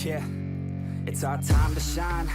Yeah, it's our time to shine.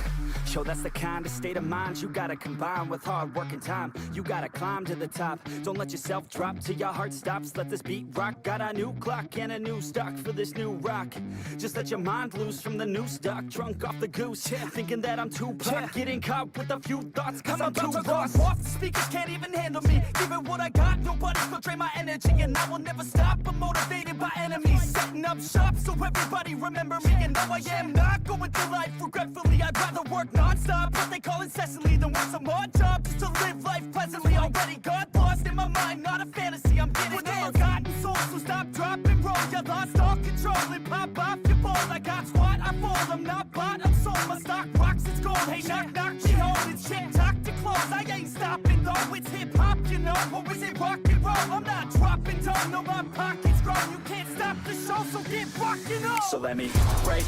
Yo, that's the kind of state of mind you gotta combine with hard work and time. You gotta climb to the top. Don't let yourself drop till your heart stops. Let this beat rock. Got a new clock and a new stock for this new rock. Just let your mind loose from the new stock. Drunk off the goose, yeah. Thinking that I'm too pop. Getting caught with a few thoughts, cause I'm too lost. Off the speakers can't even handle me. Give it what I got, nobody's gonna drain my energy. And I will never stop, I'm motivated by enemies. Setting up shop so everybody remember me. And no, I am not going through life regretfully. I'd rather work non-stop, what they call incessantly, than work some odd job just to live life pleasantly. Already got lost in my mind, not a fantasy. I'm getting there. Forgotten souls, so stop, drop, and roll. You lost all control and pop off your ball. I got squat, I fall. I'm not bought, I'm sold. My stock rocks, it's gold. Hey, knock, knock, she holding shit. Talk to close, I ain't stopping though. It's hip hop, you know, or is it rock and roll? I'm not dropping down, no, my pocket's grown. You can't stop the show, so get rocking on. So let me break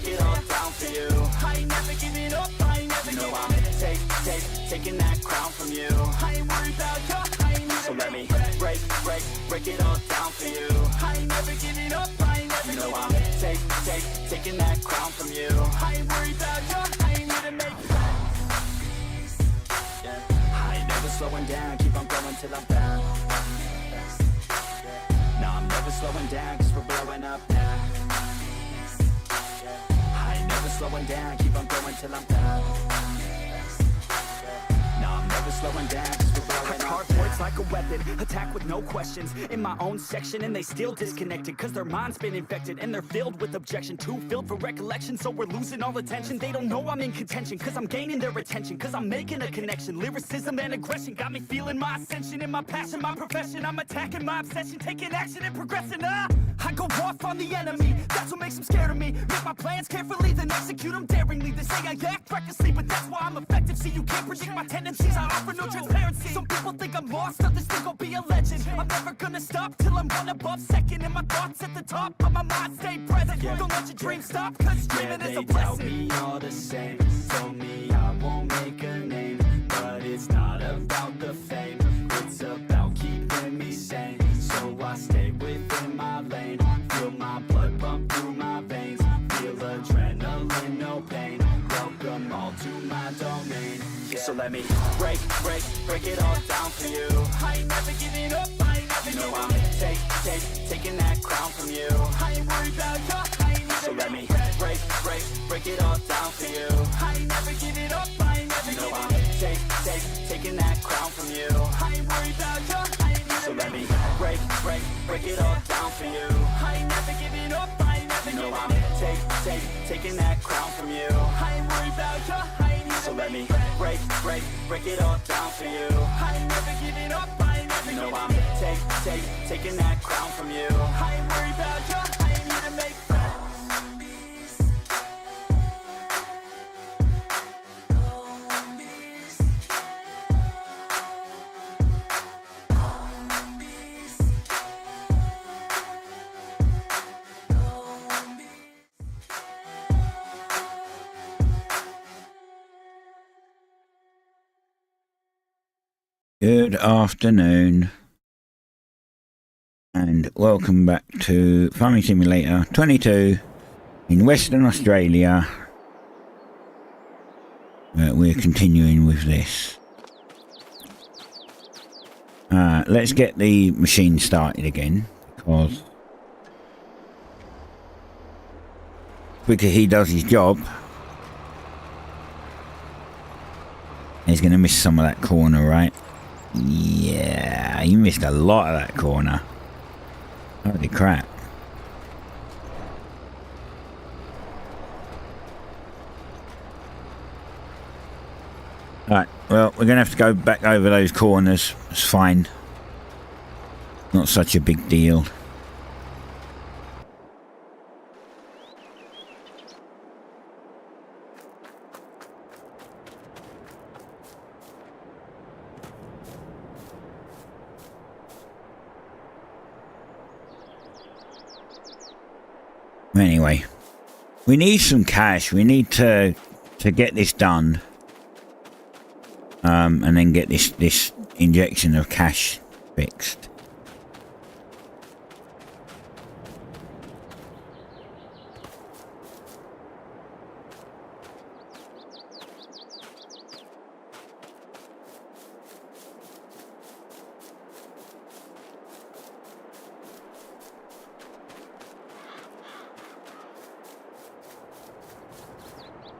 it all down for you. I ain't never giving up, I ain't never giving up. Taking that crown from you. I ain't worried about you, I ain't never. So let me break it all down for you. I ain't never giving up, I ain't never giving up. I'm taking that crown from you. I ain't worried about you, I ain't here to make friends. Yeah. I ain't never slowing down, keep on going till I'm down. No, I'm never slowing down, cause we're blowing up now. I ain't never slowing down, keep on going till I'm down. No, I'm never slowing down, cause we're blowing up. Hard words like a weapon, attack with no questions. In my own section and they still disconnected, cause their mind's been infected and they're filled with objection. Too filled for recollection, so we're losing all attention. They don't know I'm in contention, cause I'm gaining their attention, cause I'm making a connection. Lyricism and aggression got me feeling my ascension. In my passion, my profession, I'm attacking my obsession, taking action and progressing. I go off on the enemy, that's what makes them scared of me. Make my plans carefully, then execute them daringly. They say I act recklessly, but that's why I'm effective. See, you can't predict my tendencies, I offer no transparency. Some people think I'm lost, others think I'll be a legend. I'm never gonna stop till I'm one above second. And my thoughts at the top, but my mind stay present. Don't let your dreams stop, cause dreaming is a blessing. They tell me all the same, told me I won't make a name. But it's not about the fame, it's about keeping me sane. So I stay within my lane, feel my blood pump through my veins. Feel adrenaline, no pain, welcome all to my domain. So let me break it all down for you. I ain't never giving up, I ain't never giving up. I'm taking that crown from you. I ain't worried about you, I ain't never. So let me break it all down for you. I ain't never giving up, I ain't never giving up. I'm taking that crown from you. I ain't worried about you, I ain't never. So let me break it all down for you. I ain't never giving up, I ain't never giving up. I'm taking that crown from you. I ain't worried about you, I ain't never. So let me break it all down for you. I ain't never giving up, I ain't never giving up. I'm taking that crown from you. I ain't worried about you, I ain't here to make friends. Good afternoon and welcome back to Farming Simulator 22 in Western Australia. We're continuing with this. Let's get the machine started again, because the quicker he does his job, he's going to miss some of that corner, right? Yeah, you missed a lot of that corner. Holy crap. Alright, well, we're going to have to go back over those corners. It's fine. Not such a big deal. Anyway, we need some cash. We need to get this done, and then get this injection of cash fixed.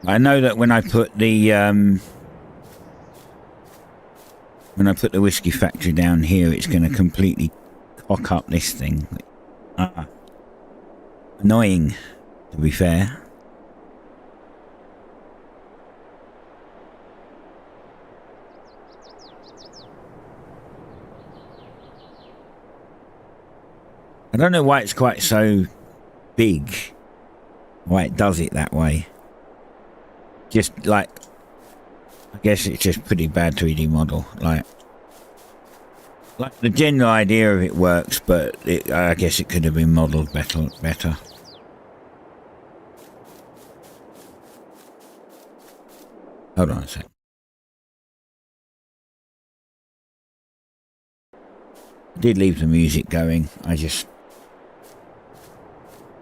I know that when I put the whiskey factory down here, it's going to completely cock up this thing. Annoying, to be fair. I don't know why it's quite so big. Why it does it that way. Just like, I guess it's just pretty bad 3D model. Like the general idea of it works, but I guess it could have been modelled better. Hold on a sec. I did leave the music going. I just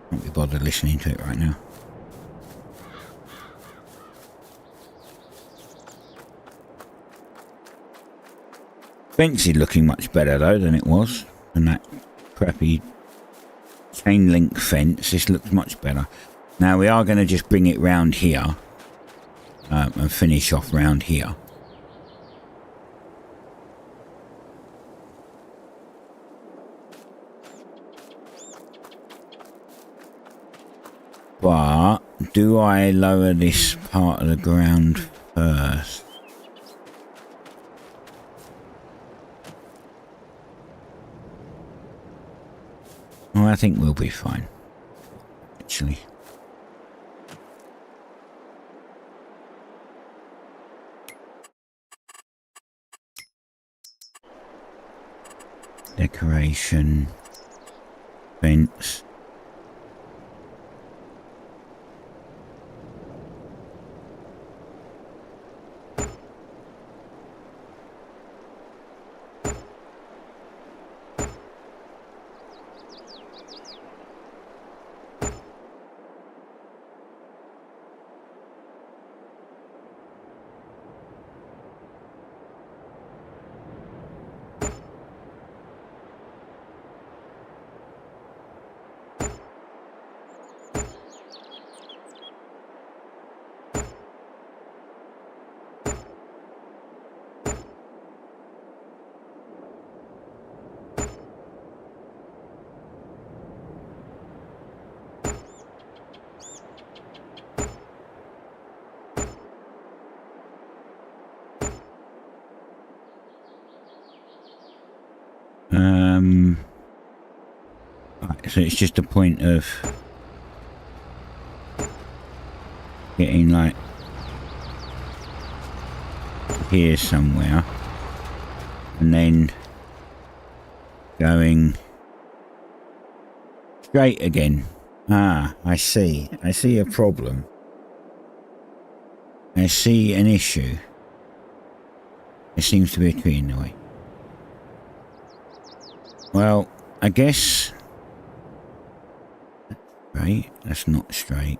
can't be bothered listening to it right now. Fence is looking much better though than it was. And that crappy chain link fence, this looks much better. Now we are going to just bring it round here and finish off round here. But do I lower this part of the ground first? Well, I think we'll be fine, actually. Decoration, fence. Right, so it's just a point of getting like here somewhere and then going straight again. Ah, I see a problem. I see an issue. There seems to be a tree in the way. Well, I guess that's straight. That's not straight.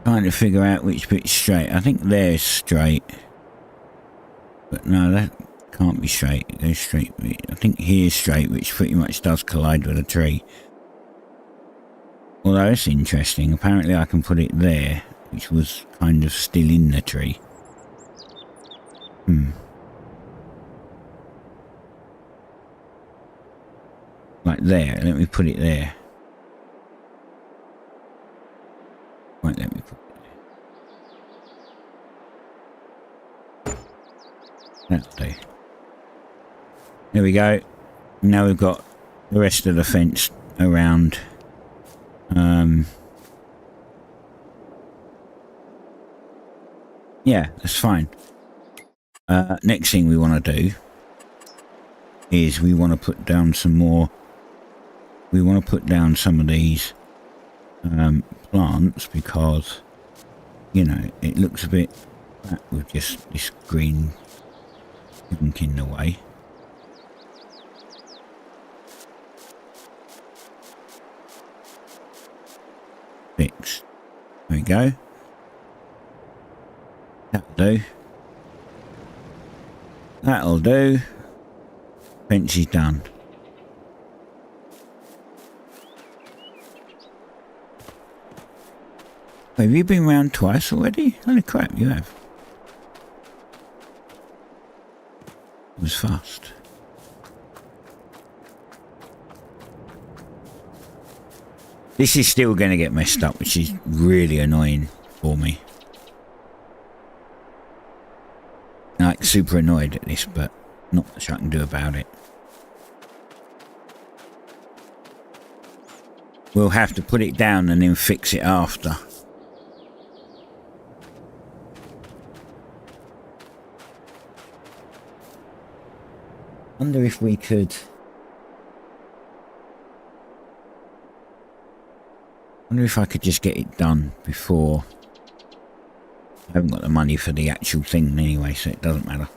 Trying to figure out which bit's straight. I think there's straight. But no, that can't be straight. There's straight. I think here's straight, which pretty much does collide with a tree. Although it's interesting. Apparently I can put it there, which was kind of still in the tree. Like there. Let me put it there. Right, let me put it there. That'll do. There we go. Now we've got the rest of the fence around. Yeah, that's fine. Next thing we want to do is we want to put down some more. We want to put down some of these plants because, you know, it looks a bit flat with just this green ink in the way. Fixed. There we go. That'll do. That'll do. Fence is done. Have you been round twice already? Holy crap, you have. It was fast. This is still going to get messed up, which is really annoying for me. Like, super annoyed at this, but not much I can do about it. We'll have to put it down and then fix it after. Wonder if we could... wonder if I could just get it done before... I haven't got the money for the actual thing anyway, so it doesn't matter.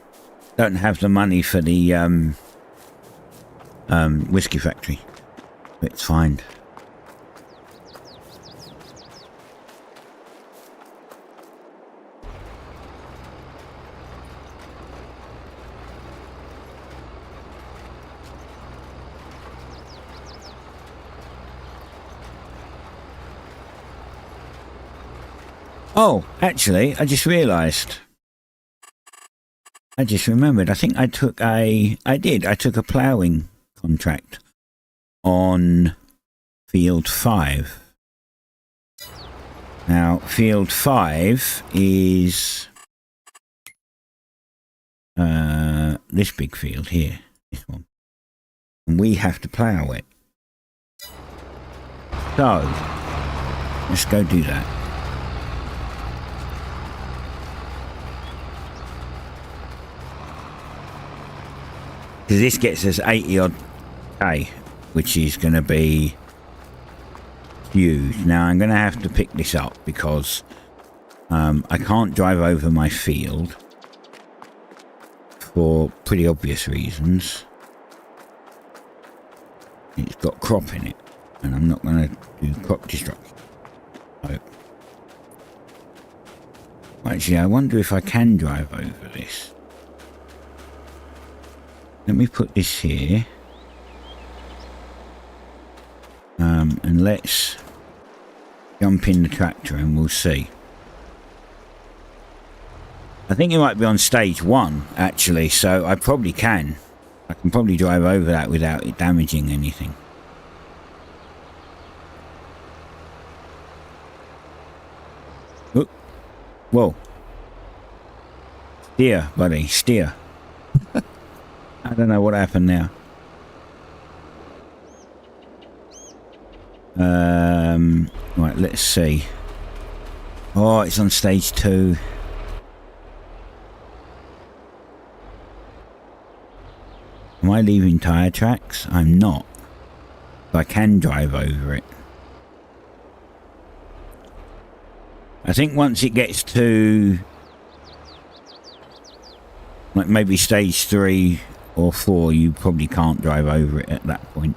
Don't have the money for the whiskey factory. But it's fine. Oh, actually, I just realised. I just remembered. I think I took a... I took a ploughing contract on Field 5. Now, Field 5 is... this big field here. This one. And we have to plough it. So, let's go do that. This gets us 80 odd K, which is going to be huge. Now I'm going to have to pick this up because I can't drive over my field for pretty obvious reasons. It's got crop in it, and I'm not going to do crop destruction. So, actually, I wonder if I can drive over this. Let me put this here. And let's jump in the tractor and we'll see. I think it might be on stage 1 actually, so I probably can. I can probably drive over that without it damaging anything. Oop. Whoa. Steer, buddy, steer. I don't know what happened now. Right, let's see. Oh, it's on stage 2. Am I leaving tyre tracks? I'm not. But I can drive over it. I think once it gets to... like maybe stage 3 or 4, you probably can't drive over it at that point.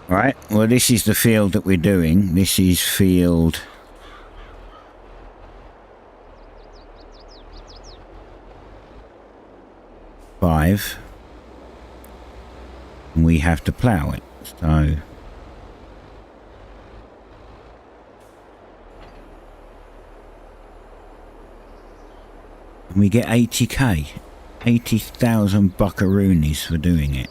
Right, well this is the field that we're doing. This is field 5. And we have to plough it, so... and we get 80k. 80,000 buckaroonies for doing it.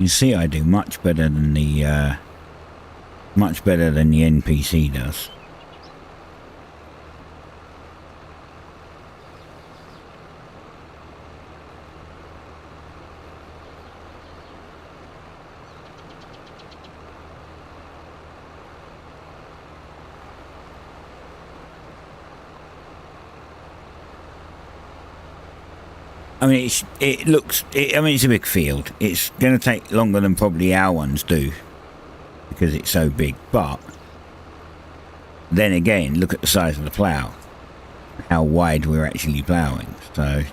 You see, I do much better than the NPC does. I mean, it's a big field. It's going to take longer than probably our ones do because it's so big. But then again, look at the size of the plough, how wide we're actually ploughing. So,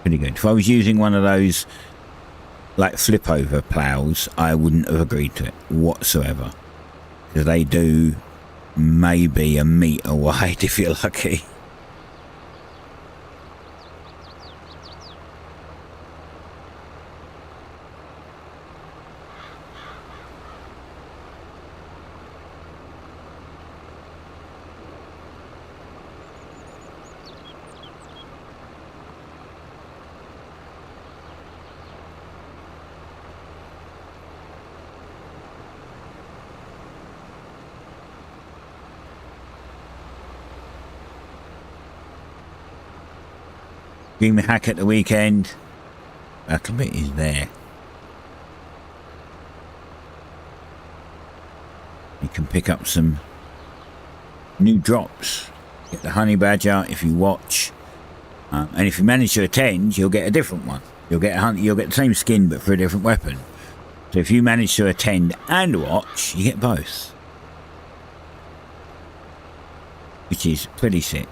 pretty good. If I was using one of those like flip over ploughs, I wouldn't have agreed to it whatsoever because they do maybe a metre wide if you're lucky. Give me a hack at the weekend. That bit is there. You can pick up some new drops. Get the honey badger if you watch, and if you manage to attend, you'll get a different one. You'll get the same skin but for a different weapon. So if you manage to attend and watch, you get both, which is pretty sick.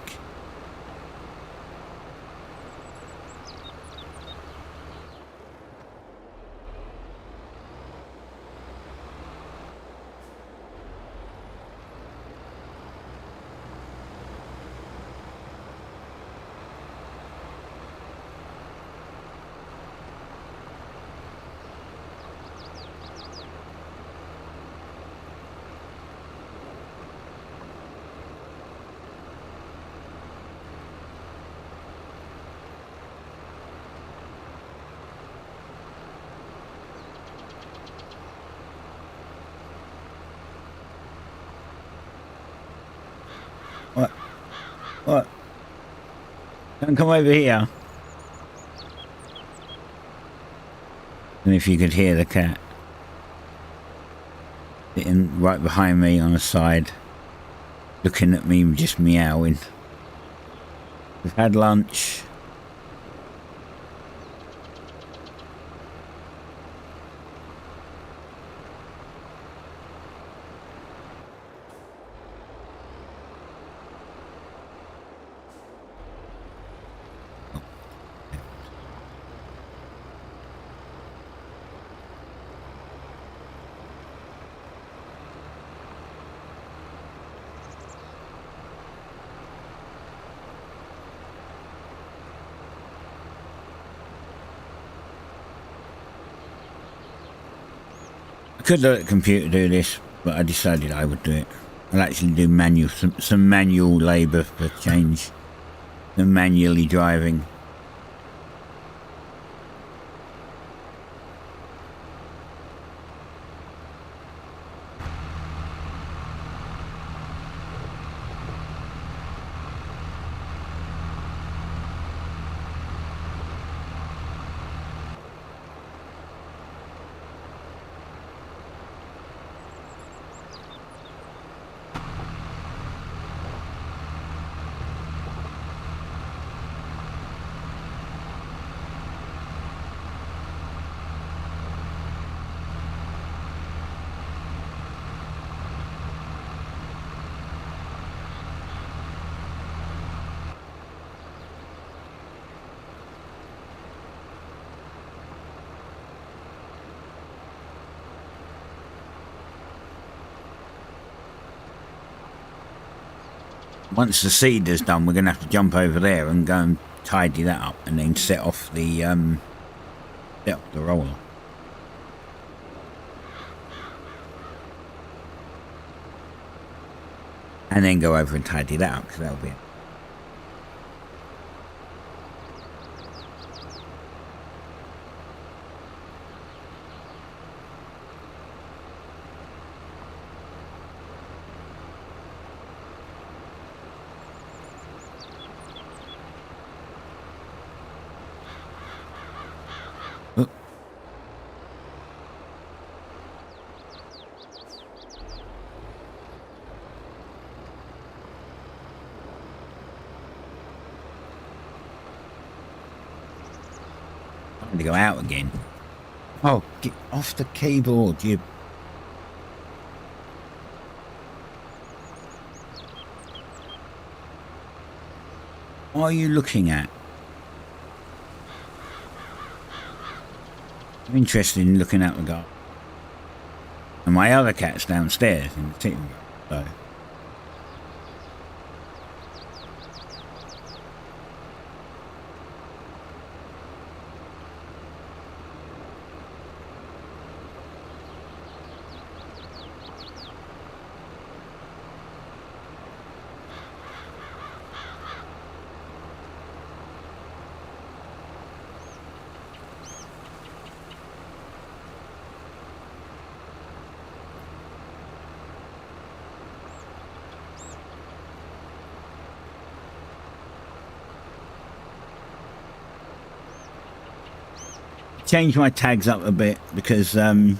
What? Don't come over here. And if you could hear the cat sitting right behind me on the side, looking at me, just meowing. We've had lunch. Could let the computer do this, but I decided I would do it. I'll actually do some manual labour for change. Some manually driving. Once the seeder's done, we're going to have to jump over there and go and tidy that up and then set off the roller. And then go over and tidy that up, because that'll be it. to go out again. Oh, get off the keyboard, you... What are you looking at? I'm interested in looking out the garden. And my other cat's downstairs in the sitting room, so... Change my tags up a bit because well,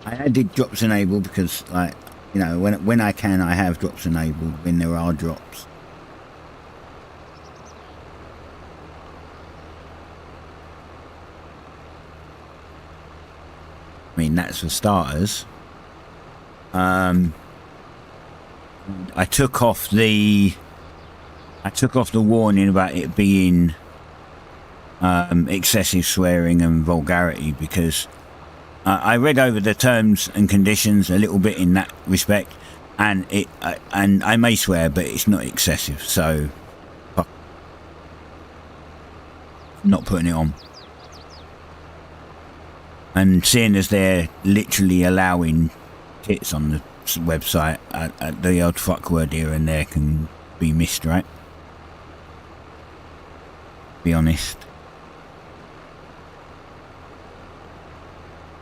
I added drops enabled because, like, you know, when I can, I have drops enabled when there are drops. I mean, that's for starters. I took off the warning about it being excessive swearing and vulgarity because I read over the terms and conditions a little bit in that respect, and and I may swear, but it's not excessive, so not putting it on. And seeing as they're literally allowing tits on the website, the odd fuck word here and there can be missed, right? Be honest.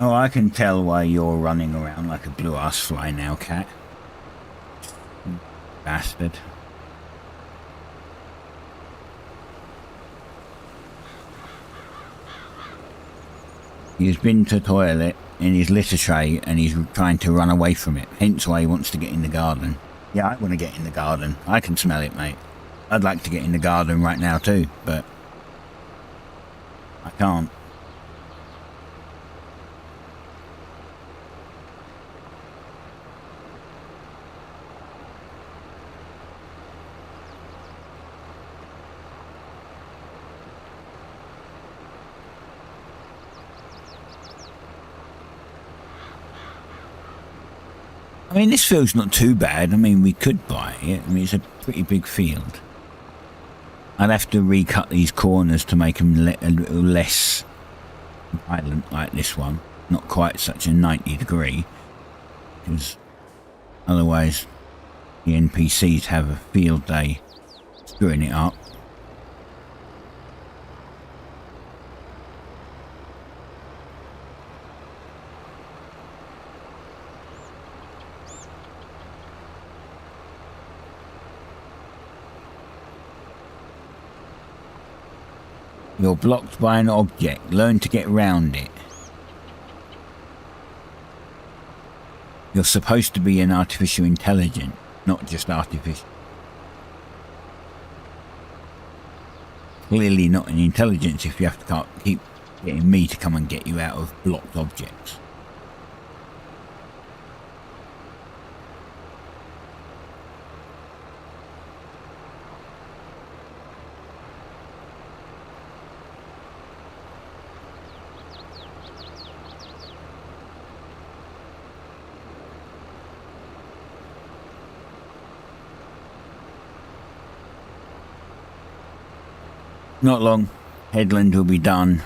Oh, I can tell why you're running around like a blue ass fly now, cat. Bastard. He's been to the toilet in his litter tray and he's trying to run away from it, hence why he wants to get in the garden. Yeah, I want to get in the garden. I can smell it, mate. I'd like to get in the garden right now too, but I can't. I mean, this field's not too bad. I mean, we could buy it. I mean, it's a pretty big field. I'd have to recut these corners to make them a little less violent, like this one. Not quite such a 90 degree. Because otherwise, the NPCs have a field day screwing it up. You're blocked by an object. Learn to get around it. You're supposed to be an artificial intelligence, not just artificial. Clearly not an intelligence if you have to keep getting me to come and get you out of blocked objects. Not long, headland will be done.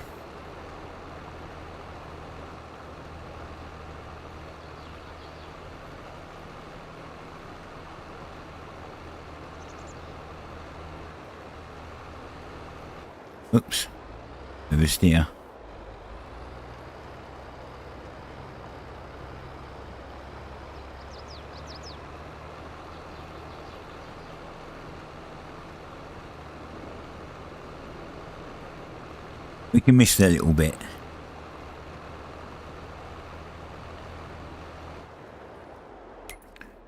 Oops, oversteer. We can miss a little bit.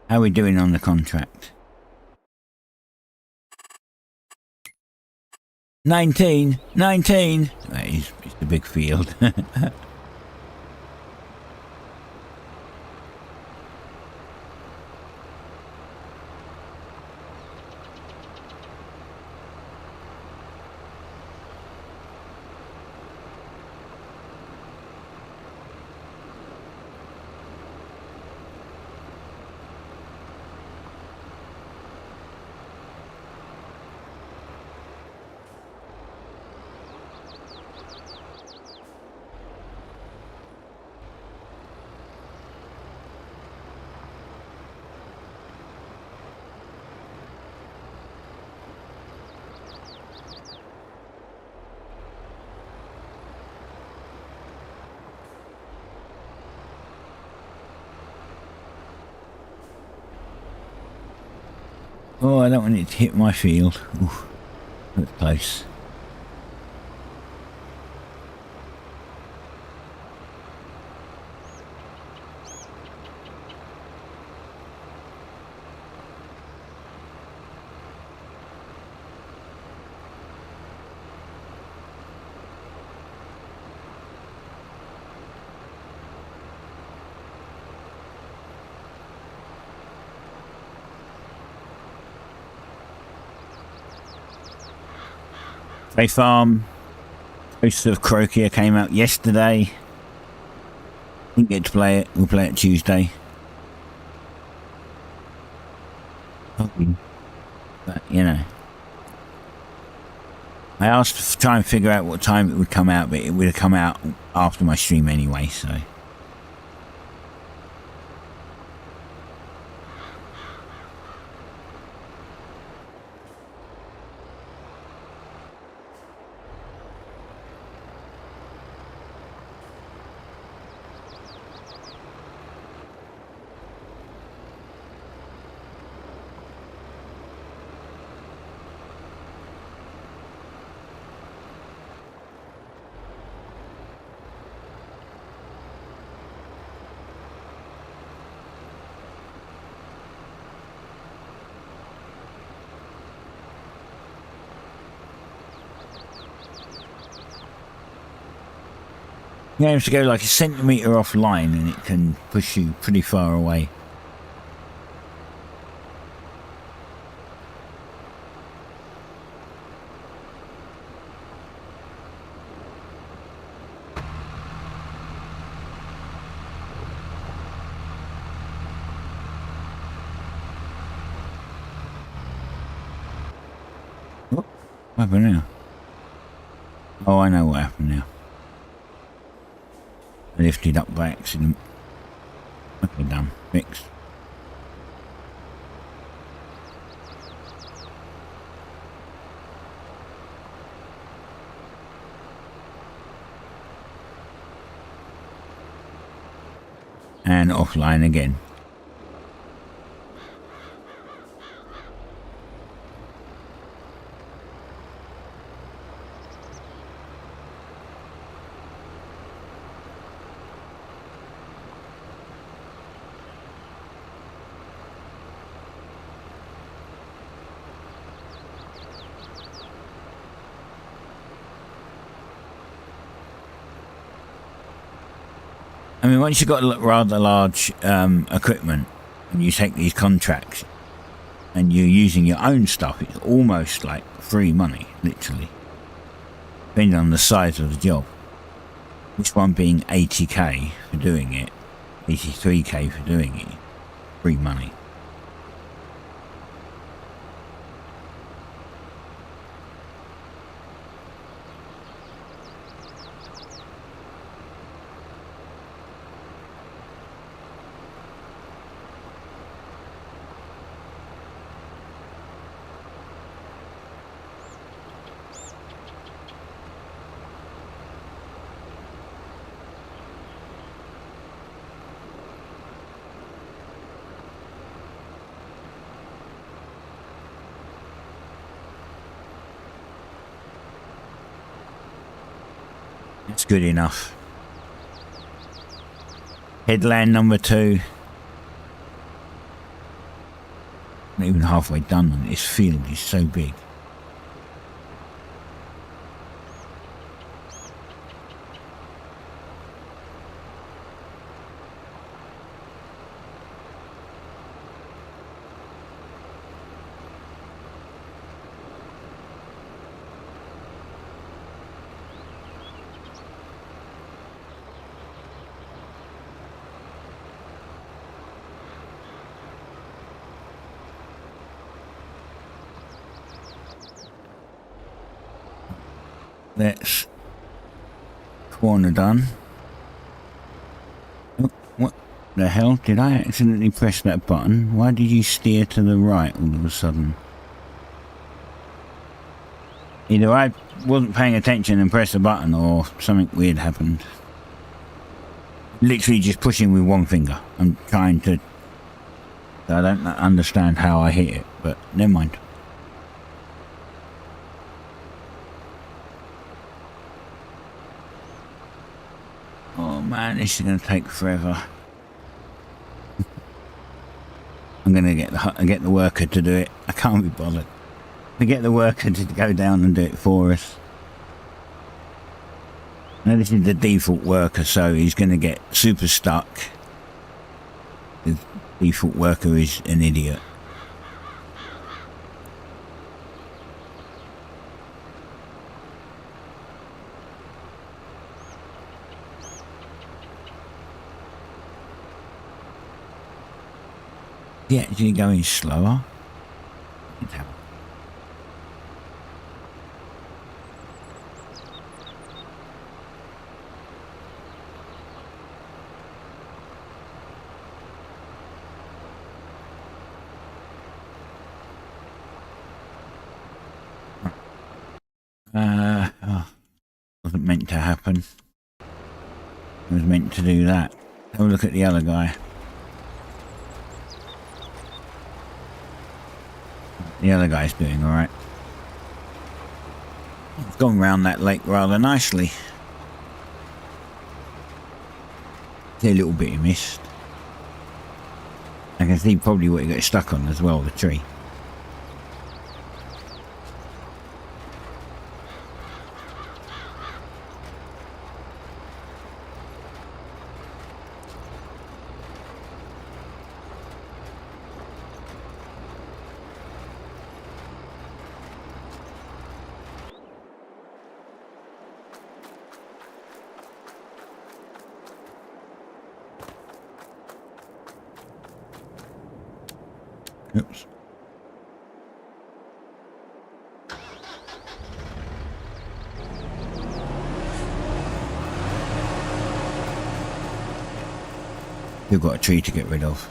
How are we doing on the contract? 19, 19. That is, it's a big field. Oh, I don't want it to hit my field. Oof, that's close. Bay Farm, Ghost of Croakia came out yesterday. Didn't get to play it. We'll play it Tuesday. But, you know. I asked to try and figure out what time it would come out, but it would have come out after my stream anyway, so... You have to go like a centimetre offline and it can push you pretty far away. What happened now? Oh, I know what happened now. Lifted up by accident. Okay, done. Fixed. And offline again. I mean, once you've got rather large equipment and you take these contracts and you're using your own stuff, it's almost like free money, literally. Depending on the size of the job. This one being 80k for doing it, 83k for doing it, free money. It's good enough. Headland number 2. Not even halfway done on it. This field is so big. That's corner done. Oh, what the hell? Did I accidentally press that button? Why did you steer to the right all of a sudden? Either I wasn't paying attention and pressed the button, or something weird happened. Literally just pushing with one finger. I'm trying to... I don't understand how I hit it, but never mind. Oh man, this is going to take forever. I'm going to get the worker to do it. I can't be bothered. We get the worker to go down and do it for us. Now this is the default worker, so he's going to get super stuck. The default worker is an idiot. Yeah, is he going slower? Wasn't meant to happen. It was meant to do that. Have a look at the other guy. The other guy's doing alright. I've gone round that lake rather nicely. See a little bit of mist. I can see probably what he got stuck on as well, the tree. Oops. You've got a tree to get rid of.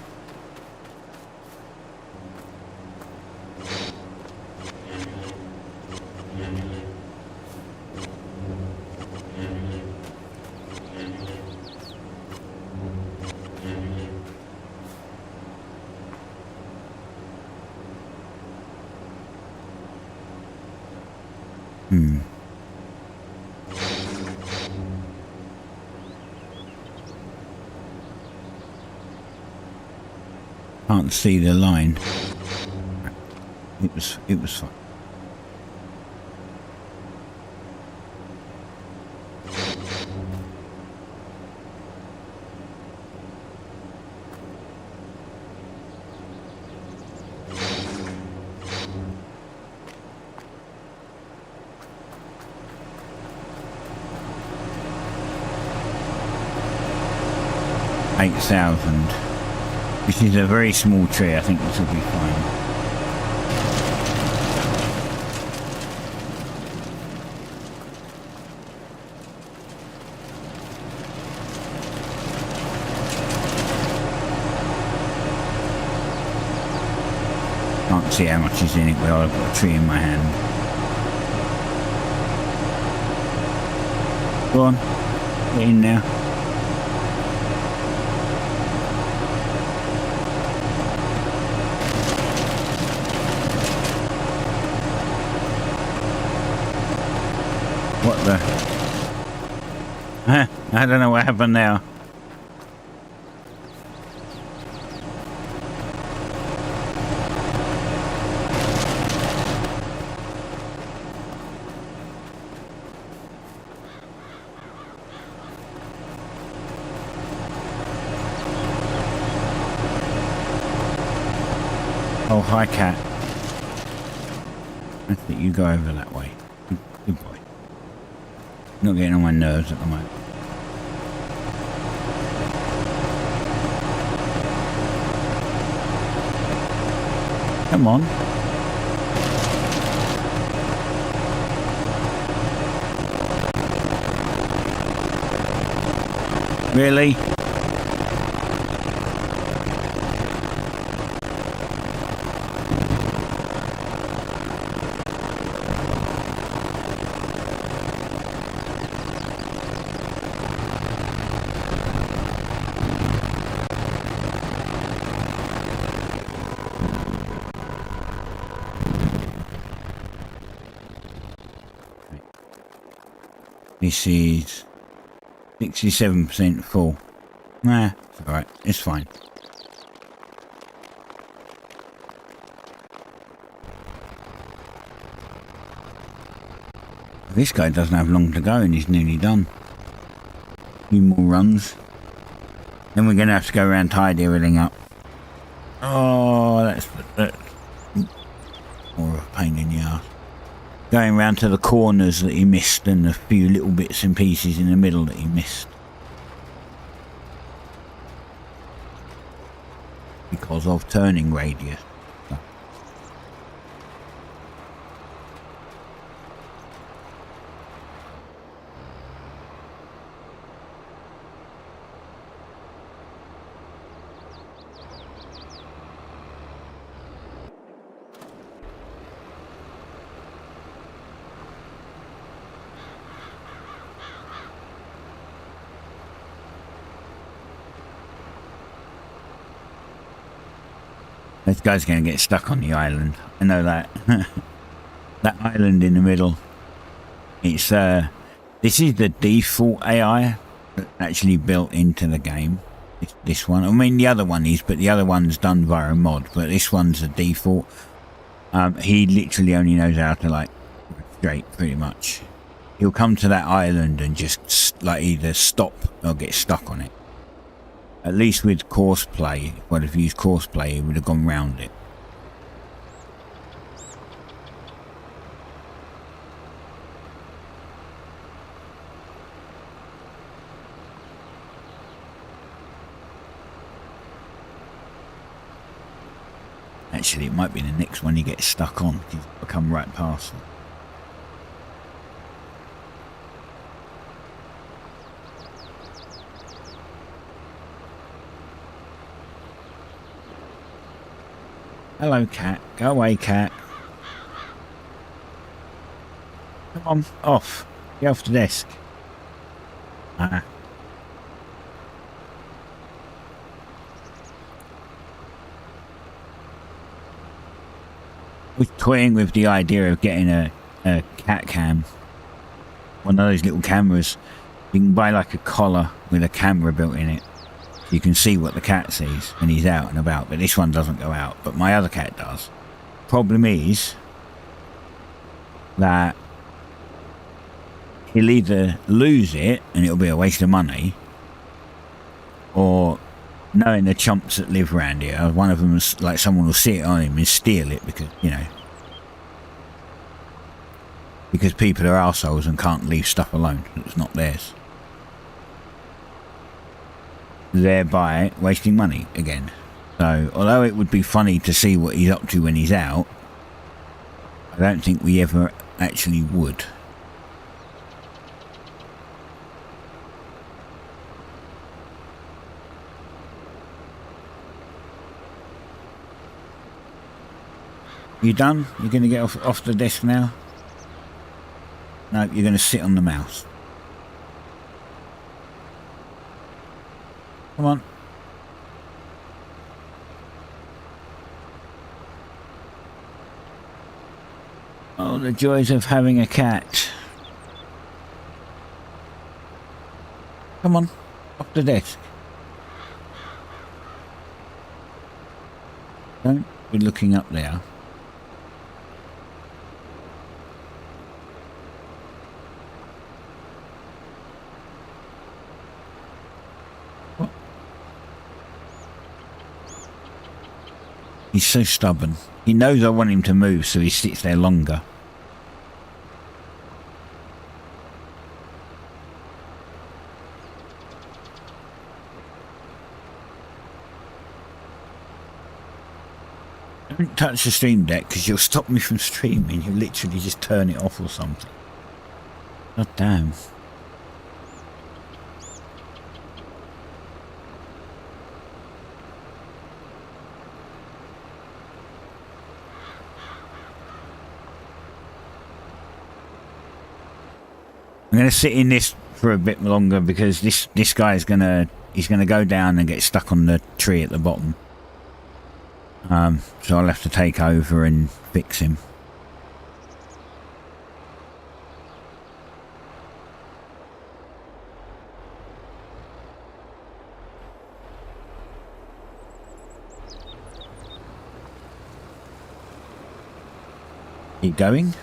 Can't see the line. It was fine. $8,000. This is a very small tree. I think this will be fine. Can't see how much is in it, but I've got a tree in my hand. Go on, get in now. What the? I don't know what happened now. Oh, hi, cat. I think you go over that way. Good boy. Not getting on my nerves at the moment. Come on. Really? This is 67% full. Nah, it's alright. It's fine. This guy doesn't have long to go and he's nearly done. A few more runs. Then we're going to have to go around, tidy everything up. Oh, that's more of a pain in the ass. Going round to the corners that he missed and a few little bits and pieces in the middle that he missed. Because of turning radius. This guy's going to get stuck on the island. I know that. That island in the middle. It's this is the default AI that's actually built into the game. It's this one. I mean, the other one is, but the other one's done via a mod. But this one's the default. He literally only knows how to like straight, pretty much. He'll come to that island and just like either stop or get stuck on it. At least with course play, well, if you used course play, it would have gone round it. Actually, it might be the next one he gets stuck on. He's come right past them. Hello, cat. Go away, cat. Come on, off. Get off the desk. Ah. We're toying with the idea of getting a cat cam. One of those little cameras. You can buy like a collar with a camera built in it. You can see what the cat sees when he's out and about, but this one doesn't go out, but my other cat does. Problem is that he'll either lose it and it'll be a waste of money, or knowing the chumps that live around here, one of them is like someone will see it on him and steal it because, you know, because people are arseholes and can't leave stuff alone that's not theirs. Thereby wasting money again. So although it would be funny to see what he's up to when he's out, I don't think we ever actually would. You done? You're going to get off the desk now? No, you're going to sit on the mouse. Come on. Oh, the joys of having a cat. Come on, off the desk. Don't be looking up there. He's so stubborn. He knows I want him to move, so he sits there longer. Don't touch the stream deck because you'll stop me from streaming. You'll literally just turn it off or something. God damn. I'm going to sit in this for a bit longer because this guy is he's gonna go down and get stuck on the tree at the bottom. So I'll have to take over and fix him. You going?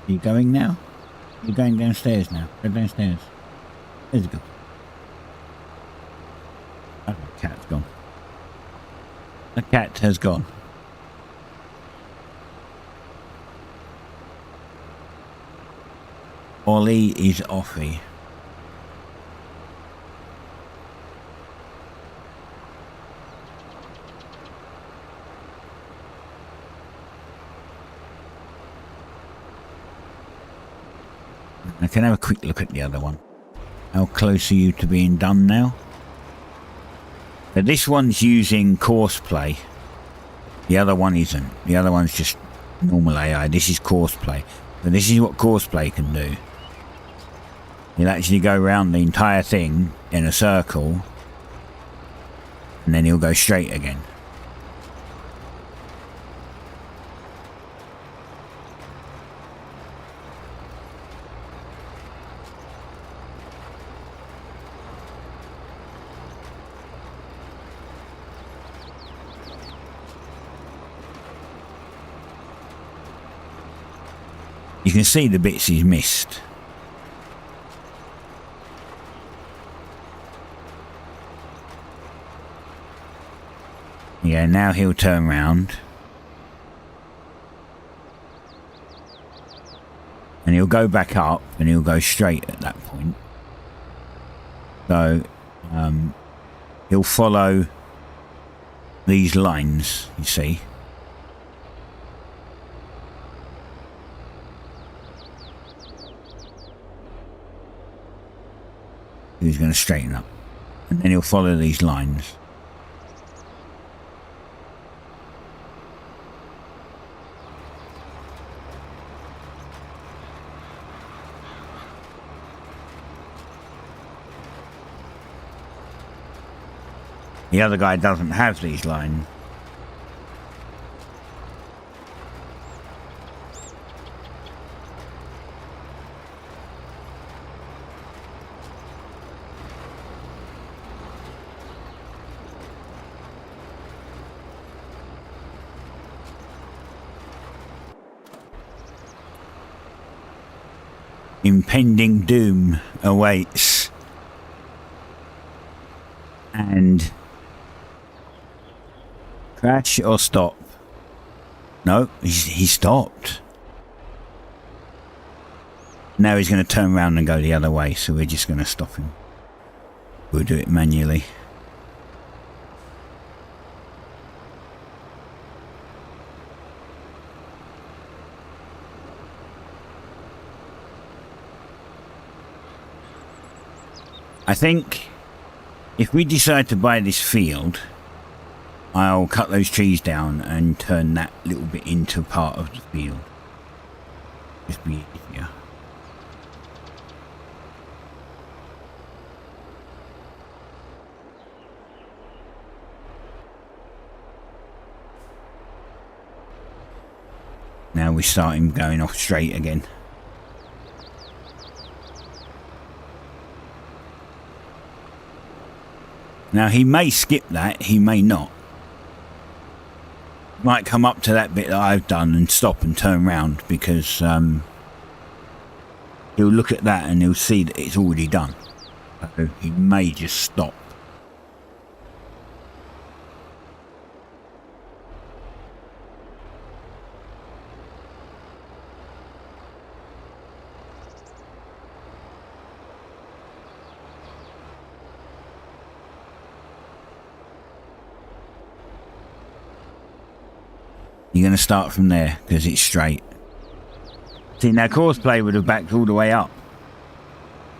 Are you going now? You're going downstairs now. Go downstairs. There's a go. Oh, the cat's gone. The cat has gone. Ollie is offy. I can have a quick look at the other one. How close are you to being done now? So this one's using course play. The other one isn't. The other one's just normal AI. This is course play. So this is what course play can do. He'll actually go around the entire thing in a circle and then he'll go straight again. You can see the bits he's missed. Yeah, now he'll turn round. And he'll go back up and he'll go straight at that point. So, he'll follow these lines, you see. He's going to straighten up and then he'll follow these lines. The other guy doesn't have these lines. Impending doom awaits. And crash or stop? No, he stopped. Now he's going to turn around and go the other way, so we're just going to stop him. We'll do it manually. I think if we decide to buy this field, I'll cut those trees down and turn that little bit into part of the field. Just be easier. Now we start him going off straight again. Now he may skip that, he may not. Might come up to that bit that I've done and stop and turn round because he'll look at that and he'll see that it's already done. So he may just stop. You're going to start from there because it's straight. See, now courseplay would have backed all the way up.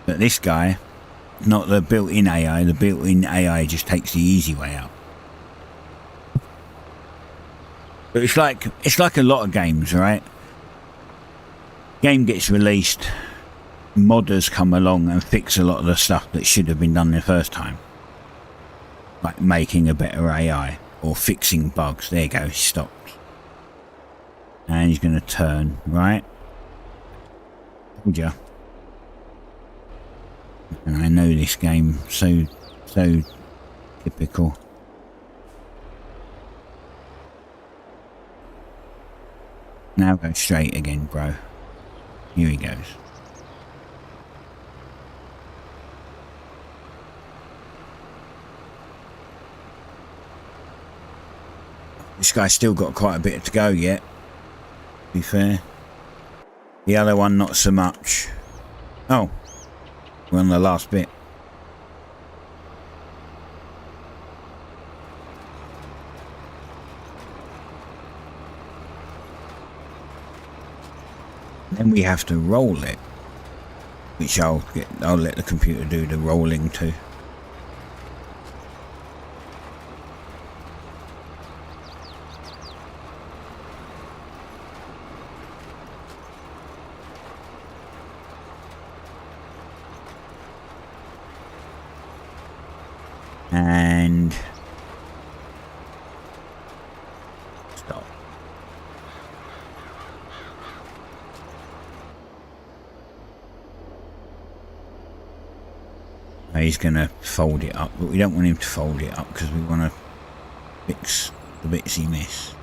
But this guy, not the built-in AI, the built-in AI just takes the easy way out. But it's like a lot of games, right? Game gets released, modders come along and fix a lot of the stuff that should have been done the first time. Like making a better AI or fixing bugs. There you go, he stopped. And he's going to turn, right? Told ya. And I know this game so typical. Now go straight again, bro. Here he goes. This guy's still got quite a bit to go yet, to be fair. The other one not so much. Oh, we're on the last bit. Then we have to roll it, which I'll let the computer do the rolling too. And stop. He's going to fold it up, but we don't want him to fold it up because we want to fix the bits he missed.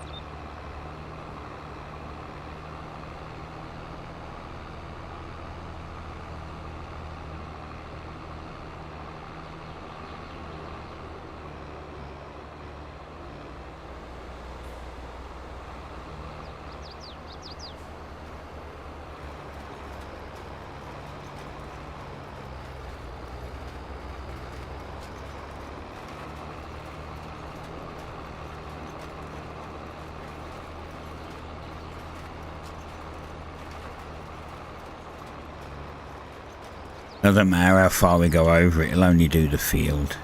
Doesn't matter how far we go over it, it'll only do the field.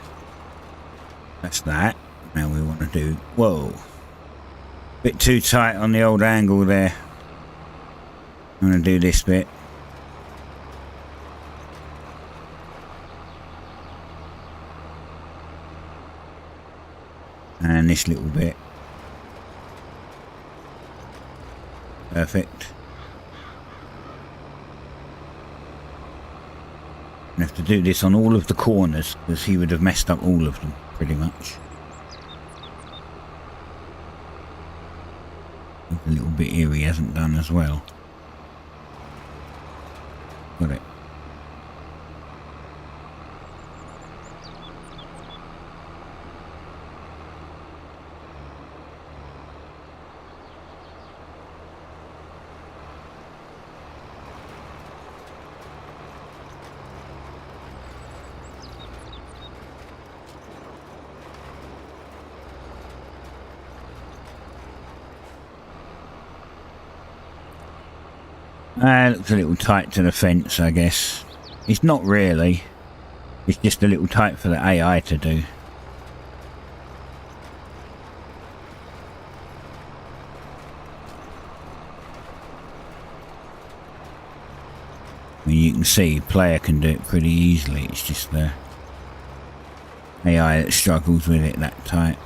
That's that. Now we want to do... Whoa. Bit too tight on the old angle there. I'm going to do this bit. And this little bit. Perfect. I have to do this on all of the corners because he would have messed up all of them pretty much. A little bit here he hasn't done as well. Got it. Looks a little tight to the fence, I guess. It's not really. It's just a little tight for the AI to do. I mean, you can see player can do it pretty easily. It's just the AI that struggles with it that tight.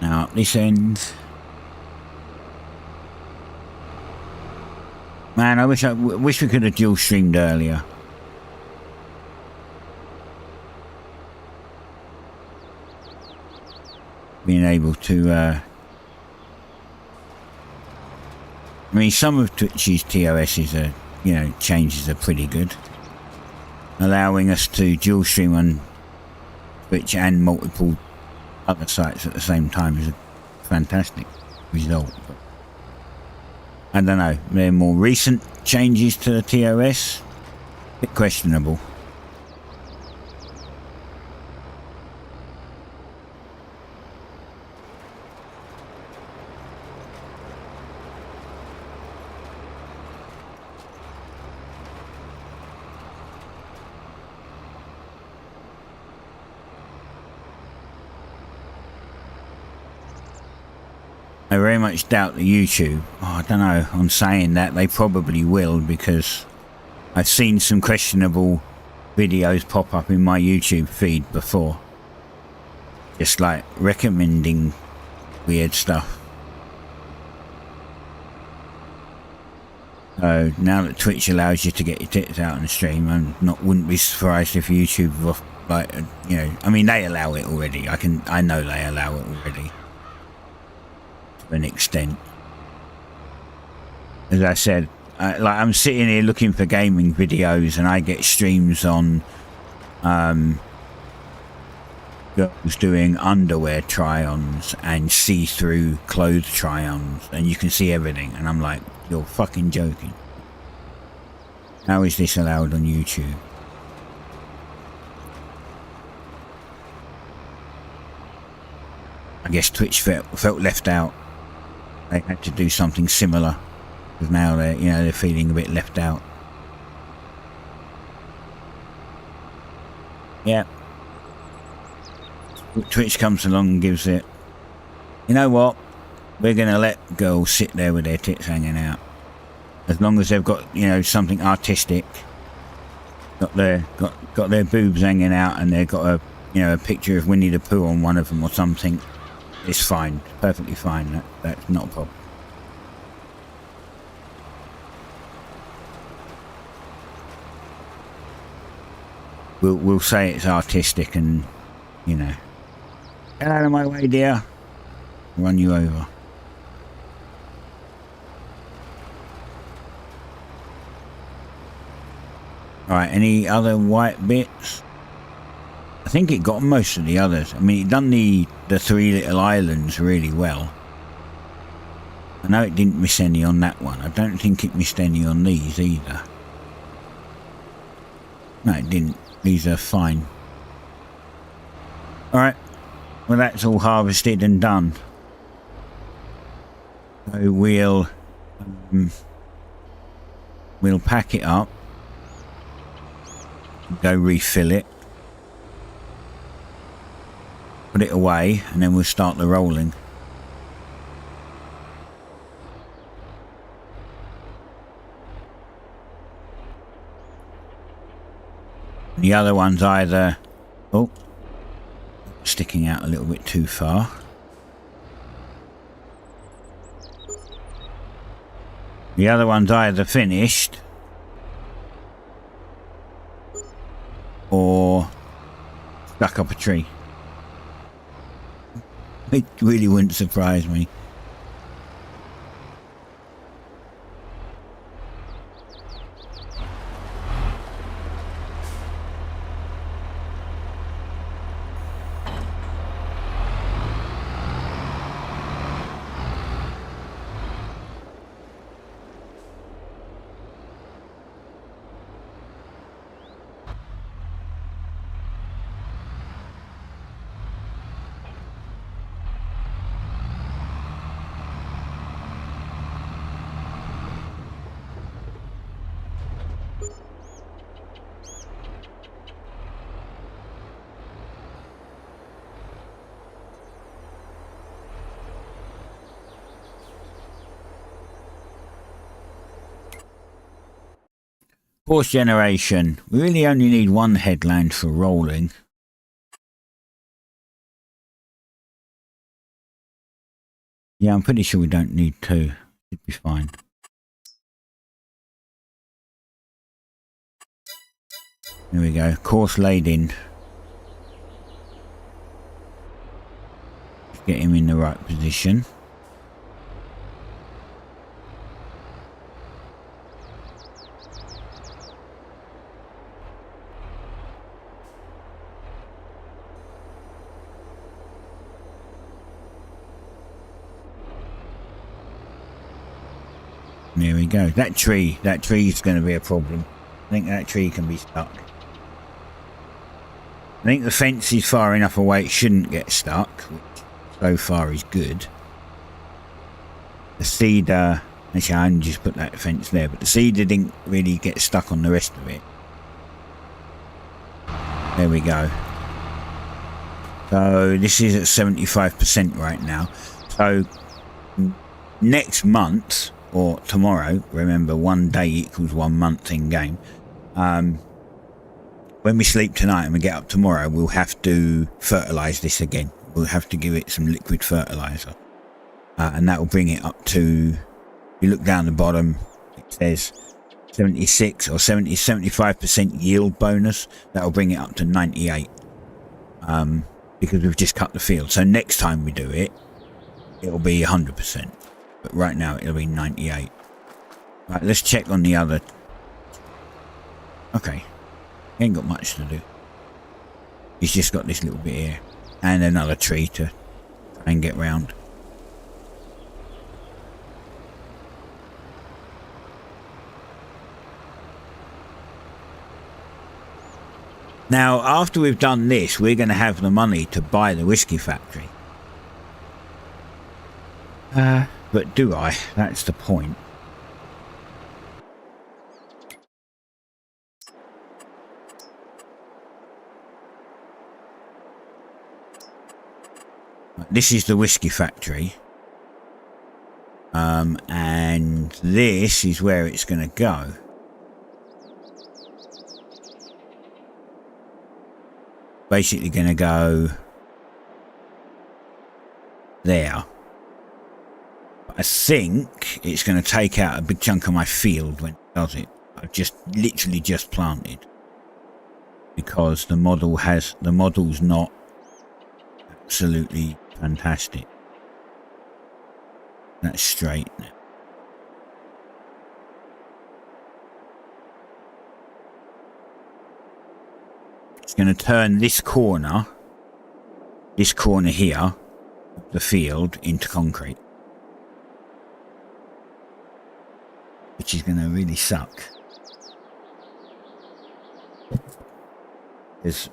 Now up this end. Man, I wish we could have dual streamed earlier. Being able to I mean, some of Twitch's TOS's are, you know, changes are pretty good. Allowing us to dual stream on Twitch and multiple other sites at the same time is a fantastic result. But I don't know, they're more recent changes to the TOS, a bit questionable. I very much doubt the YouTube. Oh, I don't know, on saying that, they probably will, because I've seen some questionable videos pop up in my YouTube feed before. Just like recommending weird stuff. So now that Twitch allows you to get your tits out on the stream, wouldn't be surprised if YouTube, like, you know, I mean, they allow it already. I know they allow it already. To an extent. As I said, like, I'm sitting here looking for gaming videos and I get streams on girls doing underwear try-ons and see-through clothes try-ons, and you can see everything, and I'm like, you're fucking joking. How is this allowed on YouTube? I guess Twitch felt left out. They had to do something similar, because now they're feeling a bit left out. Yeah. Twitch comes along and gives it, you know what, we're going to let girls sit there with their tits hanging out. As long as they've got, you know, something artistic, got their boobs hanging out, and they've got a picture of Winnie the Pooh on one of them or something, it's fine, perfectly fine. That's not a problem. We'll say it's artistic, and, you know, get out of my way, dear. Run you over. Alright, any other white bits? I think it got most of the others. I mean, it done the three little islands really well. I know it didn't miss any on that one. I don't think it missed any on these either. No, it didn't. These are fine. Alright. Well, that's all harvested and done. So we'll pack it up. Go refill it. Put it away, and then we'll start the rolling. The other one's either... Oh, sticking out a little bit too far. The other one's either finished or stuck up a tree. It really wouldn't surprise me. Fourth generation. We really only need one headland for rolling. Yeah, I'm pretty sure we don't need two. Should be fine. There we go. Course laid in. Get him in the right position. There we go. That tree's going to be a problem. I think that tree can be stuck. I think the fence is far enough away it shouldn't get stuck, which so far is good. The cedar, actually I only just put that fence there, but the cedar didn't really get stuck on the rest of it. There we go. So this is at 75% right now. So next month, or tomorrow, remember 1 day equals 1 month in game. When we sleep tonight and we get up tomorrow, we'll have to fertilise this again. We'll have to give it some liquid fertiliser. And that will bring it up to, if you look down the bottom, it says 76 or 75% yield bonus. That will bring it up to 98. Because we've just cut the field. So next time we do it, it'll be 100%. But right now it'll be 98. Right, let's check on the other. Okay. Ain't got much to do. He's just got this little bit here. And another tree to try and get round. Now, after we've done this, we're going to have the money to buy the whiskey factory. But do I? That's the point. This is the whiskey factory. And this is where it's going to go. Basically going to go there. I think it's going to take out a big chunk of my field when it does it. I've literally just planted, because the model's not absolutely fantastic. That's straight now. It's going to turn this corner here of the field into concrete, which is going to really suck. Because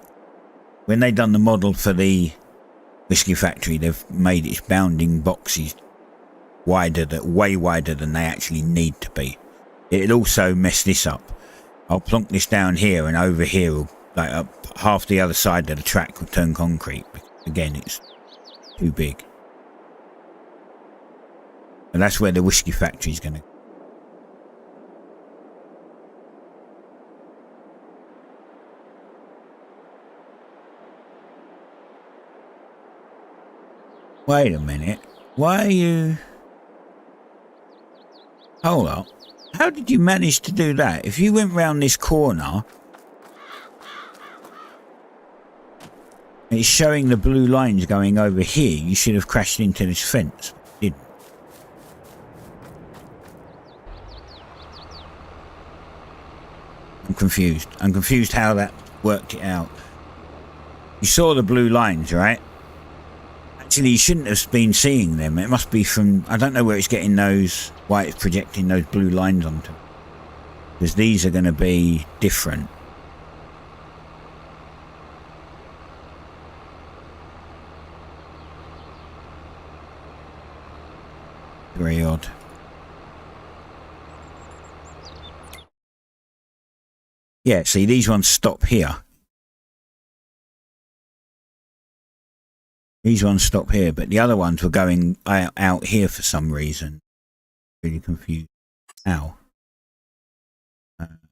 when they done the model for the whiskey factory, they've made its bounding boxes way wider than they actually need to be. It'll also mess this up. I'll plonk this down here, and over here will, like, up half the other side of the track will turn concrete. Again, it's too big. And that's where the whiskey factory is going to. Wait a minute. Why are you... Hold up. How did you manage to do that? If you went round this corner, it's showing the blue lines going over here. You should have crashed into this fence. You didn't. I'm confused. I'm confused how that worked it out. You saw the blue lines, right? Actually, you shouldn't have been seeing them. It must be from... I don't know where it's getting those... why it's projecting those blue lines onto. Because these are going to be different. Very odd. Yeah, see, these ones stop here. These ones stop here, but the other ones were going out here for some reason. Really confused. How?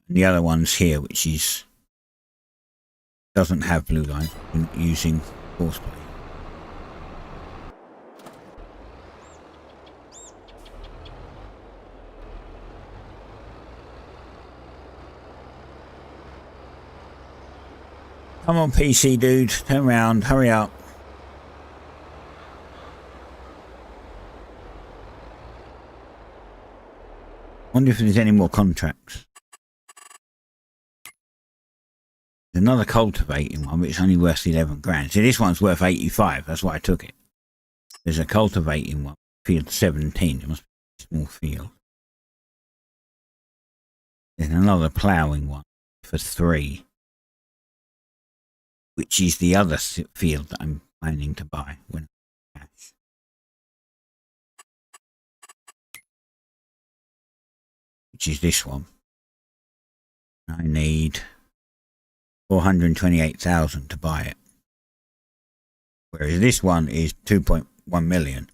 The other one's here, which is doesn't have blue lines, using horseplay. Come on, PC dude, turn around, hurry up. Wonder if there's any more contracts. There's another cultivating one, but it's only worth 11 grand. See, this one's worth 85. That's why I took it. There's a cultivating one, field 17. It must be a small field. then another ploughing one for 3, which is the other field that I'm planning to buy when I have cash. Which is this one. I need 428,000 to buy it. Whereas this one is 2.1 million.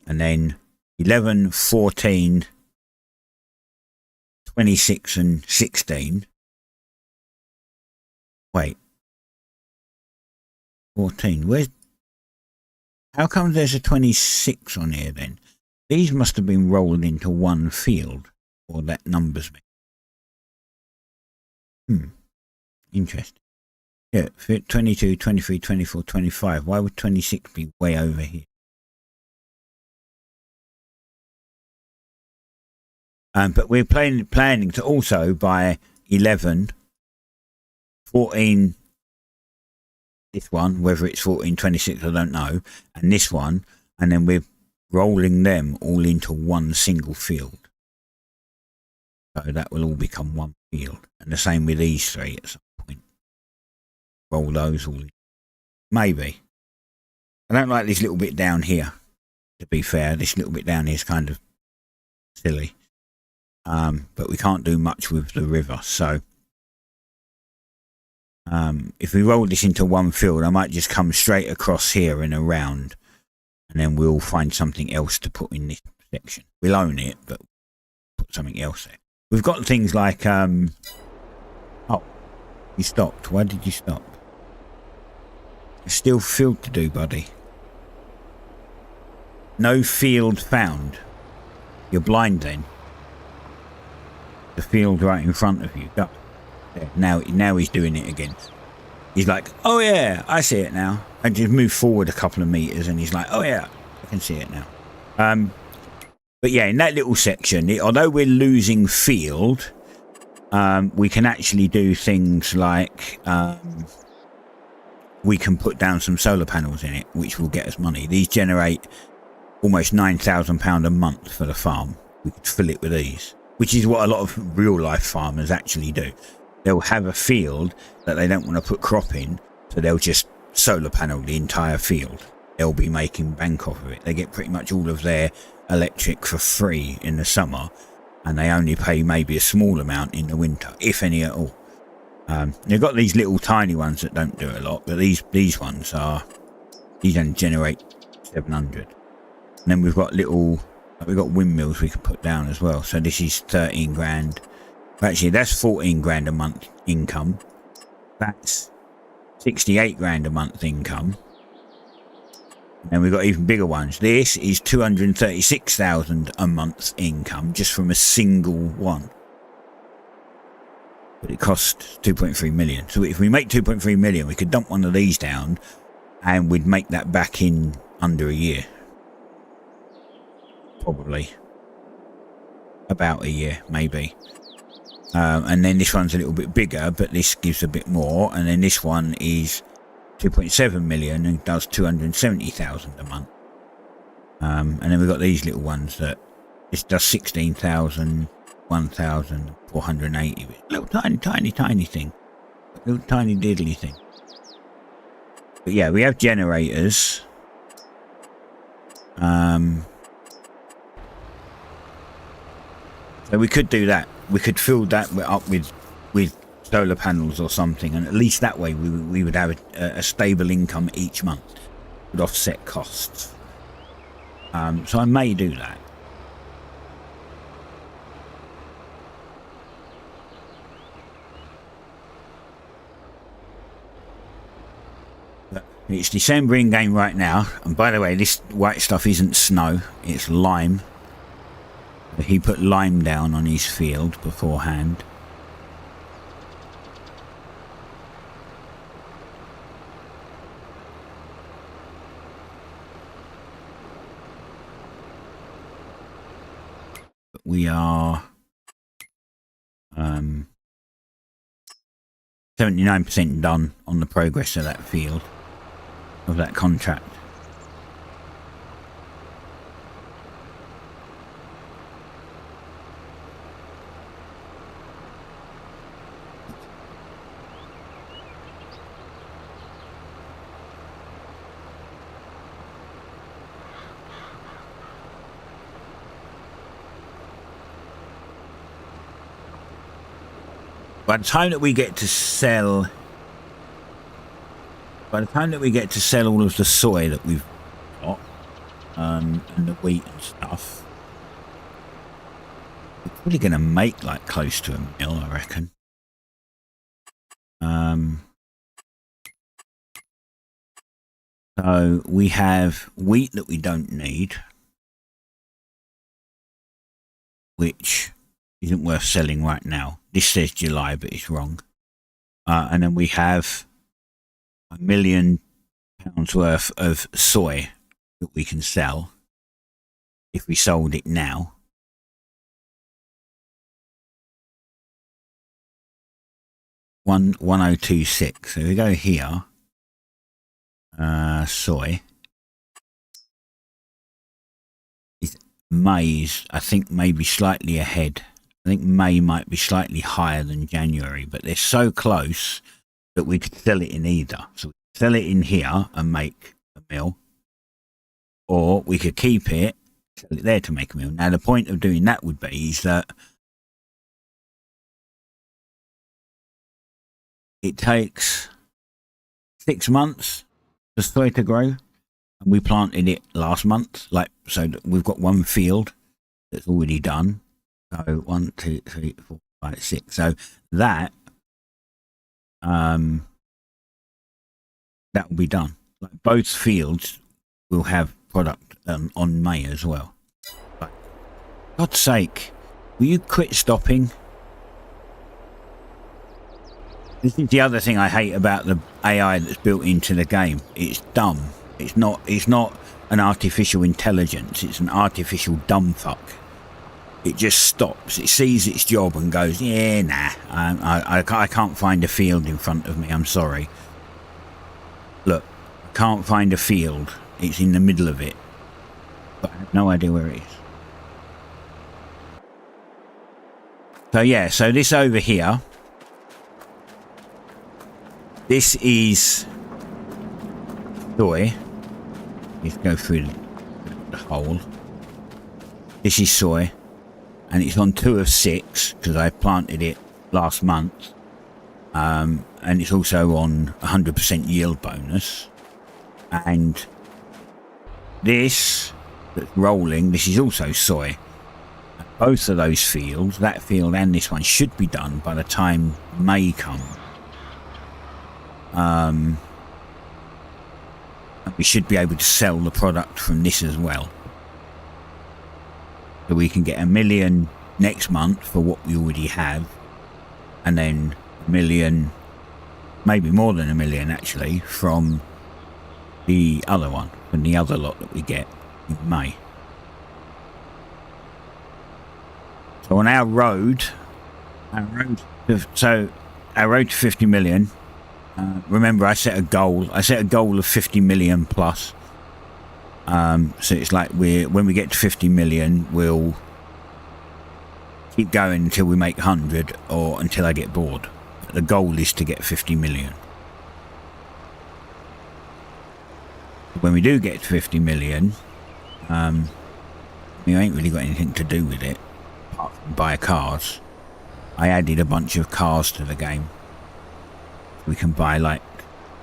And then 11, 14, 26 and 16. Wait. 14. Where's... How come there's a 26 on here then? These must have been rolled into one field. Or that numbers me. Interesting. Yeah, 22, 23, 24, 25. Why would 26 be way over here? But we're planning to also buy 11, 14, this one, whether it's 14, 26, I don't know, and this one, and then we're rolling them all into one single field. So that will all become one field. And the same with these 3 at some point. Roll those all in. Maybe. I don't like this little bit down here, to be fair. This little bit down here is kind of silly. But we can't do much with the river, so if we roll this into one field, I might just come straight across here and around, and then we'll find something else to put in this section. We'll own it, but put something else there. We've got things like oh, you stopped. Why did you stop? There's still field to do, buddy. No field found. You're blind then. The field right in front of you. Go. There. Now he's doing it again. He's like, oh yeah, I see it now. I just move forward a couple of meters and he's like, oh yeah, I can see it now. But yeah, in that little section, although we're losing field, we can actually do things like we can put down some solar panels in it, which will get us money. These generate almost £9,000 a month for the farm. We could fill it with these, which is what a lot of real life farmers actually do. They'll have a field that they don't want to put crop in, so they'll just solar panel the entire field. They'll be making bank off of it. They get pretty much all of their electric for free in the summer, and they only pay maybe a small amount in the winter, if any at all. They've got these little tiny ones that don't do a lot, but these ones are, these only generate 700. And then we've got windmills we can put down as well. So this is 13 grand. Actually, that's 14 grand a month income. That's 68 grand a month income. And we've got even bigger ones. This is 236,000 a month income just from a single one. But it costs 2.3 million. So if we make 2.3 million, we could dump one of these down and we'd make that back in under a year. Probably. About a year, maybe. And then this one's a little bit bigger, but this gives a bit more. And then this one is 2.7 million and does 270,000 a month. And then we've got these little ones that this does 16,000, 1,480. Little tiny thing. Little tiny diddly thing. But yeah, we have generators. So we could do that. We could fill that up with solar panels or something, and at least that way we would have a stable income each month. It would offset costs. So I may do that. But it's December in game right now, and by the way, this white stuff isn't snow, it's lime. He put lime down on his field beforehand. But we are 79% done on the progress of that field, of that contract. by the time that we get to sell, all of the soy that we've got, and the wheat and stuff, we're probably going to make like close to $1 million, I reckon. So we have wheat that we don't need, which isn't worth selling right now. This says July, but it's wrong. And then we have £1 million worth of soy that we can sell if we sold it now. $1026. So we go here. Soy. May's, I think, maybe slightly ahead. I think May might be slightly higher than January, but they're so close that we could sell it in either. So we could sell it in here and make $1 million, or we could keep it, sell it there to make $1 million. Now the point of doing that would be is that it takes 6 months for soy to grow, and we planted it last month. Like, so that we've got one field that's already done. So 1, 2, 3, 4, 5, 6. So that will be done. Like, both fields will have product on May as well. But God's sake, will you quit stopping? This is the other thing I hate about the AI that's built into the game. It's dumb. It's not an artificial intelligence. It's an artificial dumb fuck. It just stops. It sees its job and goes, yeah, nah. I can't find a field in front of me. I'm sorry. Look, I can't find a field. It's in the middle of it. But I have no idea where it is. So yeah, so this over here. This is soy. Let's go through the hole. This is soy, and it's on 2 of 6 because I planted it last month, and it's also on 100% yield bonus. And this that's rolling, this is also soy. Both of those fields, that field and this one, should be done by the time May comes. And we should be able to sell the product from this as well. So we can get $1 million next month for what we already have, and then $1 million, maybe more than $1 million actually, from the other one, from the other lot that we get in May. So on our road to 50 million. Remember, I set a goal of 50 million plus. So it's like when we get to 50 million, we'll keep going until we make 100 or until I get bored. But the goal is to get 50 million. When we do get to 50 million, we ain't really got anything to do with it apart from buy cars. I added a bunch of cars to the game. We can buy like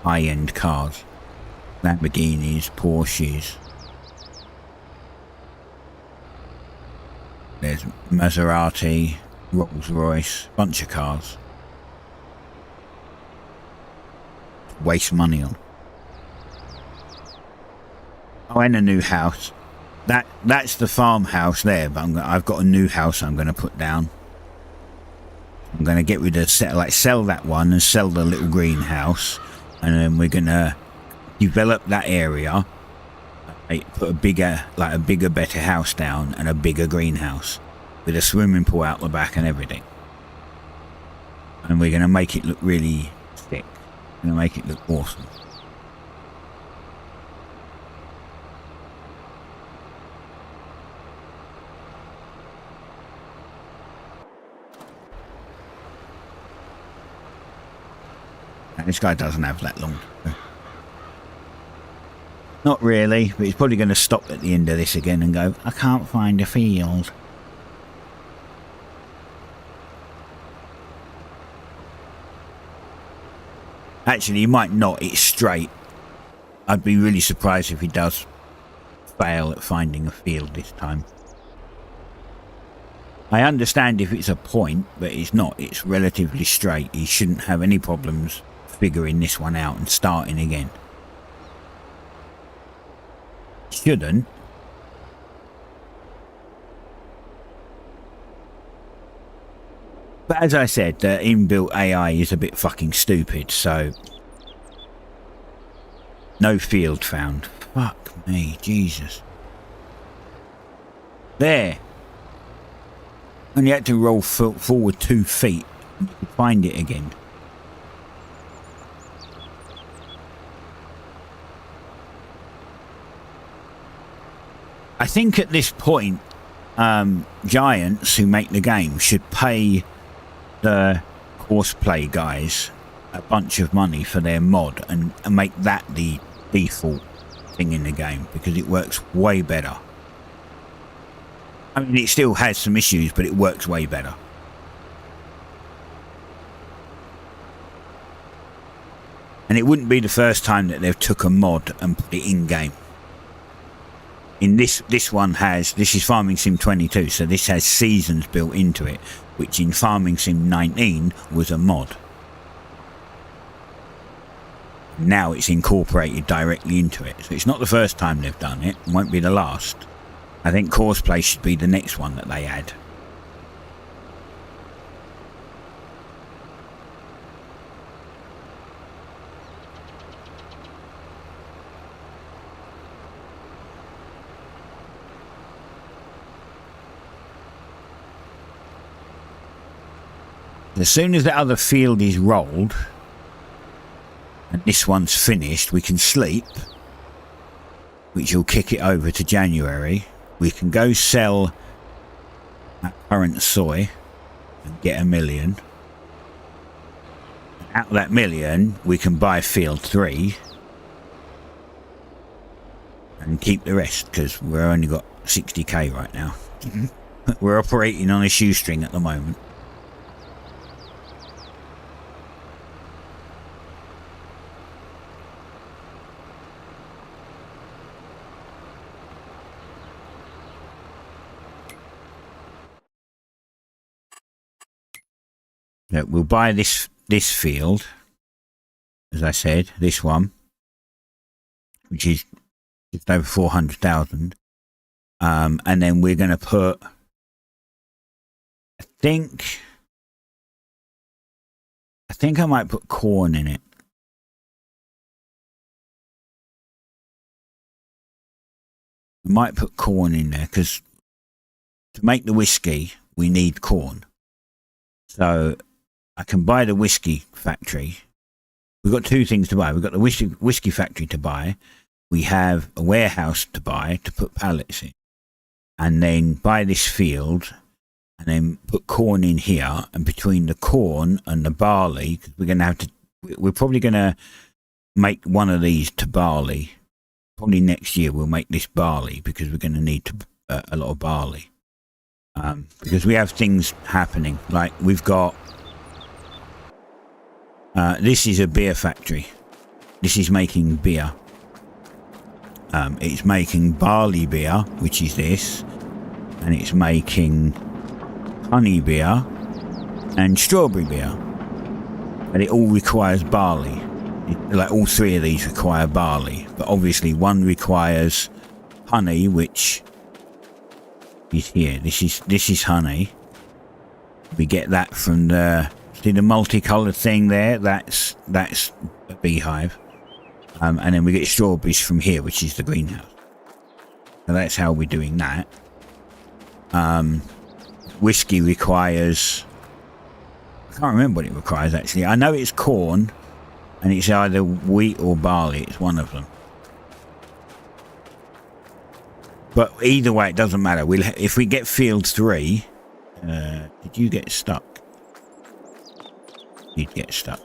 high-end cars, Lamborghinis, Porsches. There's Maserati, Rolls Royce, bunch of cars. Waste money on. Oh, and a new house. That's the farmhouse there, but I've got a new house I'm going to put down. I'm going to get rid of, sell that one and sell the little greenhouse, and then we're going to develop that area, put a bigger, better house down, and a bigger greenhouse with a swimming pool out the back and everything. And we're going to make it look really thick. We're going to make it look awesome. This guy doesn't have that long. Not really, but he's probably going to stop at the end of this again and go, I can't find a field. Actually, he might not. It's straight. I'd be really surprised if he does fail at finding a field this time. I understand if it's a point, but it's not. It's relatively straight. He shouldn't have any problems figuring this one out and starting again. Shouldn't. But as I said, the inbuilt AI is a bit fucking stupid, so... No field found. Fuck me, Jesus. There. Only had to roll forward 2 feet and you could find it again. I think at this point, Giants who make the game should pay the Courseplay guys a bunch of money for their mod and make that the default thing in the game, because it works way better. I mean, it still has some issues, but it works way better. And it wouldn't be the first time that they've took a mod and put it in game. In this one has, this is Farming Sim 22, so this has seasons built into it, which in Farming Sim 19 was a mod. Now it's incorporated directly into it, so it's not the first time they've done it, and won't be the last. I think Courseplay should be the next one that they add. As soon as the other field is rolled and this one's finished, we can sleep, which will kick it over to January. We can go sell that current soy and get $1 million. Out of that $1 million, we can buy field 3 and keep the rest, because we've only got 60k right now. We're operating on a shoestring at the moment. We'll buy this field, as I said, this one, which is just over 400,000, and then we're going to put, I think I might put corn in it. I might put corn in there because to make the whiskey we need corn. So I can buy the whiskey factory. We've got 2 things to buy. We've got the whiskey factory to buy. We have a warehouse to buy to put pallets in. And then buy this field and then put corn in here. And between the corn and the barley, because we're probably going to make one of these to barley. Probably next year we'll make this barley, because we're going to need a lot of barley. Because we have things happening, like we've got this is a beer factory. This is making beer. It's making barley beer, which is this, and it's making honey beer and strawberry beer, and it all requires barley. Like all 3 of these require barley, but obviously one requires honey, which is here. This is honey. We get that from the, see the multicolored thing there? That's a beehive. And then we get strawberries from here, which is the greenhouse. So that's how we're doing that. Whiskey requires, I can't remember what it requires actually. I know it's corn, and it's either wheat or barley. It's one of them. But either way, it doesn't matter. If we get field 3, did you get stuck? You'd get stuck.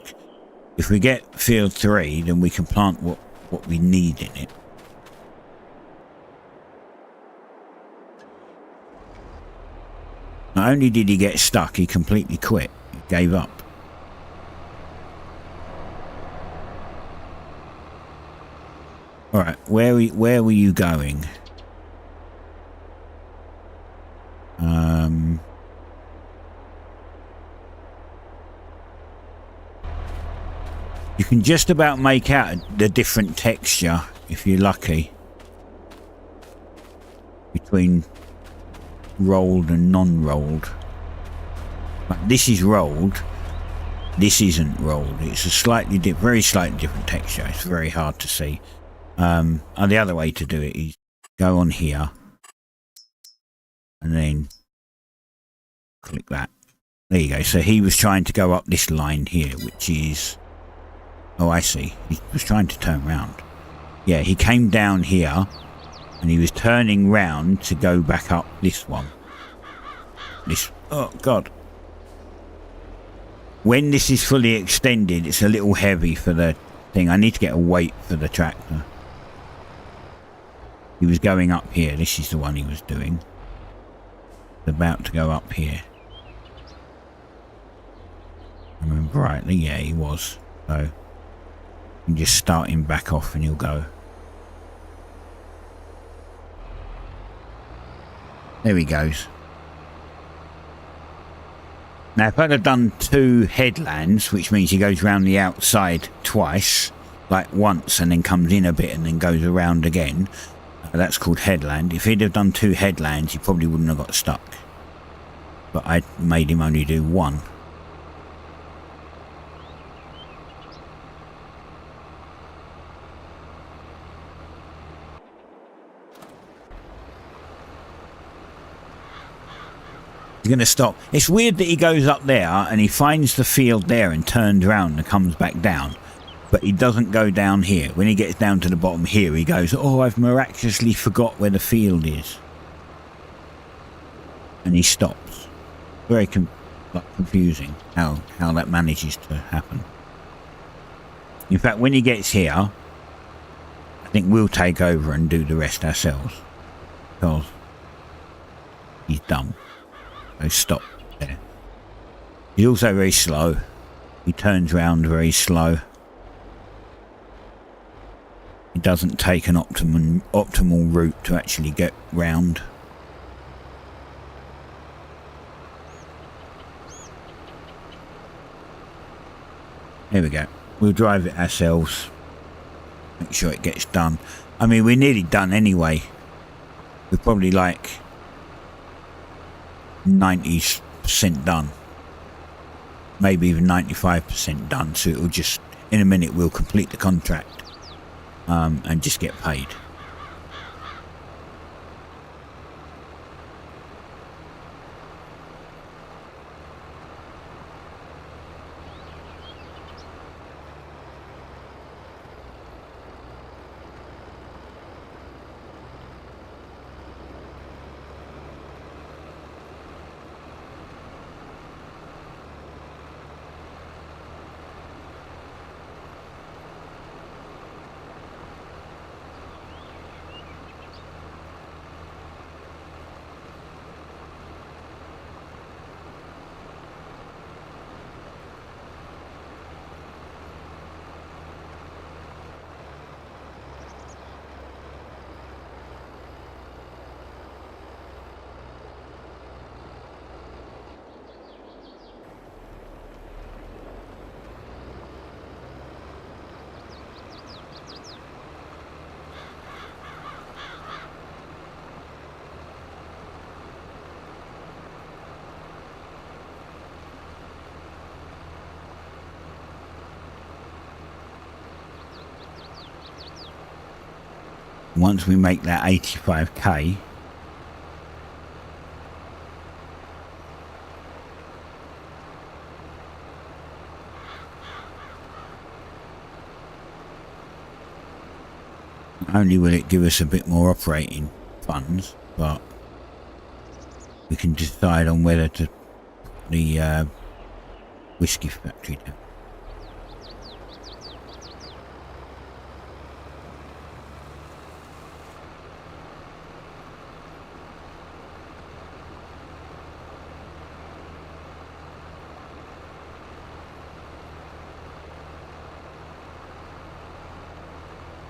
If we get field 3, then we can plant what we need in it. Not only did he get stuck, he completely quit. He gave up. All right, where were you going? You can just about make out the different texture if you're lucky between rolled and non-rolled. Like this is rolled, this isn't rolled. It's a very slightly different texture. It's very hard to see. And the other way to do it is go on here and then click that. There you go. So he was trying to go up this line here, which is, oh, I see. He was trying to turn round. Yeah, he came down here and he was turning round to go back up this one. Oh God. When this is fully extended, it's a little heavy for the thing. I need to get a weight for the tractor. He was going up here. This is the one he was doing. About to go up here. I remember rightly, yeah, he was. So you can just start him back off and he'll go. There he goes. Now if I'd have done 2 headlands, which means he goes round the outside twice, like once and then comes in a bit and then goes around again, that's called headland. If he'd have done 2 headlands, he probably wouldn't have got stuck. But I made him only do 1. He's going to stop. It's weird that he goes up there and he finds the field there and turns around and comes back down. But he doesn't go down here. When he gets down to the bottom here, he goes, oh, I've miraculously forgot where the field is. And he stops. Very confusing how that manages to happen. In fact, when he gets here, I think we'll take over and do the rest ourselves. Because he's dumb. So stop there. He's also very slow. He turns round very slow. He doesn't take an optimal route to actually get round. There we go. We'll drive it ourselves. Make sure it gets done. I mean, we're nearly done anyway. We're probably like 90% done. Maybe even 95% done. So it'll just, in a minute, we'll complete the contract. And just get paid. Once we make that 85k, not only will it give us a bit more operating funds, but we can decide on whether to put the whiskey factory down.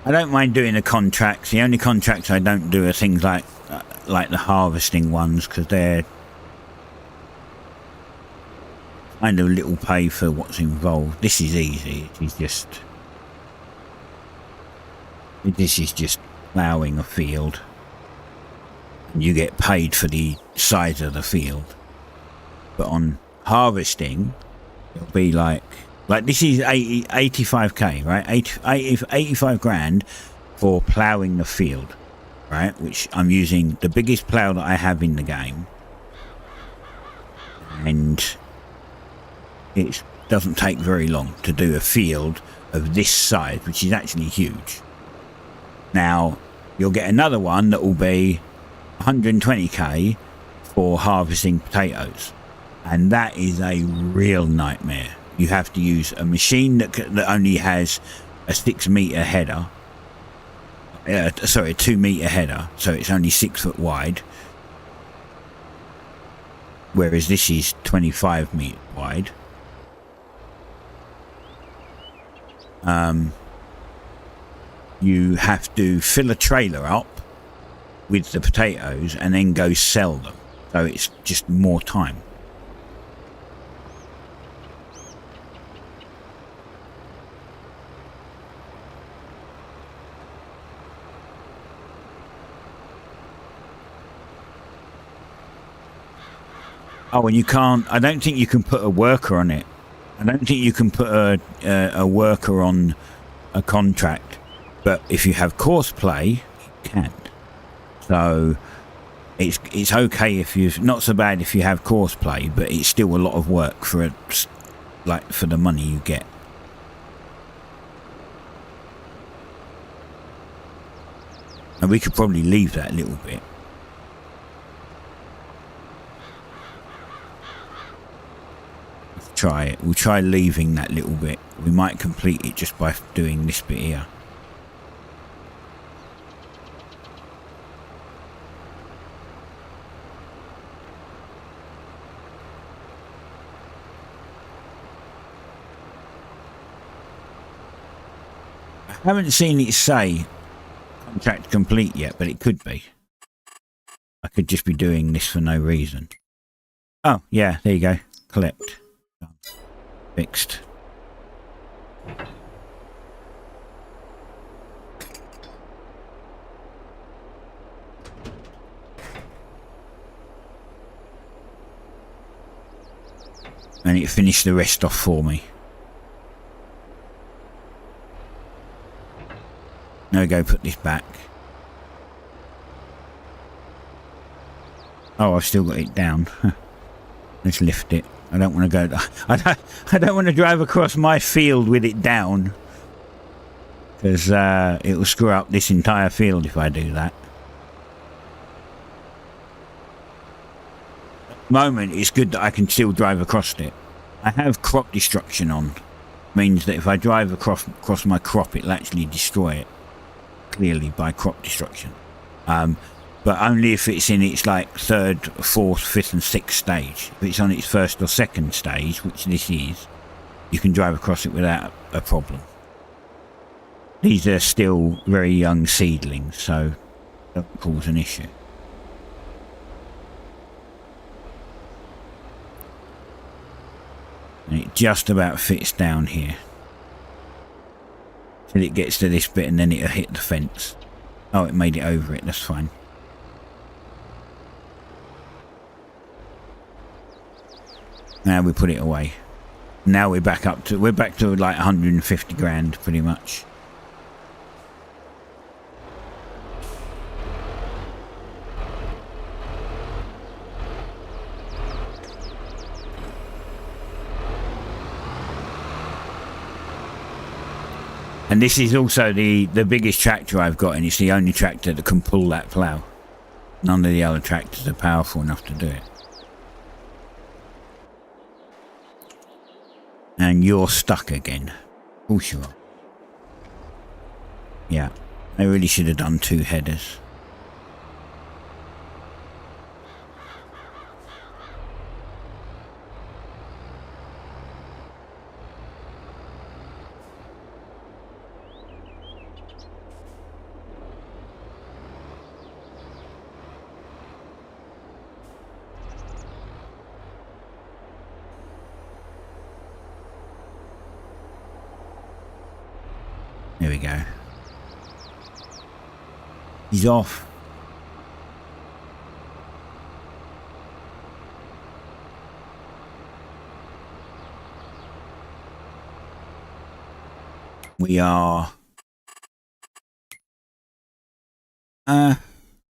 I don't mind doing the contracts. The only contracts I don't do are things like the harvesting ones, because they're kind of little pay for what's involved. This is easy. This is just ploughing a field, and you get paid for the size of the field. But on harvesting, it'll be like this is 85k, right? 85 grand for ploughing the field, right? Which I'm using the biggest plough that I have in the game, and it doesn't take very long to do a field of this size, which is actually huge. Now you'll get another one that will be 120k for harvesting potatoes, and that is a real nightmare. You have to use a machine that only has a 6 meter header, sorry, a 2 meter header, so it's only 6 foot wide, whereas this is 25 meter wide. You have to fill a trailer up with the potatoes and then go sell them, so it's just more time. Oh, and you can't, I don't think you can put a worker on it. I don't think you can put a worker on a contract, but if you have course play, you can. So it's okay if you've, not so bad if you have course play, but it's still a lot of work for for the money you get. And we could probably leave that a little bit. Try it. We'll try leaving that little bit. We might complete it just by doing this bit here. I haven't seen it say contract complete yet, but it could be. I could just be doing this for no reason. Oh, yeah, there you go. Collect. Fixed. And it finished the rest off for me. Now go put this back. Oh, I've still got it down. Let's lift it. I don't want to go. I don't want to drive across my field with it down, because it will screw up this entire field if I do that. At the moment, it's good that I can still drive across it. I have crop destruction on. Means that if I drive across my crop, it'll actually destroy it clearly by crop destruction. But only if it's in its like 3rd, 4th, 5th and 6th stage. If it's on its 1st or 2nd stage, which this is, you can drive across it without a problem. These are still very young seedlings, so it doesn't cause an issue. And it just about fits down here. Till it gets to this bit and then it'll hit the fence. Oh, it made it over it, that's fine. Now we put it away. Now we're back to like 150 grand pretty much. And this is also the biggest tractor I've got, and it's the only tractor that can pull that plough. None of the other tractors are powerful enough to do it. And you're stuck again. Of course you are. Yeah, I really should have done 2 headers. There we go. He's off. We are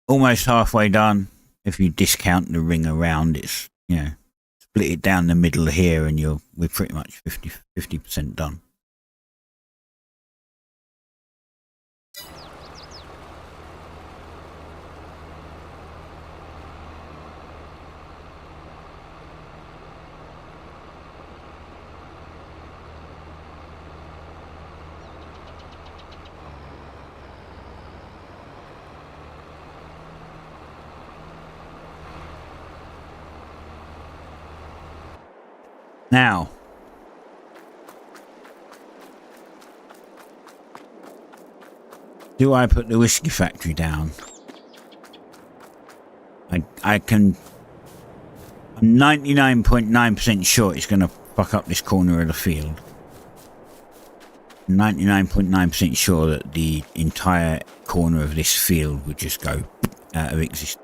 almost halfway done. If you discount the ring around, it's, you know, split it down the middle here and we're pretty much 50% done. Now, do I put the whiskey factory down? I can. I'm 99.9% sure it's going to fuck up this corner of the field. 99.9% sure that the entire corner of this field would just go out of existence.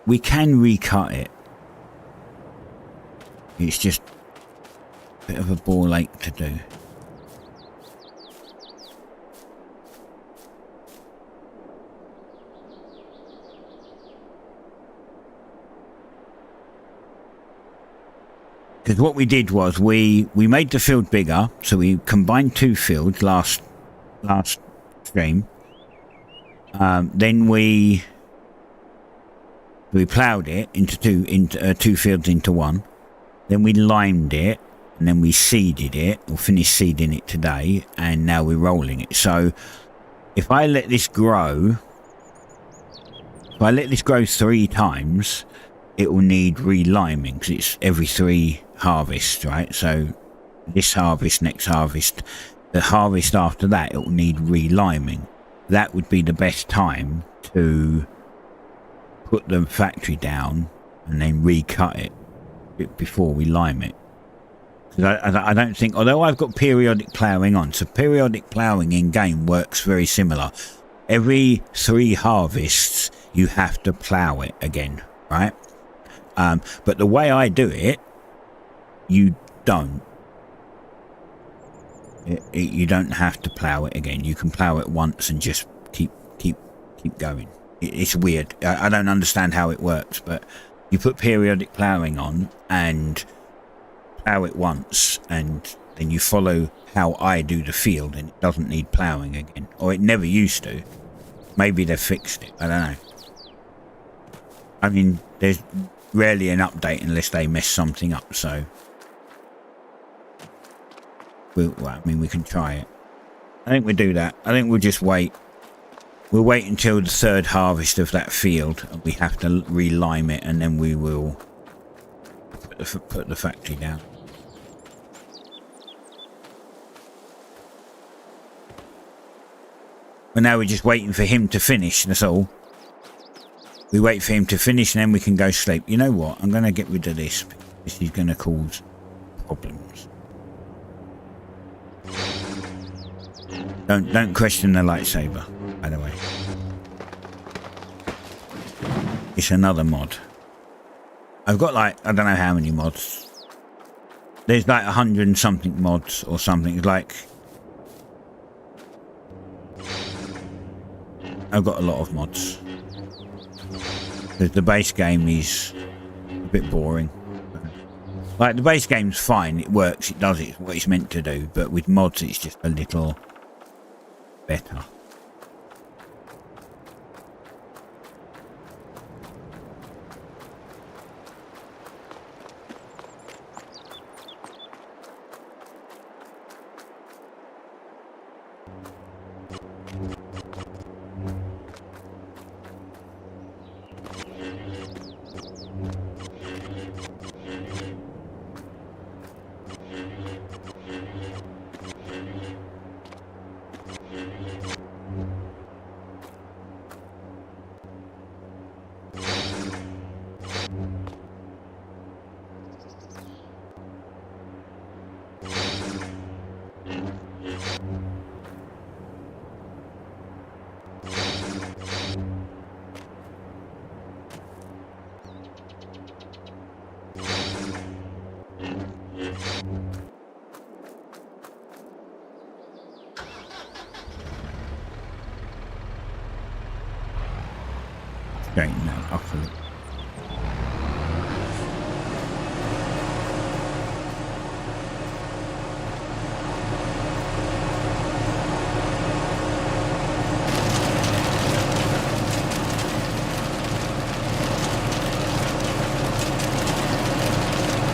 We can recut it. It's just a bit of a ball ache to do. Because what we did was we made the field bigger, so we combined two fields last stream. Then we ploughed it into two fields into one. Then we limed it, and then we seeded it, or finished seeding it today, and now we're rolling it. So if I let this grow, 3 times, it will need reliming, because it's every 3 harvests, right? So this harvest, next harvest, the harvest after that, it will need reliming. That would be the best time to put the factory down and then recut it before we lime it. Because I don't think, although I've got periodic ploughing on, so periodic ploughing in game works very similar. Every 3 harvests you have to plough it again, right? But the way I do it, you don't. You don't have to plough it again. You can plough it once and just keep going. It's weird. I don't understand how it works, but you put periodic ploughing on and plough it once, and then you follow how I do the field, and it doesn't need ploughing again. Or it never used to. Maybe they've fixed it. I don't know. I mean, there's rarely an update unless they mess something up, so we can try it. I think we'll do that. I think we'll just wait. We'll wait until the 3rd harvest of that field, and we have to relime it, and then we will put the factory down. But now we're just waiting for him to finish, that's all. We wait for him to finish, and then we can go sleep. You know what? I'm going to get rid of this. This is going to cause problems. Don't question the lightsaber, by the way. It's another mod. I've got like, I don't know how many mods. There's like 100 and something mods or something. Like, I've got a lot of mods. The base game is a bit boring. Like, the base game's fine, it works, it does what it's meant to do, but with mods it's just a little better. Straighten that up a little.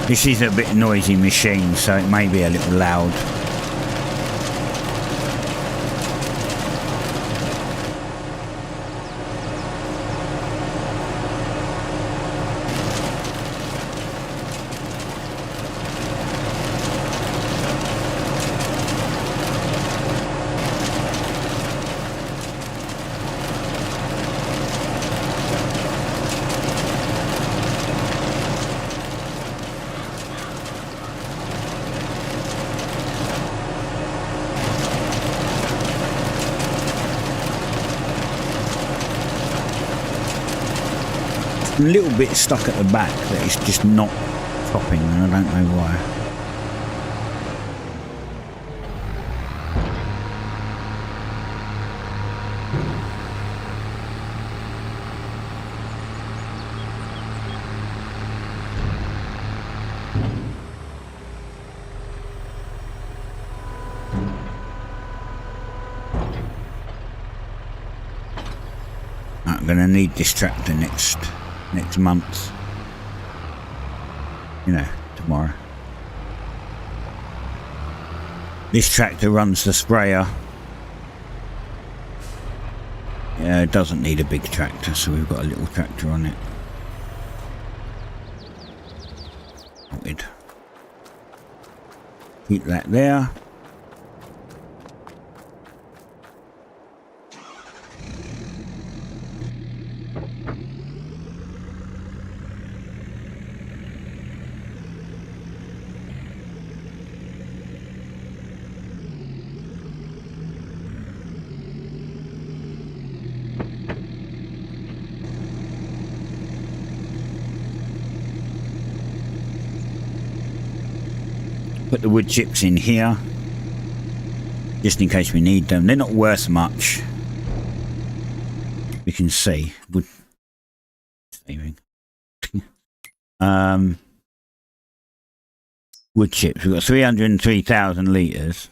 This is a bit noisy machine, so it may be a little loud. A little bit stuck at the back that it's just not topping, and I don't know why. I'm gonna need this tractor next month, you know, tomorrow. This tractor runs the sprayer. Yeah, it doesn't need a big tractor, so we've got a little tractor on it. We'd keep that there. Put the wood chips in here, just in case we need them. They're not worth much. We can see wood saving. Wood chips. We've got 303,000 litres.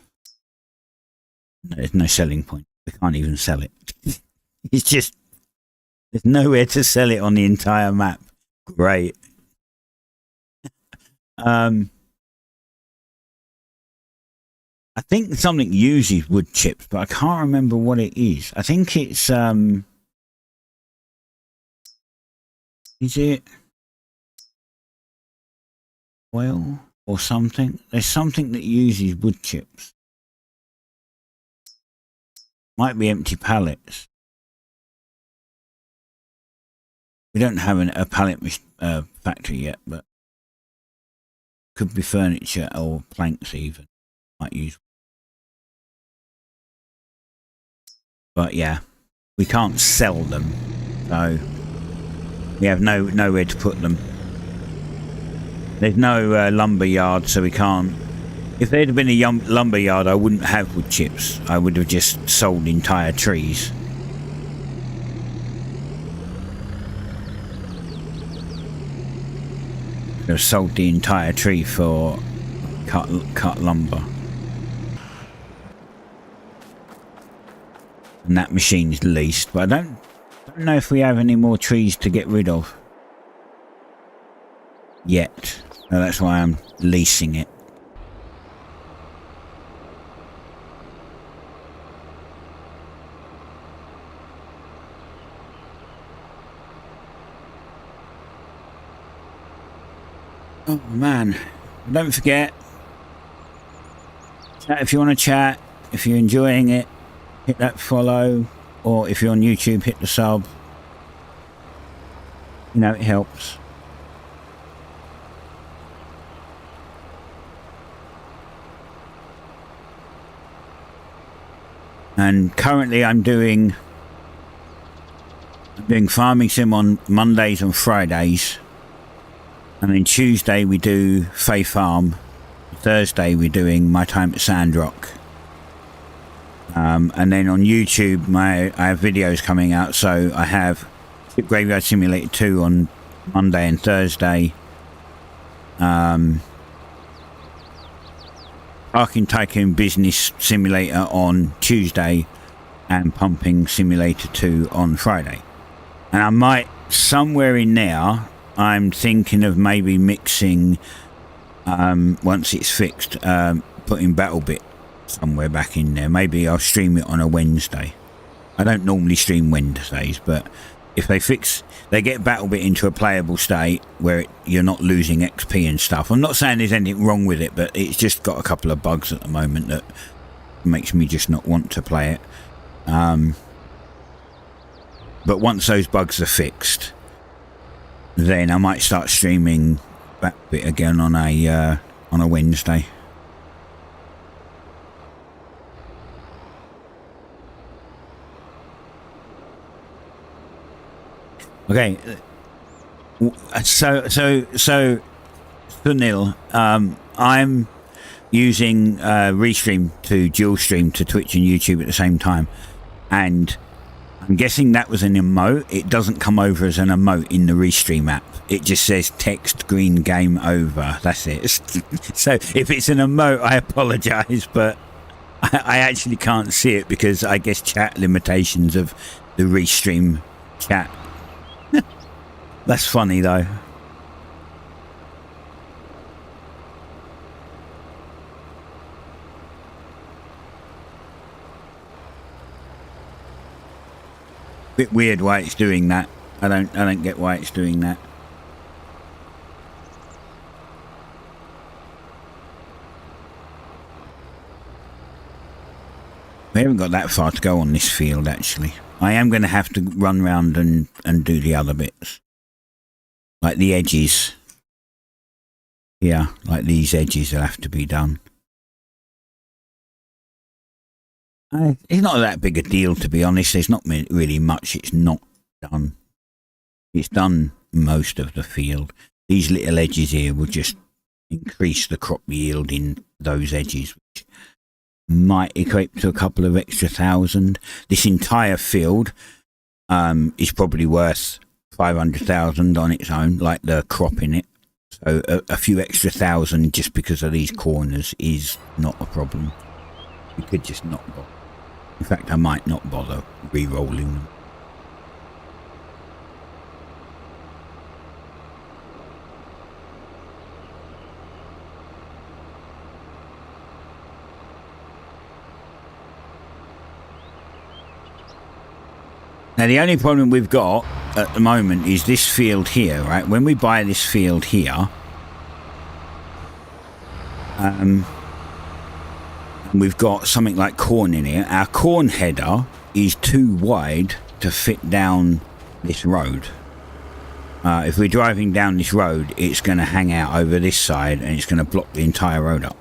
There's no selling point. We can't even sell it. It's just there's nowhere to sell it on the entire map. Great. I think something uses wood chips, but I can't remember what it is. I think it's is it oil or something? There's something that uses wood chips. Might be empty pallets. We don't have a pallet factory yet, but could be furniture or planks even. Might use. But yeah, we can't sell them, so we have nowhere to put them. There's no lumber yard, so we can't. If there'd have been a lumber yard, I wouldn't have wood chips. I would have just sold entire trees. I've sold the entire tree for cut lumber. And that machine's leased, but I don't know if we have any more trees to get rid of yet. So that's why I'm leasing it. Oh man, don't forget, if you want to chat, if you're enjoying it, hit that follow, or if you're on YouTube, hit the sub. You know, it helps. And currently I'm doing Farming Sim on Mondays and Fridays. And then Tuesday we do Fae Farm. Thursday we're doing My Time at Sandrock. And then on YouTube I have videos coming out, so I have Graveyard Simulator 2 on Monday and Thursday. Parking Tycoon Business Simulator on Tuesday, and Pumping Simulator 2 on Friday. And I might, somewhere in there, I'm thinking of maybe mixing, once it's fixed, putting BattleBit somewhere back in there. Maybe I'll stream it on a Wednesday. I don't normally stream Wednesdays, but if they get BattleBit into a playable state where you're not losing XP and stuff. I'm not saying there's anything wrong with it, but it's just got a couple of bugs at the moment that makes me just not want to play it. But once those bugs are fixed, then I might start streaming BattleBit again on a Wednesday. Okay, so Sunil, I'm using Restream to dual stream to Twitch and YouTube at the same time, and I'm guessing that was an emote. It doesn't come over as an emote in the Restream app. It just says text green game over. That's it. So if it's an emote, I apologise, but I actually can't see it because I guess chat limitations of the Restream chat. That's funny though. Bit weird why it's doing that. I don't get why it's doing that. We haven't got that far to go on this field actually. I am going to have to run round and do the other bits. Like the edges. Yeah, like these edges will have to be done. It's not that big a deal, to be honest. There's not really much it's not done. It's done most of the field. These little edges here will just increase the crop yield in those edges, which might equate to a couple of extra thousand. This entire field is probably worth 500,000 on its own, like the crop in it. So a few extra thousand just because of these corners is not a problem. You could just not bother. In fact, I might not bother re-rolling them. Now, the only problem we've got at the moment is this field here, right? When we buy this field here, we've got something like corn in here. Our corn header is too wide to fit down this road. If we're driving down this road, it's going to hang out over this side and it's going to block the entire road up.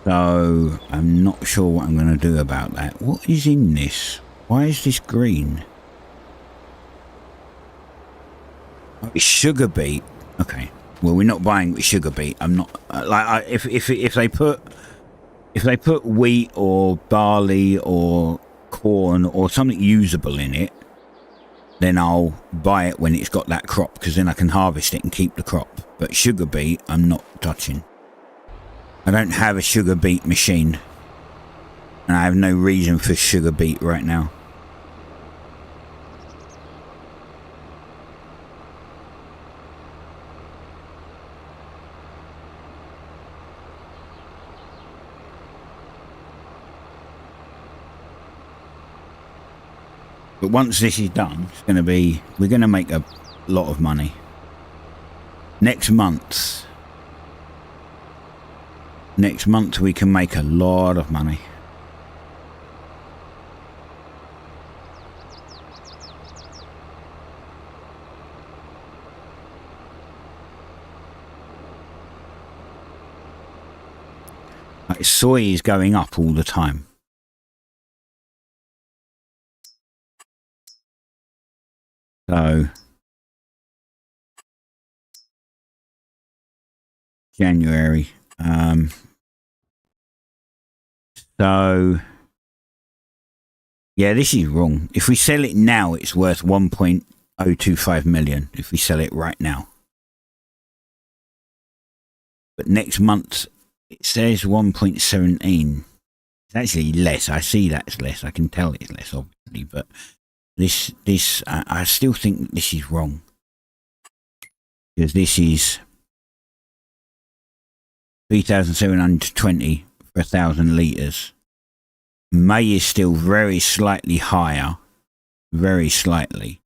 So I'm not sure what I'm going to do about that. What is in this? Why is this green? Oh, it's sugar beet. Okay. Well, we're not buying with sugar beet. I'm not like if they put wheat or barley or corn or something usable in it, then I'll buy it when it's got that crop because then I can harvest it and keep the crop. But sugar beet, I'm not touching. I don't have a sugar beet machine, and I have no reason for sugar beet right now. But once this is done, it's going to be, we're going to make a lot of money. Next month we can make a lot of money. Like soy is going up all the time. So January. So Yeah, this is wrong. If we sell it now, it's worth 1.025 million if we sell it right now. But next month, it says 1.17. It's actually less. I see that's less. I can tell it's less, obviously. But I still think this is wrong. Because this is 3,720 for 1,000 litres. May is still very slightly higher. Very slightly.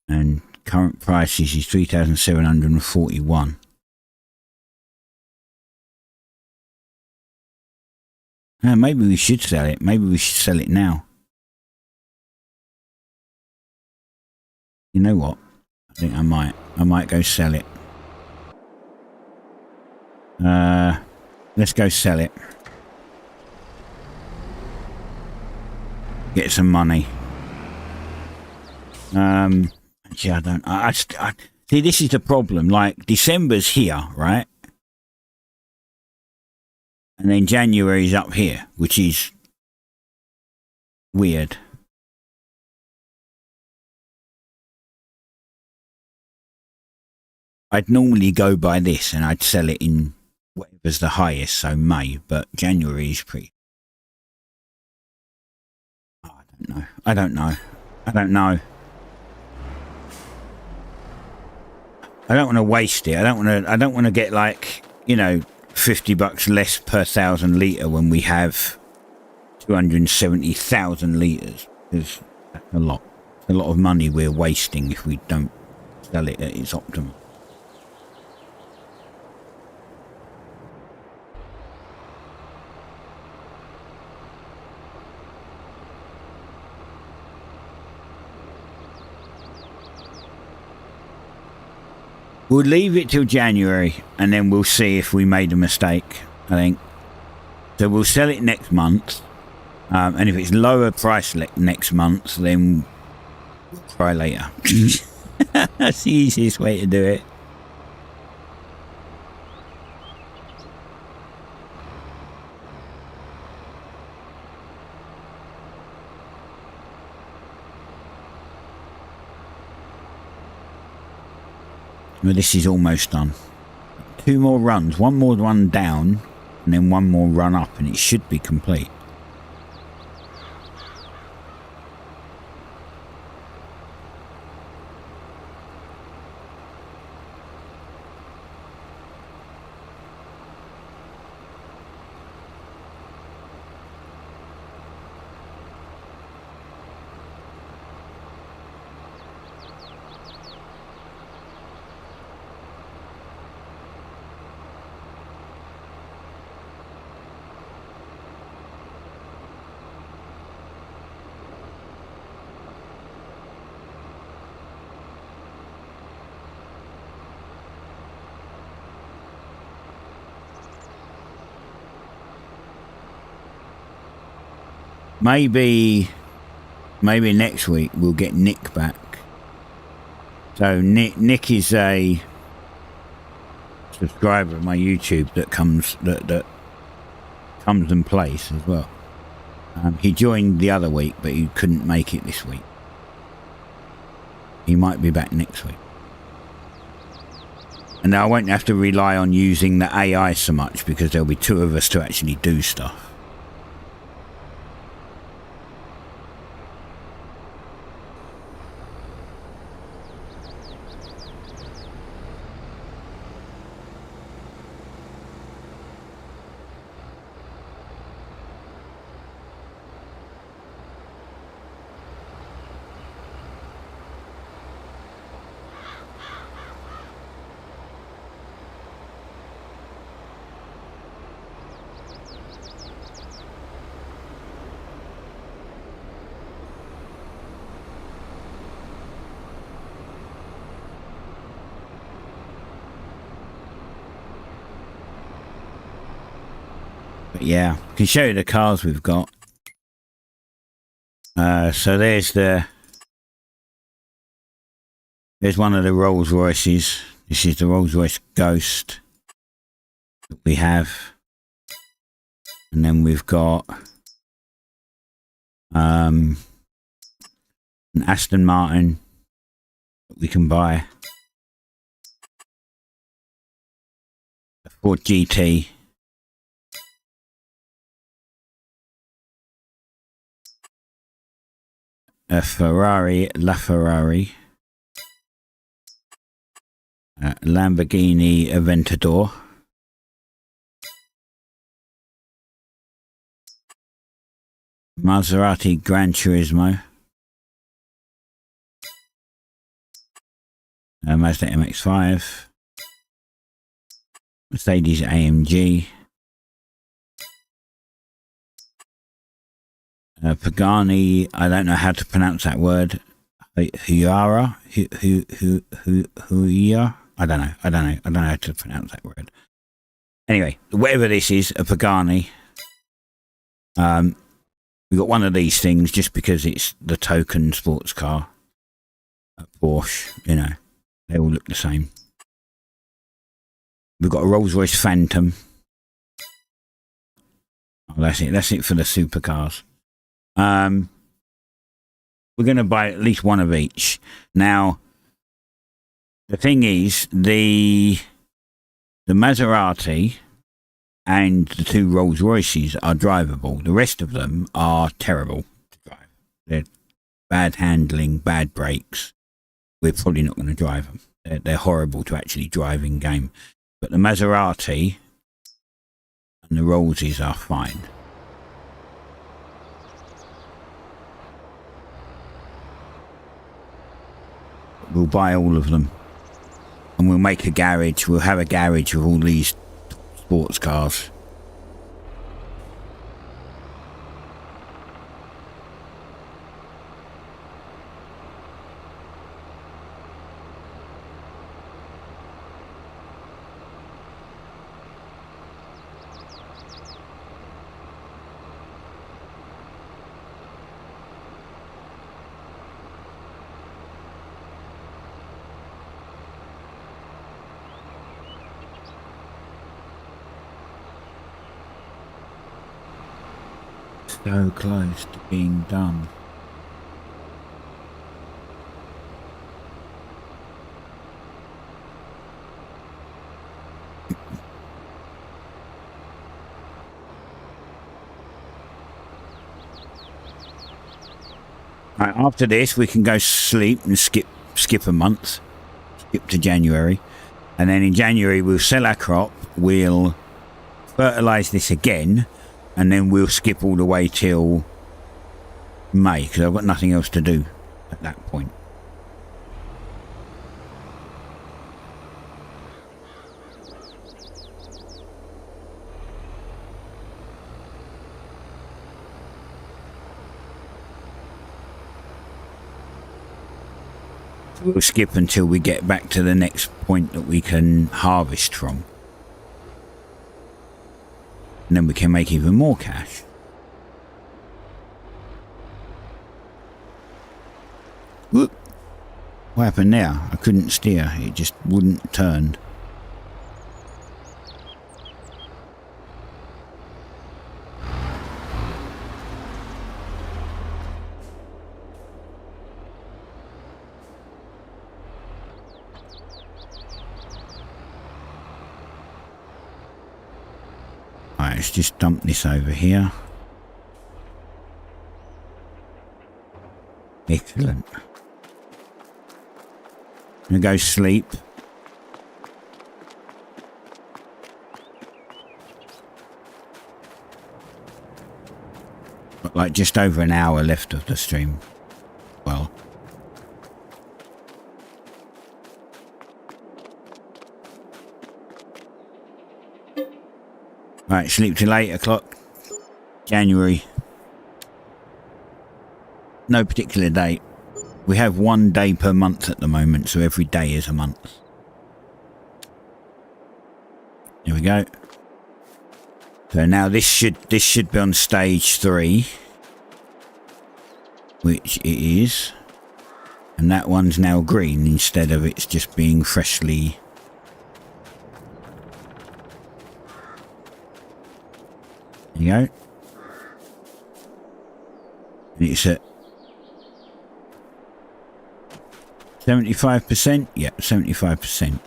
And current prices is 3,741. Maybe we should sell it. Maybe we should sell it now. You know what? I think I might. I might go sell it. Let's go sell it. Get some money. Actually, I don't. I see. This is the problem. Like December's here, right? And then January's up here, which is weird. I'd normally go by this and I'd sell it in whatever's the highest, so May, but January is pretty... Oh, I don't know. I don't want to waste it. I don't want to get like, you know, $50 less per 1,000 litre when we have 270,000 litres. Because that's a lot. It's a lot of money we're wasting if we don't sell it at its optimum. We'll leave it till January and then we'll see if we made a mistake, I think. So we'll sell it next month. And if it's lower price next month, then we'll try later. That's the easiest way to do it. Well, this is almost done. 2 more runs. 1 more run down and then 1 more run up and it should be complete. Maybe next week we'll get Nick back. So Nick is a subscriber of my YouTube that comes and plays as well. He joined the other week, but he couldn't make it this week. He might be back next week. And I won't have to rely on using the AI so much because there'll be 2 of us to actually do stuff. But yeah, I can show you the cars we've got. So there's one of the Rolls Royces. This is the Rolls Royce Ghost that we have. And then we've got An Aston Martin that we can buy. A Ford GT. A Ferrari, LaFerrari. Lamborghini Aventador. Maserati Gran Turismo. Mazda MX-5. Mercedes AMG. Pagani, I don't know how to pronounce that word. Huyara? Huyara? I don't know how to pronounce that word. Anyway, whatever this is, a Pagani. We got one of these things just because it's the token sports car. A Porsche, you know, they all look the same. We've got a Rolls-Royce Phantom. Oh, that's it. That's it for the supercars. We're going to buy at least one of each. Now, the thing is, the Maserati and the two Rolls Royces are drivable. The rest of them are terrible to drive. They're bad handling, bad brakes. We're probably not going to drive them. They're horrible to actually drive in game. But the Maserati and the Rollses are fine. We'll buy all of them. And we'll make a garage. We'll have a garage with all these sports cars. So close to being done. Right, after this we can go sleep and skip a month. Skip to January. And then in January we'll sell our crop, we'll fertilise this again, and then we'll skip all the way till May, because I've got nothing else to do at that point. So we'll skip until we get back to the next point that we can harvest from. And then we can make even more cash. Whoop. What happened there? I couldn't steer. It just wouldn't turn. Alright, let's just dump this over here. Excellent. I'm gonna go sleep. Got like just over an hour left of the stream. Well. Right, sleep till 8 o'clock. January. No particular date. We have 1 day per month at the moment, so every day is a month. Here we go. So now this should be on stage 3, which it is, and that one's now green instead of it's just being freshly. There you go. And it's at 75%. Yep, 75%.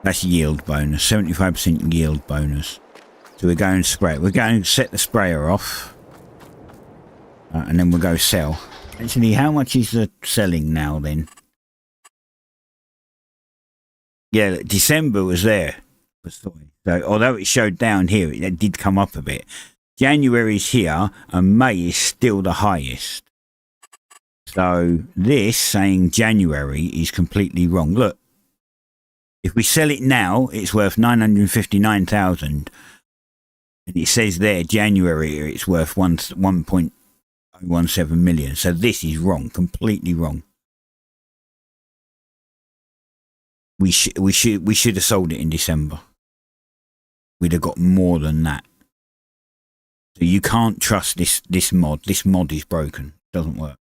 That's yield bonus. 75% yield bonus. So we're going to spray it. We're going to set the sprayer off. And then we'll go sell. Actually, how much is the selling now then? Yeah, December was there. So although it showed down here, it did come up a bit. January's here and May is still the highest. So this saying January is completely wrong. Look, if we sell it now, it's worth 959,000. And it says there January it's worth 1.017 million. So this is wrong, completely wrong. We should have sold it in December. We'd have got more than that. So you can't trust this mod. This mod is broken. It doesn't work.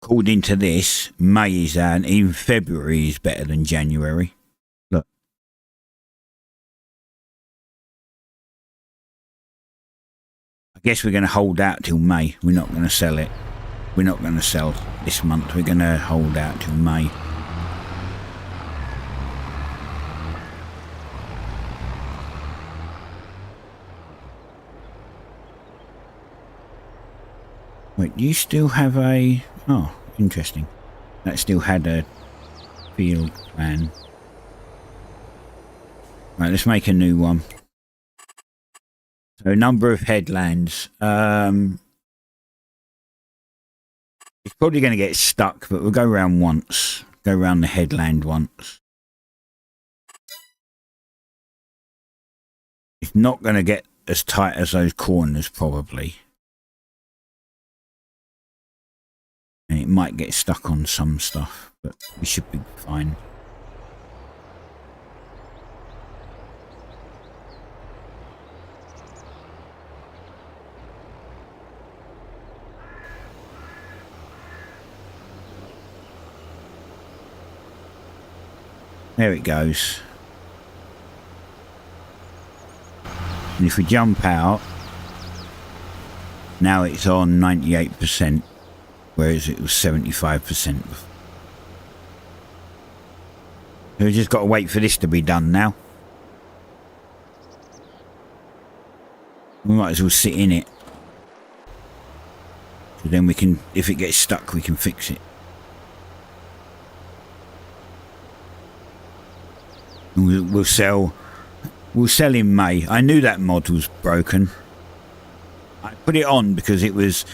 According to this, May is and even February is better than January. Look. I guess we're going to hold out till May. We're not going to sell it. We're not going to sell this month. We're going to hold out till May. Wait, do you still have a... Oh, interesting. That still had a field plan. Right, let's make a new one. So, number of headlands. It's probably going to get stuck, but we'll go around once. Go around the headland once. It's not going to get as tight as those corners, probably. And it might get stuck on some stuff, but we should be fine. There it goes. And if we jump out, now it's on 98%. Whereas it was 75%. So we've just got to wait for this to be done now. We might as well sit in it. So then we can, if it gets stuck, we can fix it. And we'll sell in May. I knew that mod was broken. I put it on because it was...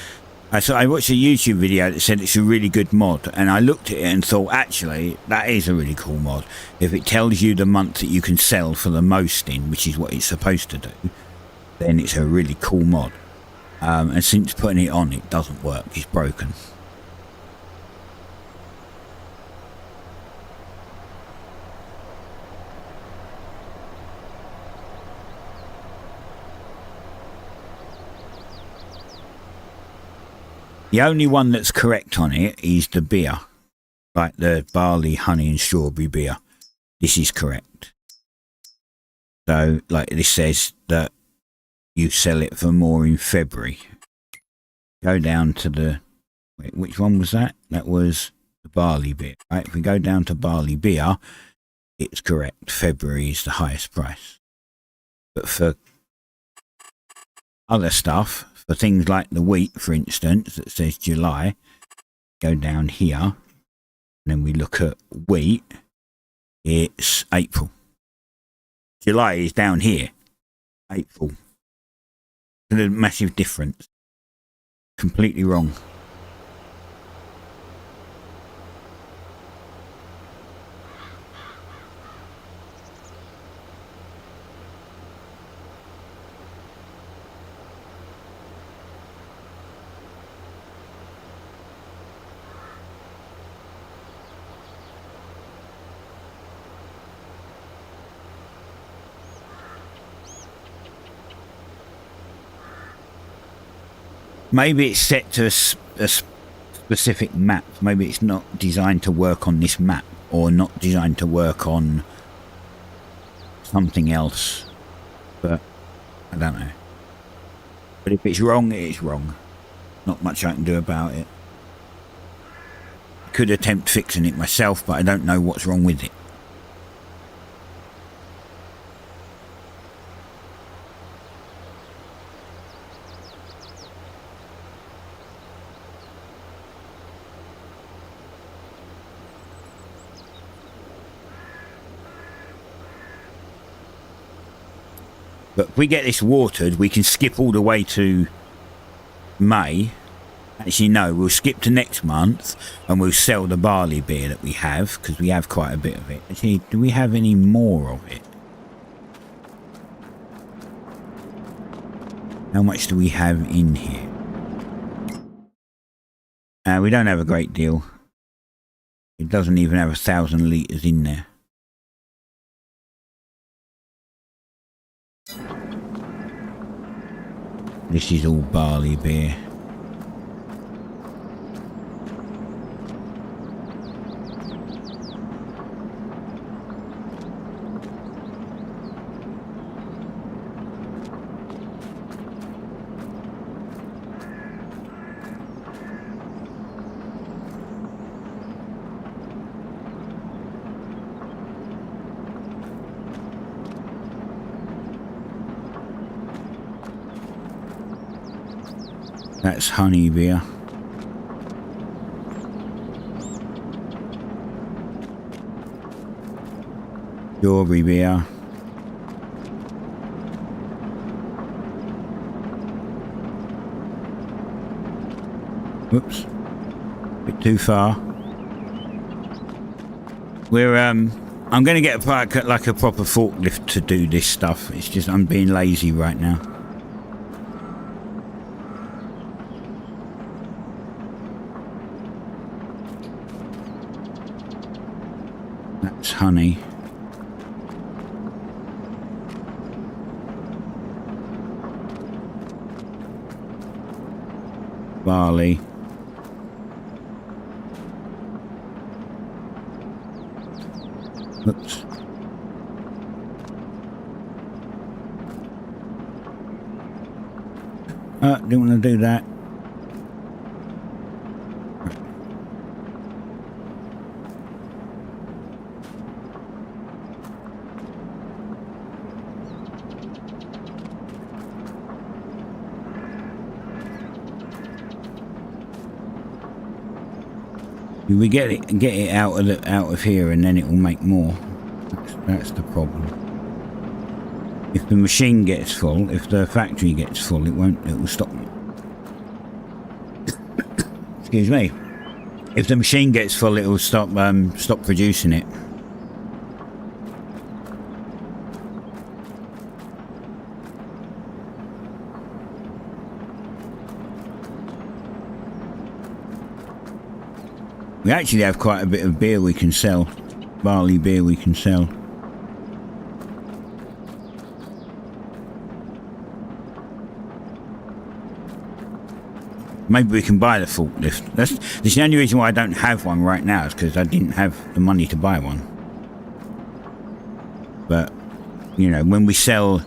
I watched a YouTube video that said it's a really good mod, and I looked at it and thought, actually, that is a really cool mod. If it tells you the month that you can sell for the most in, which is what it's supposed to do, then it's a really cool mod. And since putting it on, it doesn't work. It's broken. The only one that's correct on it is the beer, like the barley, honey and strawberry beer. This is correct. So, like this says that you sell it for more in February. Go down to the... Wait, which one was that? That was the barley beer, right? If we go down to barley beer, it's correct. February is the highest price. But for other stuff... For things like the wheat, for instance, that says July, go down here, and then we look at wheat, it's April. July is down here, April. So there's a massive difference. Completely wrong. Maybe it's set to a specific map. Maybe it's not designed to work on this map, or not designed to work on something else, but I don't know. But if it's wrong, it's wrong. Not much I can do about it. I could attempt fixing it myself, but I don't know what's wrong with it. But if we get this watered, we can skip all the way to May. Actually, no, we'll skip to next month and we'll sell the barley beer that we have, because we have quite a bit of it. Actually, do we have any more of it? How much do we have in here? We don't have a great deal. It doesn't even have 1,000 litres in there. This is all barley beer. That's honey beer. Strawberry beer. Whoops. Bit too far. We're I'm going to get like a proper forklift to do this stuff. It's just I'm being lazy right now. That's honey. Barley. Oops. Didn't want to do that. We get it out of here, and then it will make more. That's the problem. If the machine gets full, if the factory gets full, it will stop. Excuse me. If the machine gets full, it will stop producing it. We actually have quite a bit of beer we can sell. Barley beer we can sell. Maybe we can buy the forklift. That's the only reason why I don't have one right now, is because I didn't have the money to buy one. But, you know, when we sell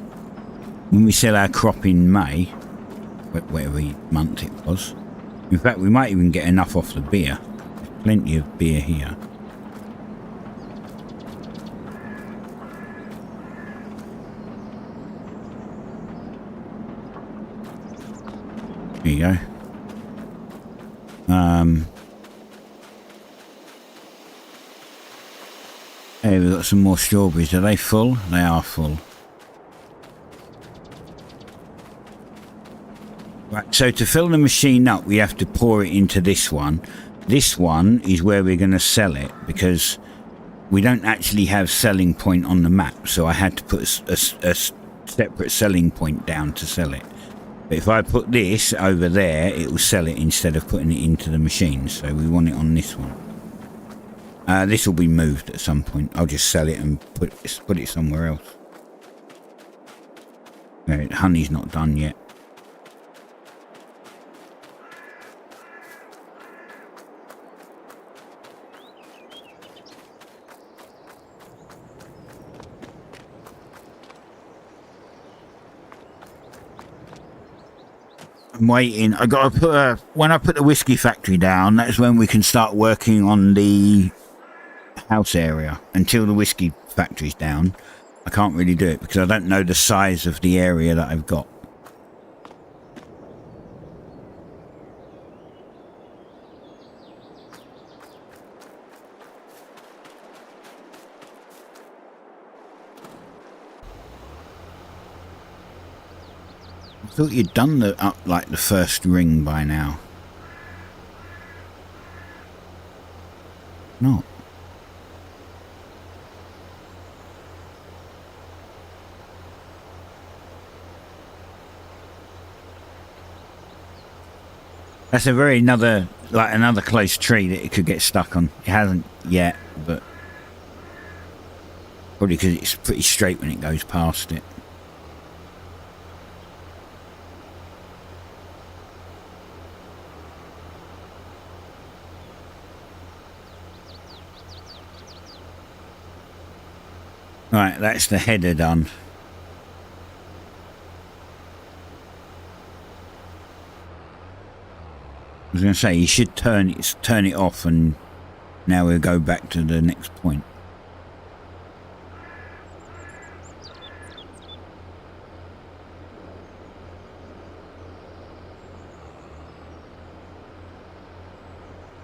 our crop in May, whatever month it was, in fact we might even get enough off the beer. Plenty of beer here. There you go. Hey, we've got some more strawberries. Are they full? They are full. Right, so to fill the machine up, we have to pour it into this one. This one is where we're going to sell it, because we don't actually have selling point on the map, so I had to put a separate selling point down to sell it. But if I put this over there, it will sell it instead of putting it into the machine, so we want it on this one. This will be moved at some point. I'll just sell it and put it somewhere else. Right, honey's not done yet. I'm waiting. I got to put when I put the whiskey factory down, that's when we can start working on the house area. Until the whiskey factory's down, I can't really do it because I don't know the size of the area that I've got. I thought you'd done the like the first ring by now. Not. That's a very another close tree that it could get stuck on. It hasn't yet, but probably because it's pretty straight when it goes past it. Right, that's the header done. I was going to say, you should turn it off, and now we'll go back to the next point.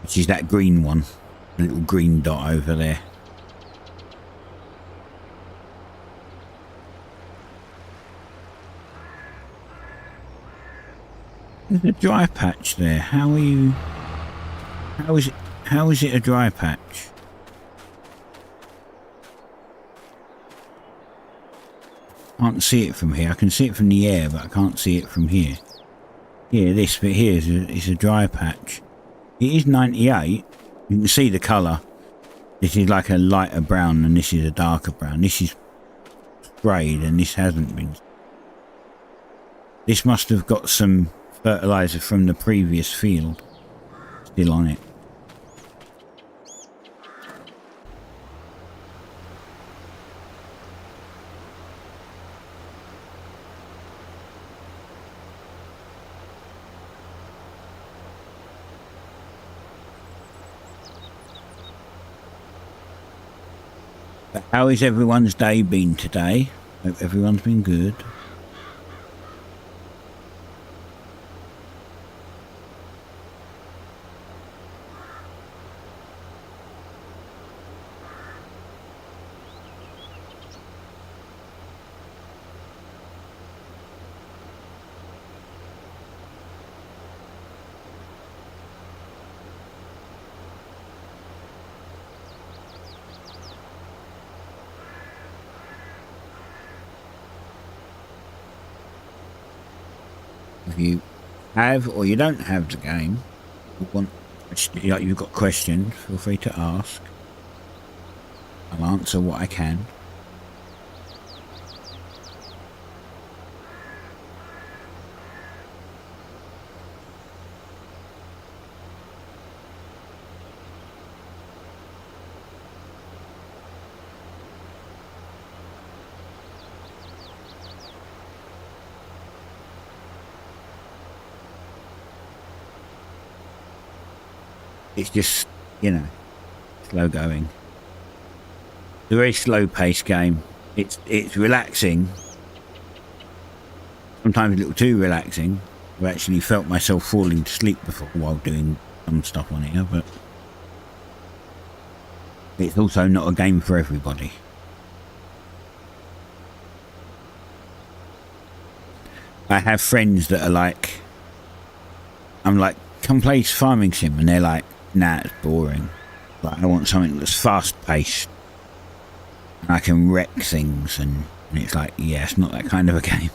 Which is that green one, the little green dot over there. There's a dry patch there. How are you? How is it a dry patch? Can't see it from here. I can see it from the air, but I can't see it from here. Yeah, this bit here is a dry patch. It is 98. You can see the colour. This is like a lighter brown, and this is a darker brown. This is sprayed, and this hasn't been. This must have got some fertilizer from the previous field still on it. But how has everyone's day been today? Hope everyone's been good. If you have or you don't have the game, you've got questions, feel free to ask. I'll answer what I can. It's just, you know, slow going. It's a very slow paced game. It's relaxing. Sometimes a little too relaxing. I've actually felt myself falling to sleep before while doing some stuff on here, but it's also not a game for everybody. I have friends that are like, I'm like, come play Farming Sim, and they're like, nah, it's boring. Like, I want something that's fast paced. I can wreck things, and it's like, yeah, it's not that kind of a game.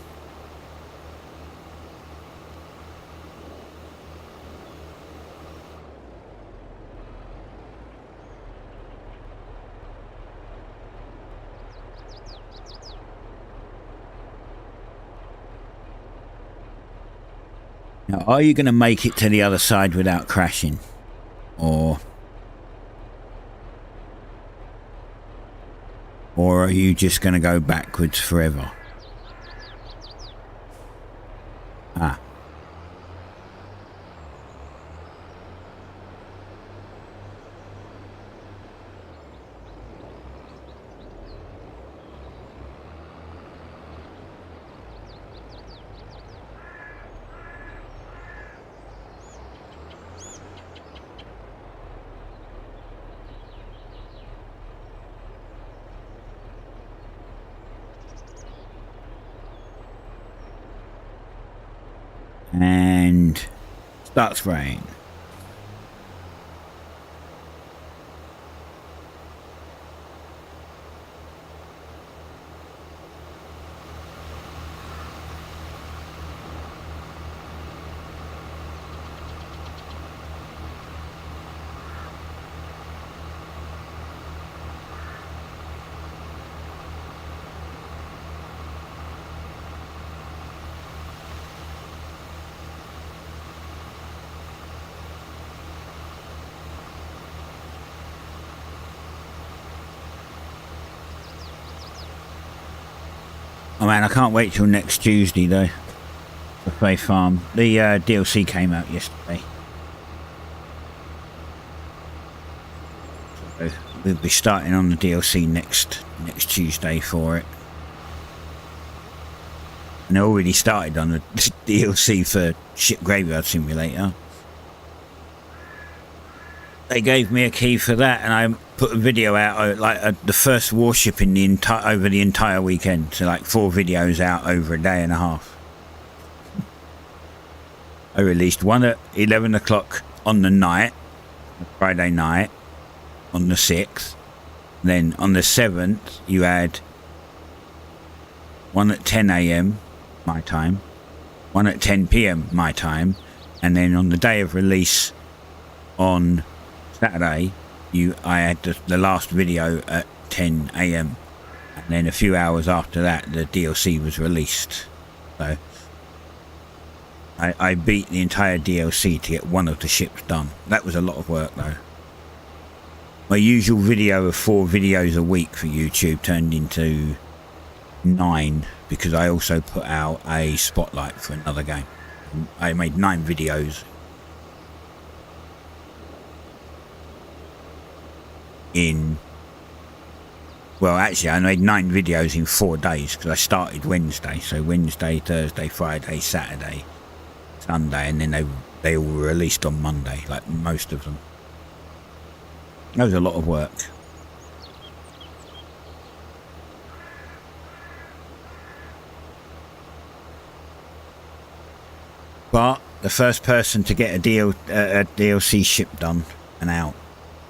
Now, are you going to make it to the other side without crashing? Or are you just going to go backwards forever? Ah. and start spraying. Oh man, I can't wait till next Tuesday though. For Faith Farm. The DLC came out yesterday. So we'll be starting on the DLC next Tuesday for it. And I already started on the DLC for Ship Graveyard Simulator. They gave me a key for that, and I put a video out, the first warship in the over the entire weekend. So like 4 videos out over a day and a half. I released one at 11 o'clock on the night, Friday night, on the 6th. Then on the 7th, you had one at 10 AM my time, one at 10 PM my time, and then on the day of release on Saturday, I had the last video at 10 AM, and then a few hours after that the DLC was released. So I beat the entire DLC to get one of the ships done. That was a lot of work though. My usual video of 4 videos a week for YouTube turned into 9 because I also put out a spotlight for another game. I made 9 videos well actually I made 9 videos in 4 days because I started Wednesday, so Wednesday, Thursday, Friday, Saturday, Sunday, and then they all were released on Monday, like most of them. That was a lot of work. But the first person to get a DLC ship done and out.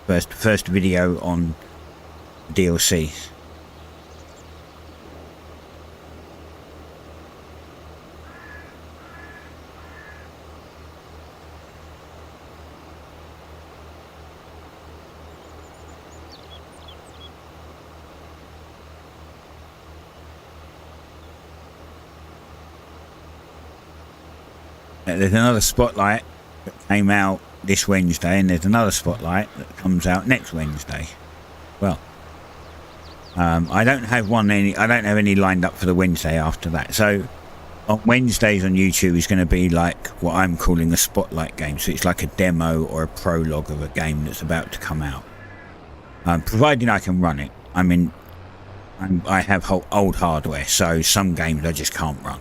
First video on DLC. There's another spotlight that came out this Wednesday, and there's another spotlight that comes out next Wednesday. Well, I don't have any lined up for the Wednesday after that. So on Wednesdays on YouTube is going to be like what I'm calling a spotlight game. So it's like a demo or a prologue of a game that's about to come out. Providing I can run it. I mean, I have old hardware, so some games I just can't run.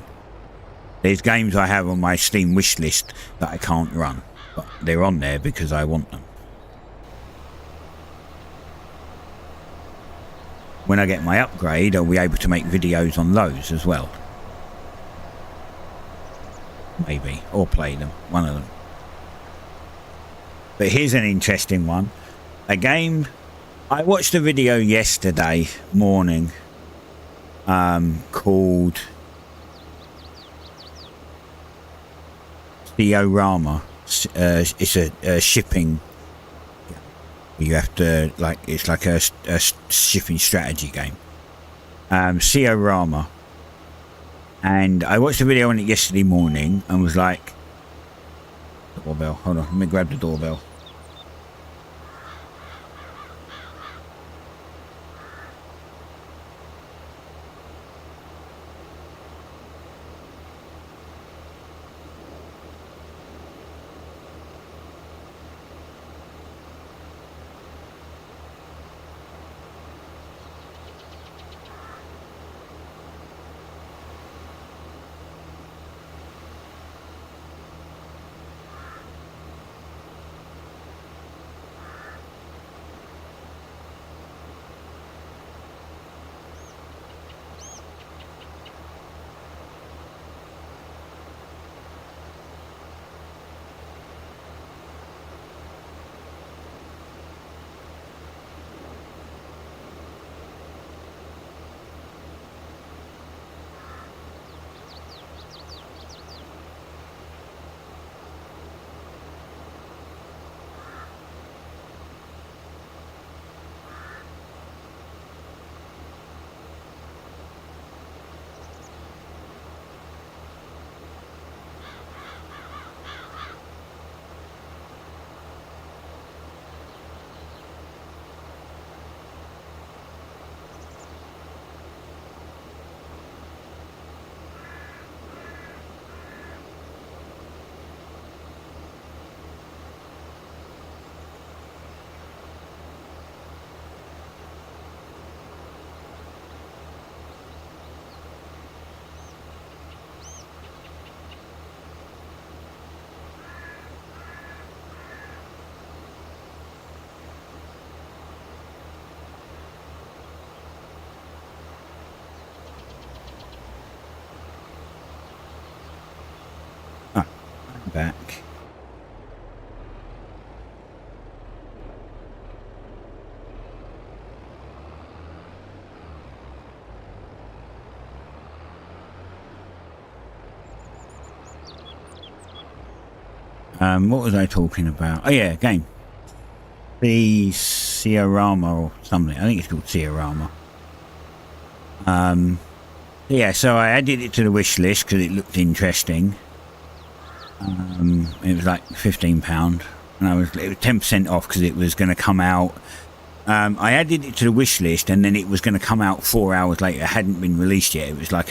There's games I have on my Steam wish list that I can't run, but they're on there because I want them. When I get my upgrade, I'll be able to make videos on those as well. Maybe, or play them, one of them. But here's an interesting one. A game, I watched a video yesterday morning called Diorama. It's a shipping. You have to it's like a shipping strategy game. Diorama. And I watched a video on it yesterday morning and was like, doorbell. Hold on, let me grab the doorbell. back. What was I talking about? Oh yeah, game. The Ciarama or something. I think it's called Ciarama. Yeah, so I added it to the wish list because it looked interesting. It was like £15, and it was 10% off because it was going to come out. I added it to the wish list, and then it was going to come out 4 hours later. It hadn't been released yet. It was like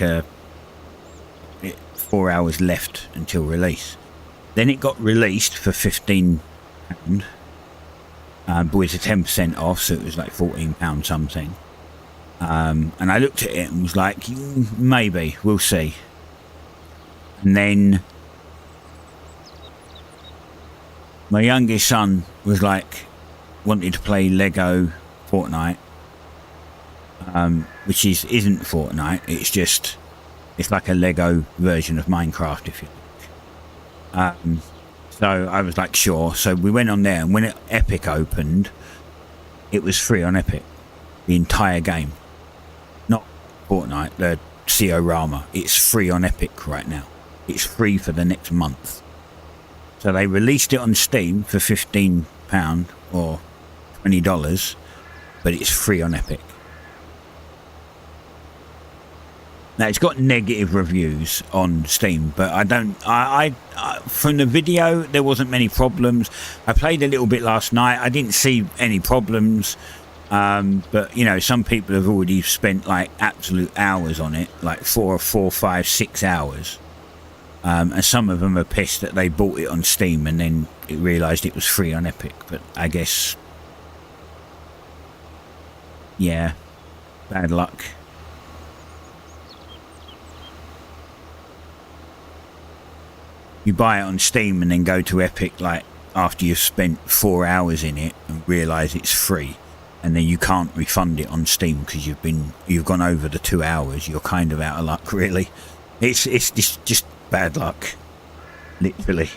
4 hours left until release. Then it got released for £15, but with a 10% off, so it was like £14 something. And I looked at it and was like, maybe, we'll see. And then my youngest son was like, wanted to play Lego Fortnite, which isn't Fortnite. It's like a Lego version of Minecraft, if you like. So I was like, sure. So we went on there, and when Epic opened, it was free on Epic, the entire game. Not Fortnite, the Ciarama. It's free on Epic right now. It's free for the next month. So they released it on Steam for £15 or $20, but it's free on Epic. Now it's got negative reviews on Steam, but I from the video there wasn't many problems. I played a little bit last night. I didn't see any problems, but you know, some people have already spent like absolute hours on it, like 4, 5, 6 hours, and some of them are pissed that they bought it on Steam and then realised it was free on Epic. But I guess, yeah, bad luck. You buy it on Steam and then go to Epic like after you've spent 4 hours in it and realise it's free, and then you can't refund it on Steam because you've gone over the 2 hours. You're kind of out of luck, really. It's just bad luck, literally.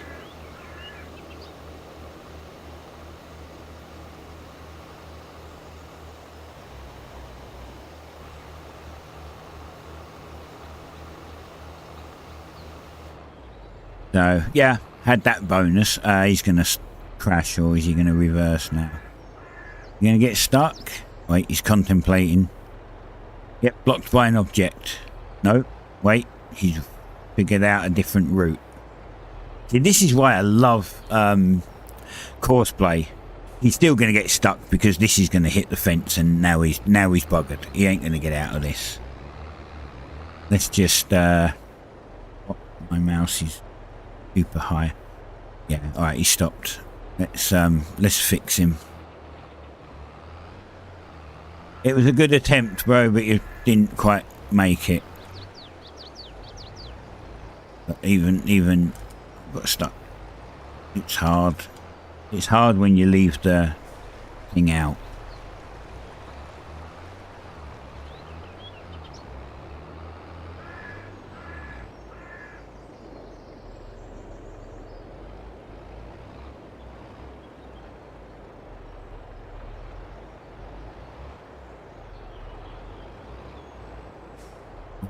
So, yeah, had that bonus. He's going to crash, or is he going to reverse now? You going to get stuck? Wait, he's contemplating. Yep, blocked by an object. No, wait, he's figured out a different route. See, this is why I love Courseplay. He's still going to get stuck because this is going to hit the fence, and now he's buggered. He ain't going to get out of this. Let's just... my mouse is... super high. Yeah, alright, he stopped. Let's fix him. It was a good attempt, bro, but you didn't quite make it. But even got stuck. It's hard. It's hard when you leave the thing out.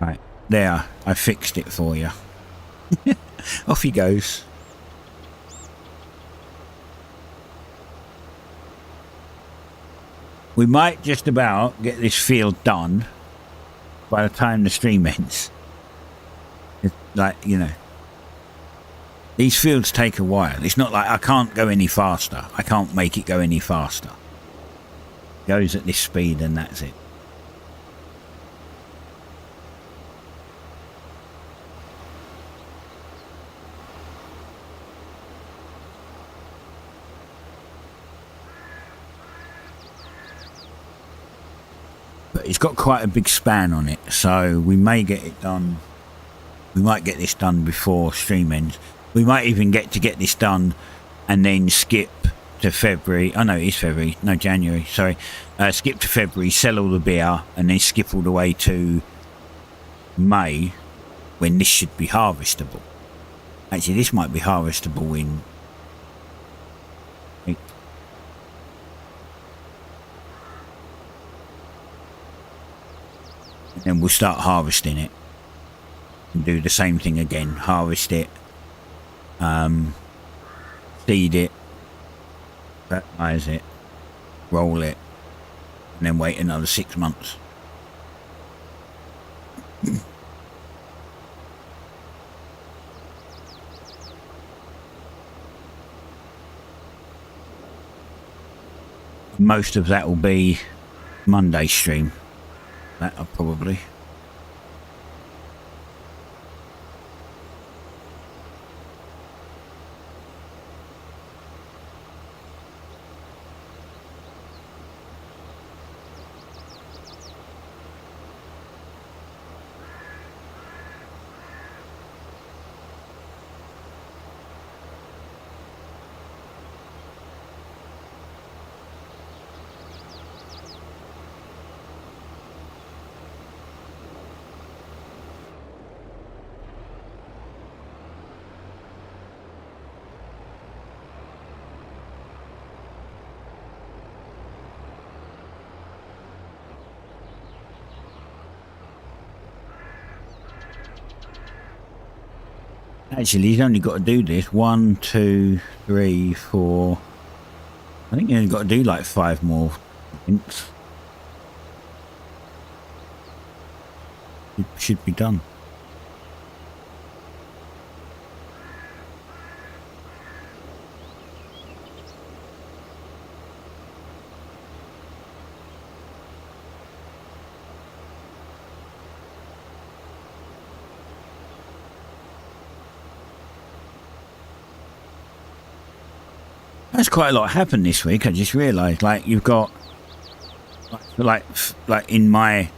Right, there, I fixed it for you. Off he goes. We might just about get this field done by the time the stream ends. It's like, you know, these fields take a while. It's not like I can't go any faster. I can't make it go any faster. It goes at this speed and that's it. But it's got quite a big span on it, so we may get it done. We might get this done before stream ends. We might even get this done and then skip to February. Oh no, it is February. No, January. Sorry. Skip to February, sell all the beer, and then skip all the way to May, when this should be harvestable. Actually, this might be harvestable in... And then we'll start harvesting it. And do the same thing again. Harvest it. Seed it. Fertilize it. Roll it. And then wait another 6 months. Most of that will be Monday stream. That'll probably. Actually, he's only got to do this 1, 2, 3, 4. I think he's only got to do like 5 more hints. It should be done. That's quite a lot happened this week. I just realised, like, you've got, like in my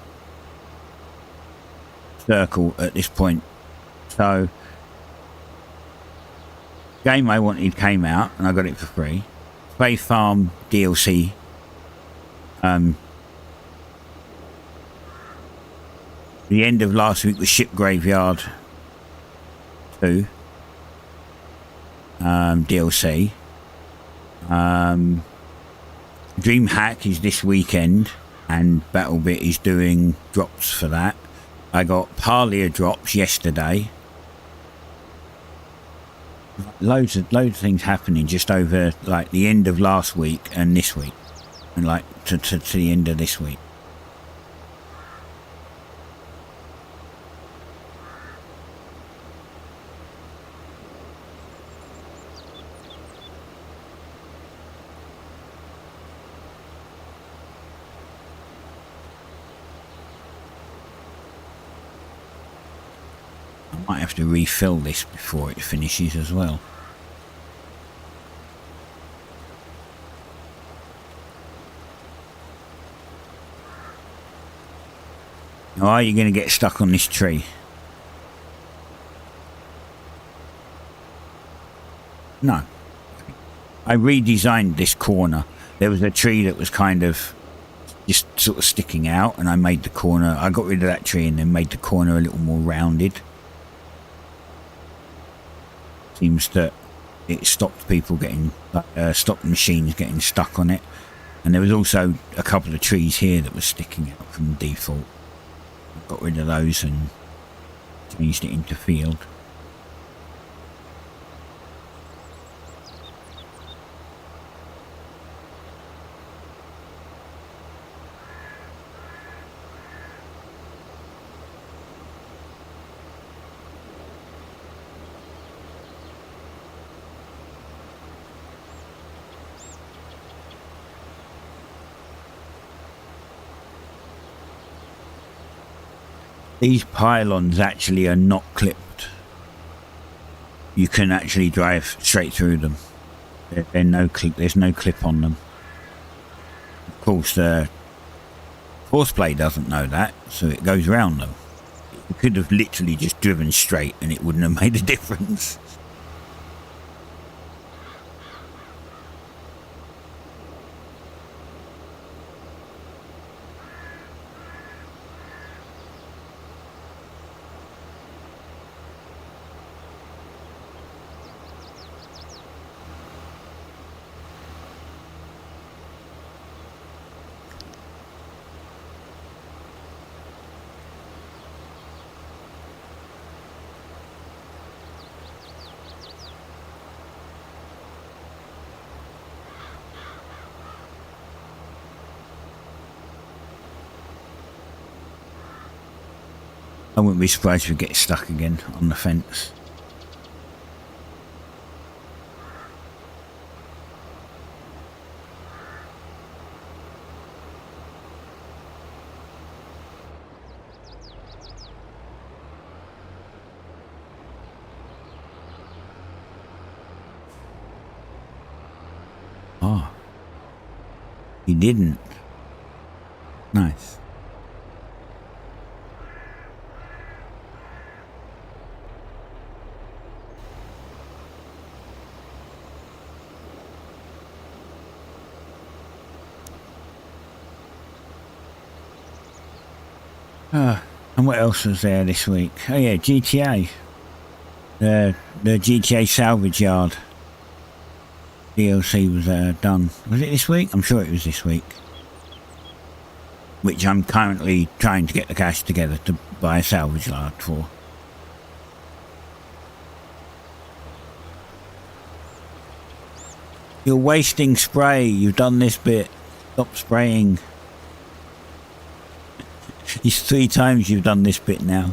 circle at this point. So, game I wanted came out, and I got it for free. Faith Farm DLC. The end of last week was Ship Graveyard 2 DLC. Dream Hack is this weekend, and BattleBit is doing drops for that. I got Parlia drops yesterday. Loads of things happening just over like the end of last week and this week, and like to the end of this week. Might have to refill this before it finishes as well. Now, are you going to get stuck on this tree? No. I redesigned this corner. There was a tree that was kind of just sort of sticking out, and I made the corner, I got rid of that tree and then made the corner a little more rounded. Seems that it stopped people getting, stopped machines getting stuck on it. And there was also a couple of trees here that were sticking out from default. Got rid of those and changed it into field. These pylons actually are not clipped. You can actually drive straight through them. There's no clip on them. Of course, the horseplay doesn't know that, so it goes round them. You could have literally just driven straight and it wouldn't have made a difference. I wouldn't be surprised if we get stuck again on the fence. Oh, he didn't. Nice. And what else was there this week? Oh yeah, GTA. The GTA salvage yard DLC was done. Was it this week? I'm sure it was this week. Which I'm currently trying to get the cash together to buy a salvage yard for. You're wasting spray. You've done this bit. Stop spraying. It's 3 times you've done this bit now.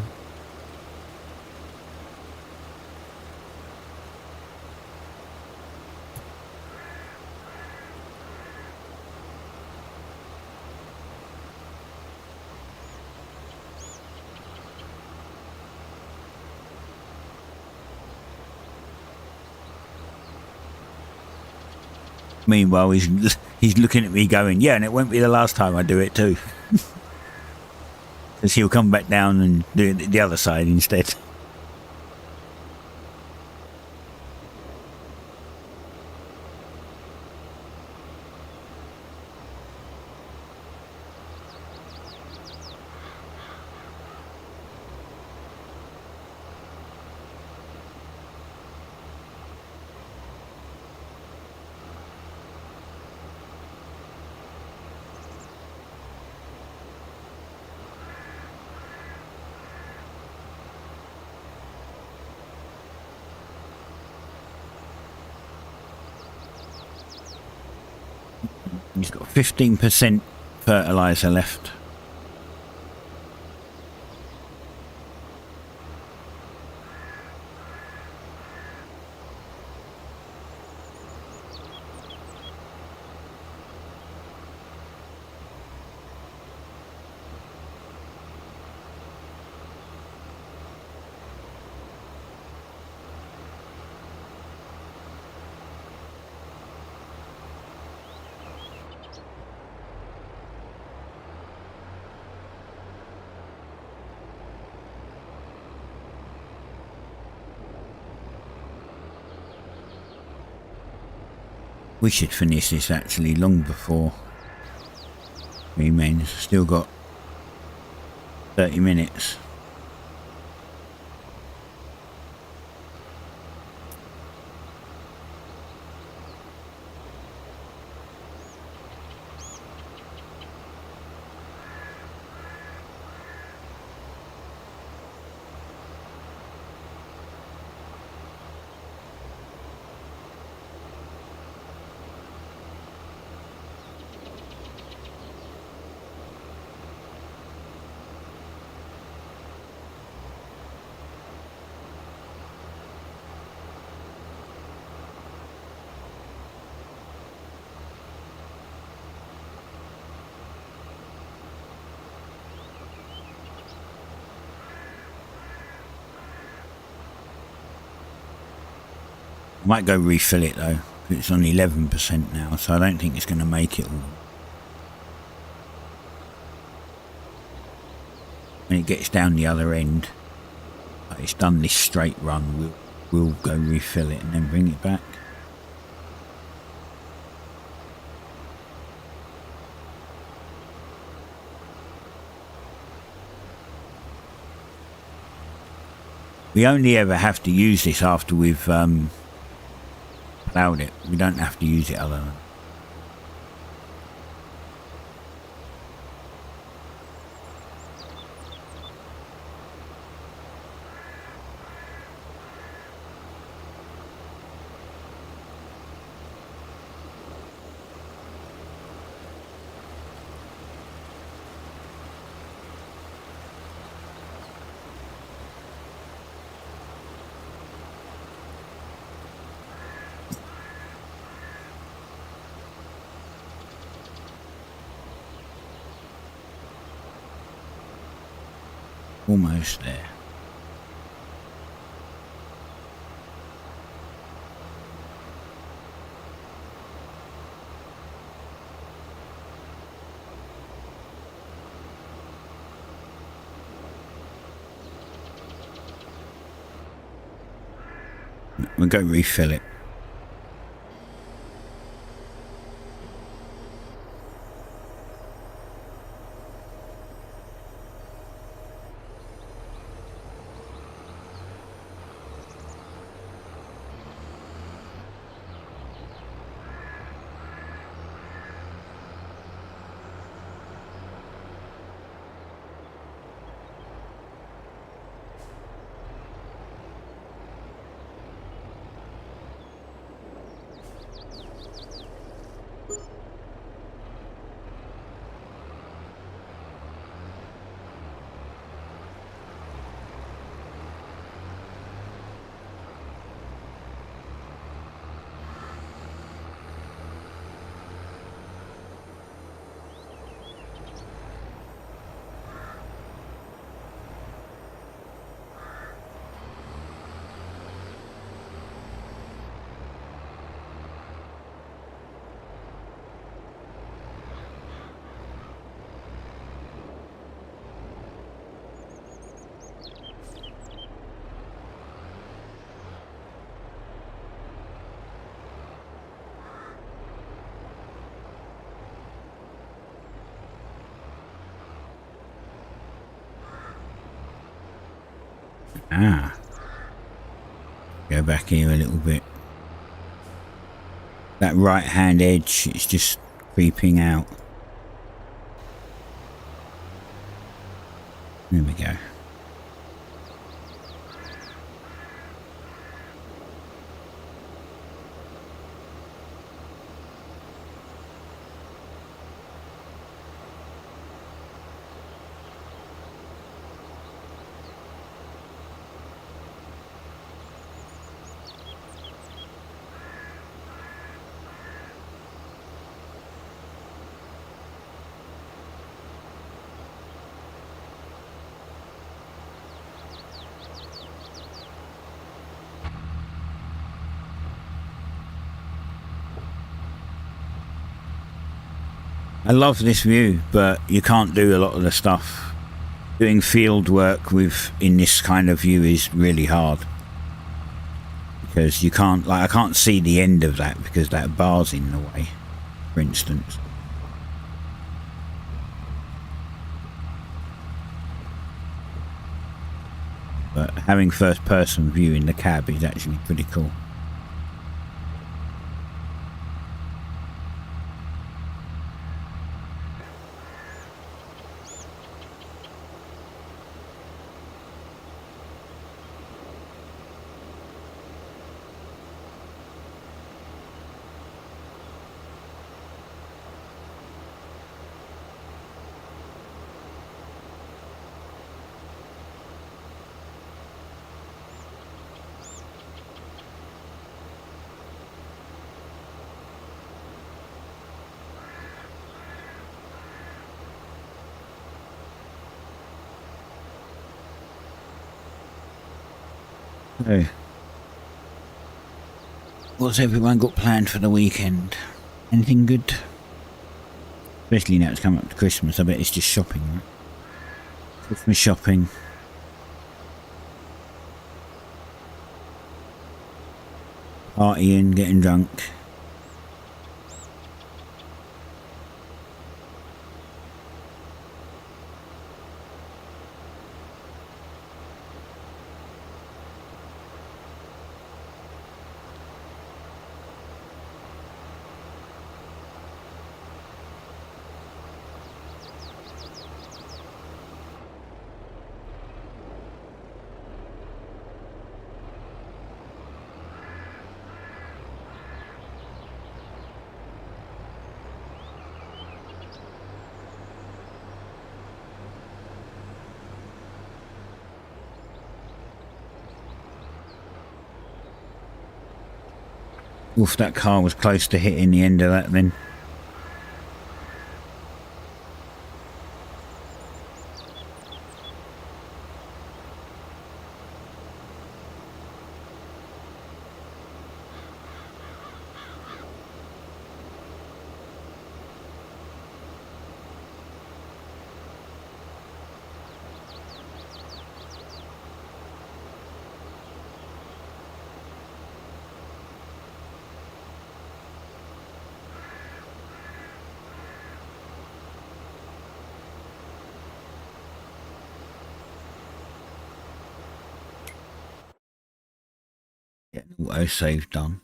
Meanwhile, he's looking at me going, yeah, and it won't be the last time I do it too. Because he'll come back down and do it the other side instead. He's got 15% fertilizer left. We should finish this actually long before remains. Still got 30 minutes. I might go refill it though. It's on 11% now, so I don't think it's going to make it all. When it gets down the other end, like it's done this straight run, we'll go refill it and then bring it back. We only ever have to use this after we've ploughed it. We don't have to use it other than. almost there. We'll go refill it. Ah. Go back here a little bit. That right hand edge is just creeping out. There we go. I love this view, but you can't do a lot of the stuff. Doing field work in this kind of view is really hard. Because you can't, I can't see the end of that because that bar's in the way, for instance. But having first person view in the cab is actually pretty cool. So, what's everyone got planned for the weekend? Anything good? Especially now it's coming up to Christmas, I bet it's just shopping, right? Christmas shopping. Partying, getting drunk. Oof, that car was close to hitting the end of that then. Get an auto save done.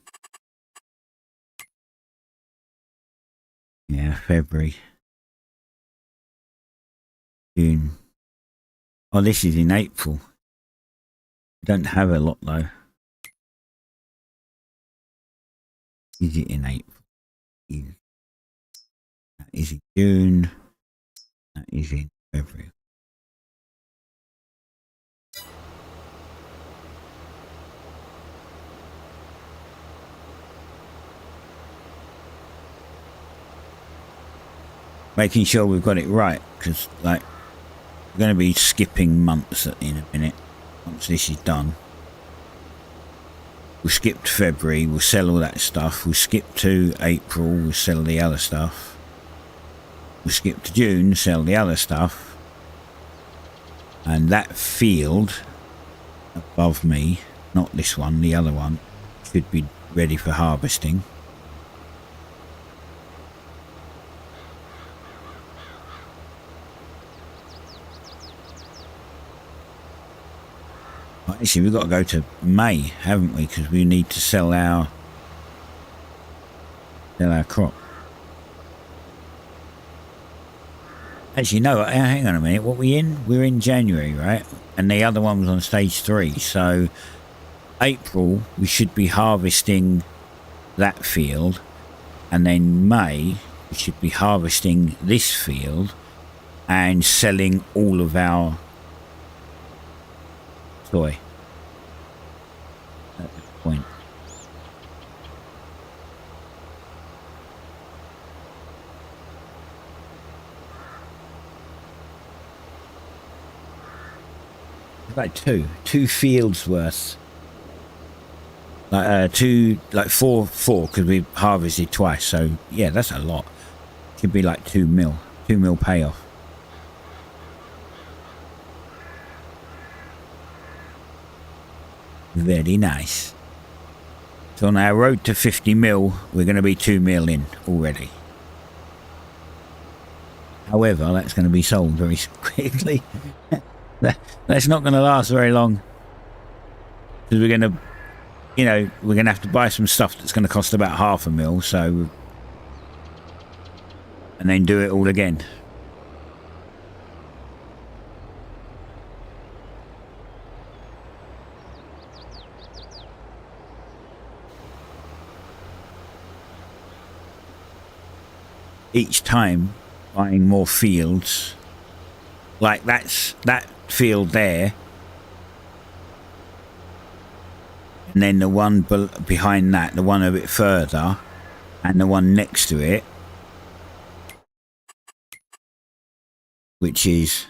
Yeah, February. June. Oh, this is in April. Don't have a lot though. Is it in April? That is in June. That is in February. Making sure we've got it right, because like we're going to be skipping months in a minute once this is done. We skipped February, we'll sell all that stuff. We'll skip to April, we'll sell the other stuff. We'll skip to June, sell the other stuff. And that field above me, not this one, the other one, should be ready for harvesting. Actually, we've got to go to May, haven't we? Because we need to sell our crop. Actually, no, hang on a minute. What we in? We're in January, right? And the other one was on stage 3. So April, we should be harvesting that field. And then May, we should be harvesting this field and selling all of our soy at this point. Like two fields worth. Like four because we harvested twice. So yeah, that's a lot. Should be like 2 mil payoff. Very nice. So on our road to 50 mil, we're going to be 2 mil in already. However, that's going to be sold very quickly. That's not going to last very long. Because we're going to, we're going to have to buy some stuff that's going to cost about $500,000. So, and then do it all again. Each time buying more fields, like that field there, and then the one behind that, the one a bit further, and the one next to it, which is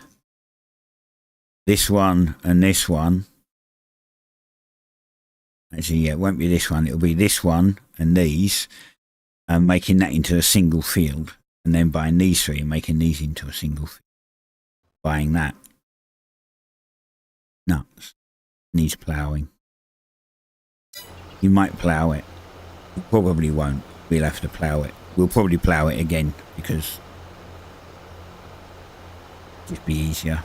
this one and this one. Actually, yeah, it won't be this one, it'll be this one and these. And making that into a single field, and then buying these 3 and making these into a single field. Buying that. Nuts. Needs ploughing. You might plough it. You probably won't. We'll have to plough it. We'll probably plough it again because it'll just be easier.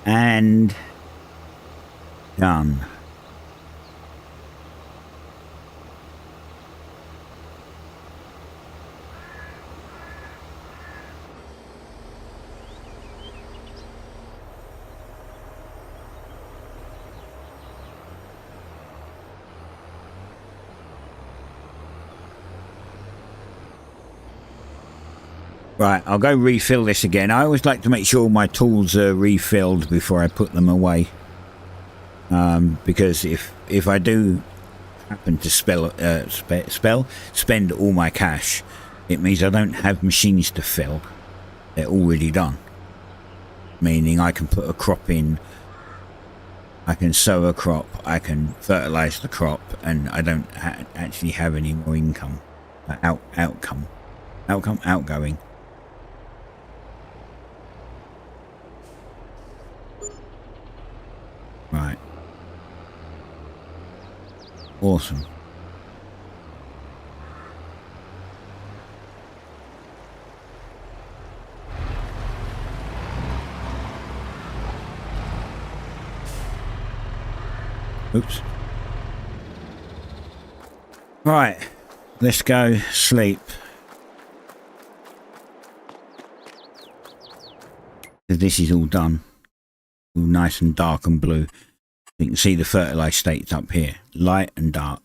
And done. Right, I'll go refill this again. I always like to make sure my tools are refilled before I put them away. Because if I do happen to spend all my cash, it means I don't have machines to fill. They're already done. Meaning I can put a crop in, I can sow a crop, I can fertilise the crop, and I don't actually have any more income. Right. Awesome. Oops. Right. Let's go sleep. This is all done. All nice and dark and blue. You can see the fertilized states up here. Light and dark.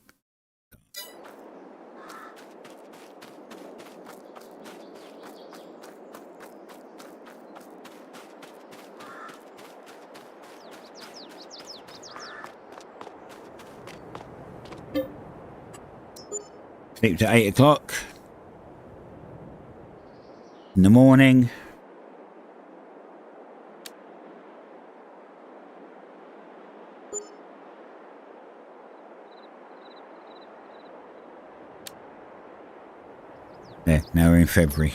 Sleep to 8 o'clock in the morning. There, now we're in February.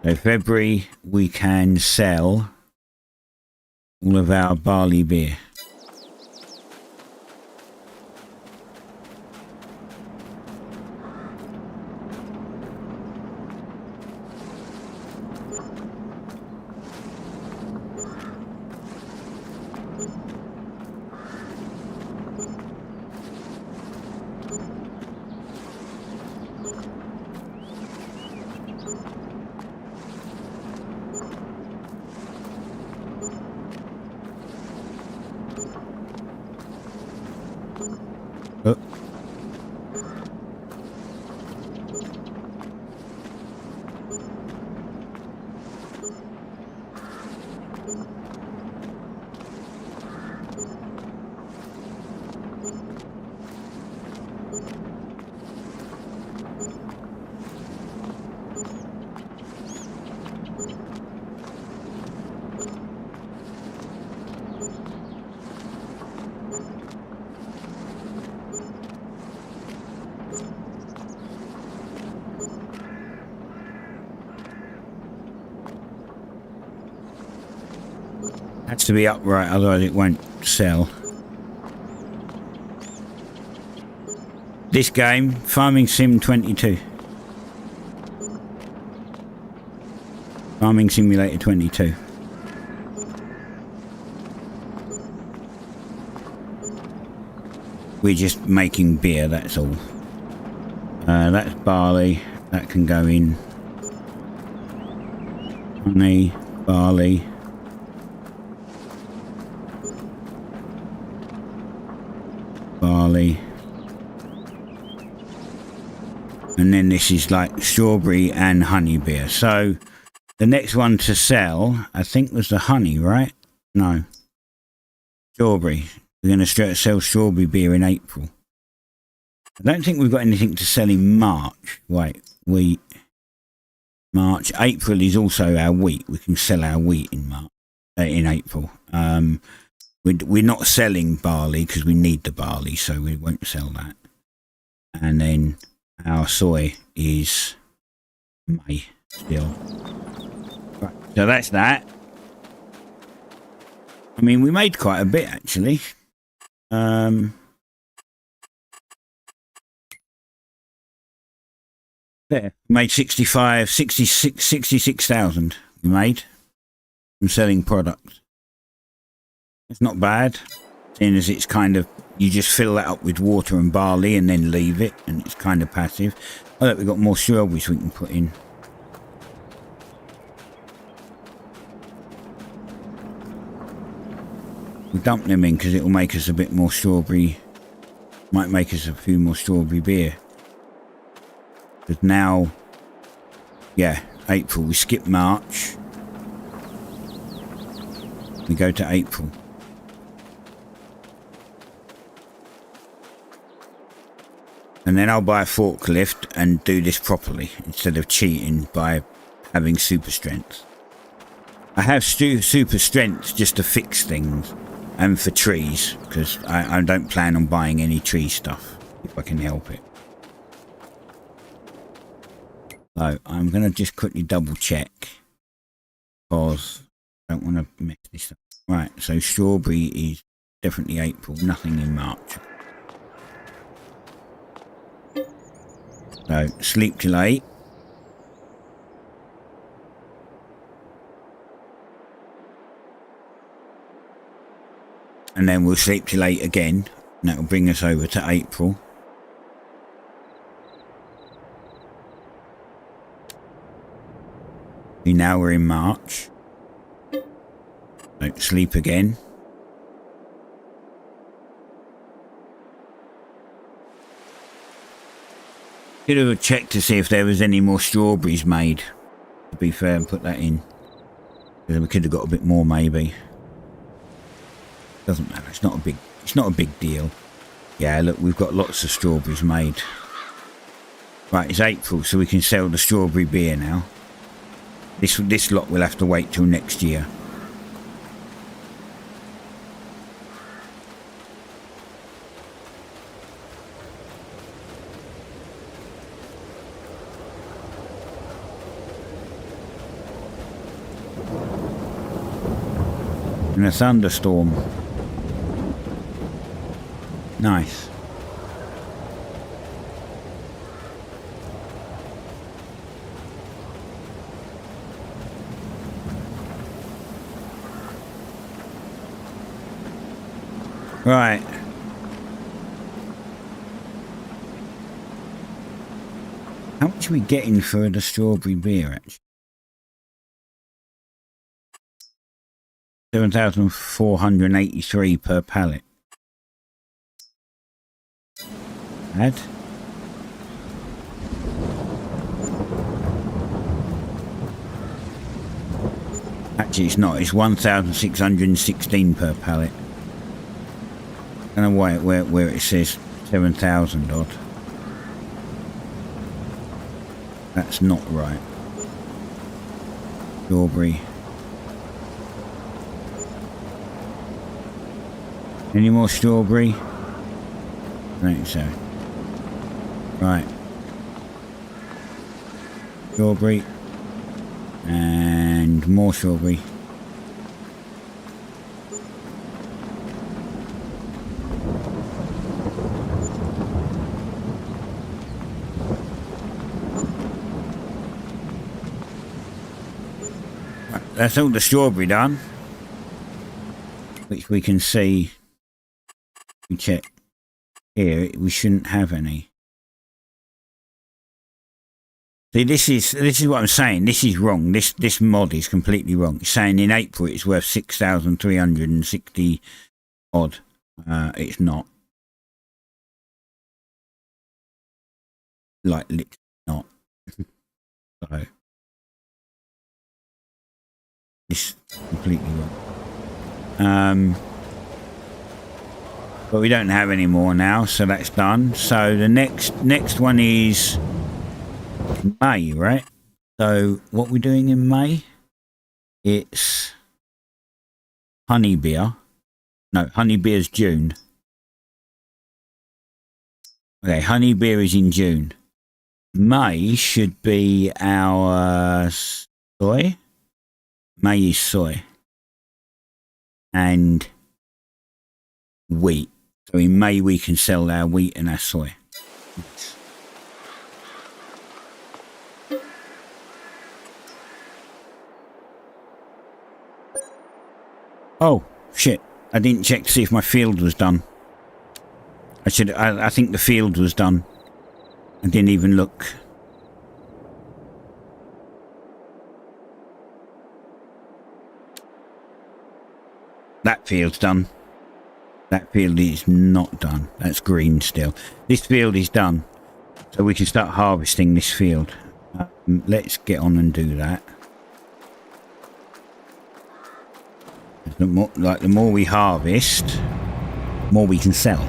So February we can sell all of our barley beer. Oh. Has to be upright, otherwise it won't sell. This game, Farming Sim 22. Farming Simulator 22. We're just making beer, that's all. That's barley, that can go in. Honey, barley. Barley. And then this is like strawberry and honey beer. So the next one to sell, I think, was the honey, right? No. Strawberry. We're going to sell strawberry beer in April. I don't think we've got anything to sell in March. Wait, wheat. March. April is also our wheat. We can sell our wheat in March, in April. We're not selling barley because we need the barley, so we won't sell that. And then our soy is May still. Right, so that's that. I mean, we made quite a bit actually. There, made 66,000 we made from selling products. It's not bad, seeing as it's kind of, you just fill that up with water and barley and then leave it, and it's kind of passive. Oh look, we've got more strawberries we can put in. We'll dump them in because it will make us a bit more strawberry, might make us a few more strawberry beer. Because now, yeah, April, we skip March, we go to April. And then I'll buy a forklift and do this properly instead of cheating by having super strength. I have super strength just to fix things and for trees, because I don't plan on buying any tree stuff if I can help it. So I'm going to just quickly double check because I don't want to mess this up. Right, so strawberry is definitely April, nothing in March. So sleep till 8. And then we'll sleep till 8 again. And that will bring us over to April. And now we're in March. So sleep again. Could have checked to see if there was any more strawberries made, to be fair, and put that in. Because we could have got a bit more maybe. Doesn't matter, it's not a big deal. Yeah, look, we've got lots of strawberries made. Right, it's April, so we can sell the strawberry beer now. This lot will have to wait till next year. In a thunderstorm. Nice. Right. How much are we getting for the strawberry beer, actually? 7,483 per pallet. Add. Actually, it's not. It's 1,616 per pallet. I don't know why where it says 7,000 odd. That's not right. Strawberry. Any more strawberry? I think so. Right. Strawberry. And more strawberry. Right, that's all the strawberry done. Which we can see. We check here, we shouldn't have any. See, this is what I'm saying. This is wrong. This mod is completely wrong. It's saying in April it's worth 6,360 odd. It's not. Like literally not. So it's completely wrong. But we don't have any more now, so that's done. So the next one is May, right? So what we're doing in May, it's honey beer. No, honey beer's June. Okay, honey beer is in June. May should be our soy. May is soy. And wheat. So in May we can sell our wheat and our soy. Oh shit! I didn't check to see if my field was done. I think the field was done. I didn't even look. That field's done. That field is not done. That's green still. This field is done. So we can start harvesting this field. Let's get on and do that. The more we harvest, the more we can sell.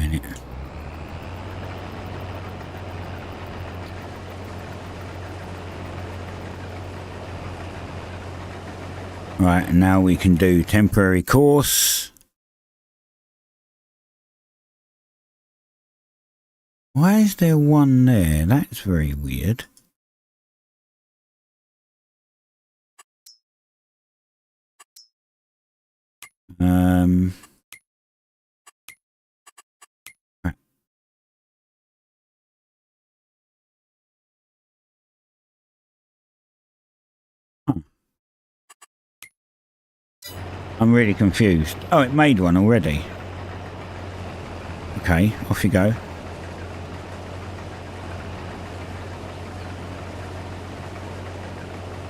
minute. Right, and now we can do temporary course. Why is there one there? That's very weird. Right. Huh. I'm really confused. Oh, it made one already. Okay, off you go.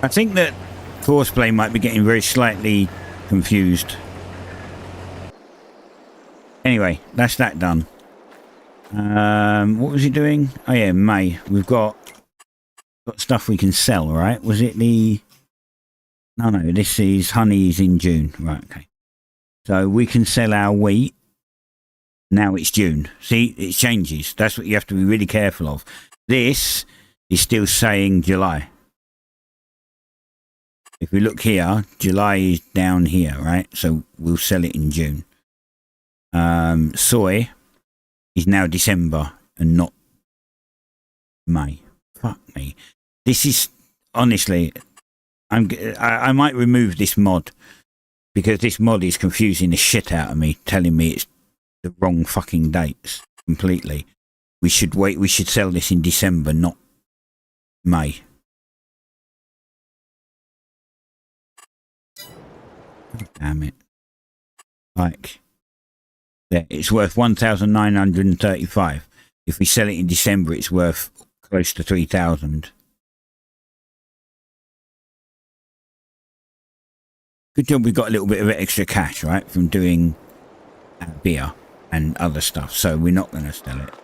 I think that Courseplay might be getting very slightly confused. Anyway, that's that done. What was he doing? Oh yeah, May. We've got stuff we can sell, right? Was it the... No, this is honey's in June. Right, okay. So we can sell our wheat. Now it's June. See, it changes. That's what you have to be really careful of. This is still saying July. If we look here, July is down here, right? So we'll sell it in June. Soy is now December and not May. Fuck me. This is, honestly, I might remove this mod because this mod is confusing the shit out of me, telling me it's the wrong fucking dates completely. We should wait. We should sell this in December, not May. Damn it. Like, there, it's worth 1,935. If we sell it in December, it's worth close to 3,000. Good job we got a little bit of extra cash, right, from doing beer and other stuff, so we're not going to sell it.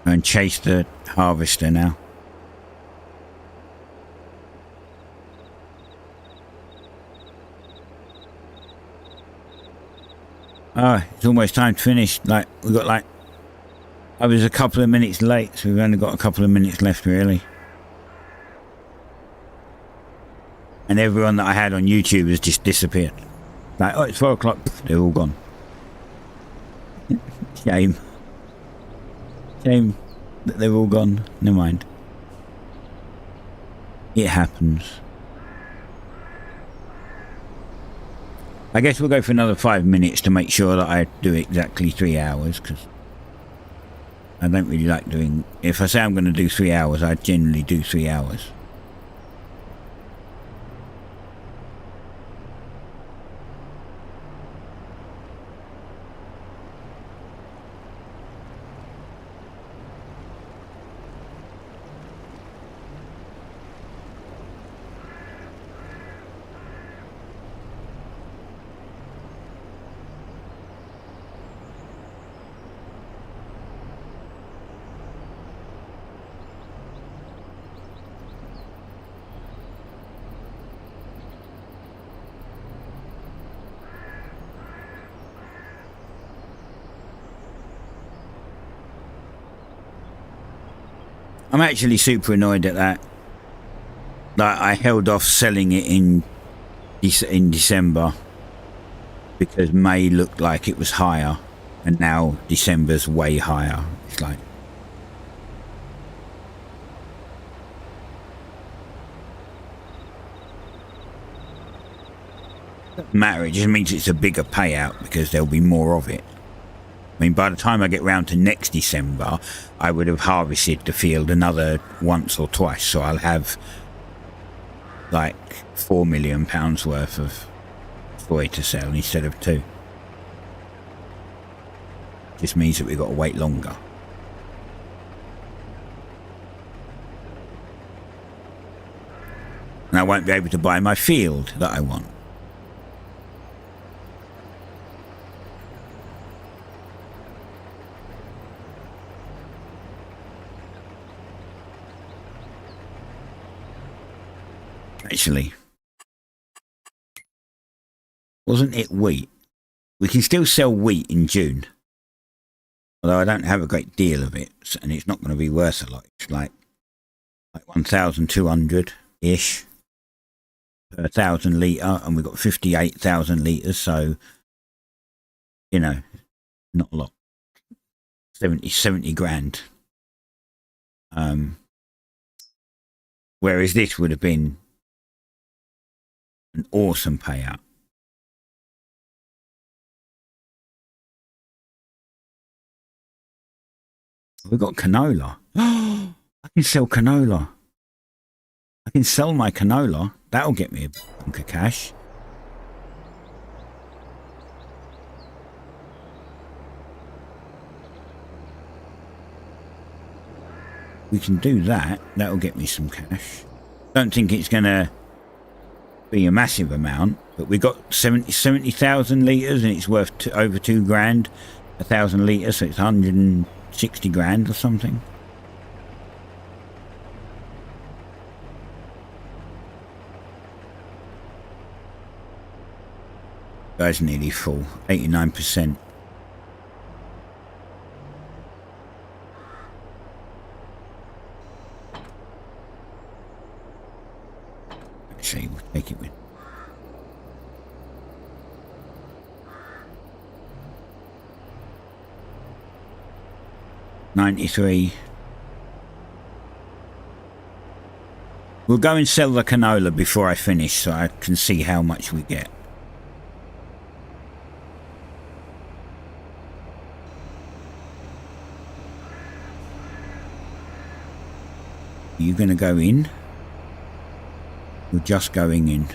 And chase the harvester now. Oh, it's almost time to finish. Like, we've got like... I was a couple of minutes late, so we've only got a couple of minutes left, really. And everyone that I had on YouTube has just disappeared. Like, oh, it's 4 o'clock. They're all gone. Shame. Shame that they're all gone. Never mind. It happens. I guess we'll go for another 5 minutes to make sure that I do exactly 3 hours, because I don't really like doing... If I say I'm going to do 3 hours, I generally do 3 hours. I'm actually super annoyed at that. Like, I held off selling it in December because May looked like it was higher, and now December's way higher. It's like... Doesn't matter, it just means it's a bigger payout because there'll be more of it. I mean, by the time I get round to next December, I would have harvested the field another once or twice, so I'll have like £4 million worth of soy to sell instead of 2. Just means that we've got to wait longer. And I won't be able to buy my field that I want. Actually, wasn't it wheat? We can still sell wheat in June. Although I don't have a great deal of it, and it's not going to be worth a lot. It's like 1,200-ish per 1,000 litre, and we've got 58,000 litres, so, you know, not a lot. 70 grand. Whereas this would have been an awesome payout. We've got canola. I can sell canola. I can sell my canola. That'll get me a chunk of cash. We can do that. That'll get me some cash. Don't think it's going to be a massive amount, but we got 70,000 litres and it's worth over 2 grand 1,000 litres, so it's 160 grand or something. Guy's nearly full, 89%. Actually, we'll take it with. $93. We'll go and sell the canola before I finish so I can see how much we get. Are you going to go in? We're just going in.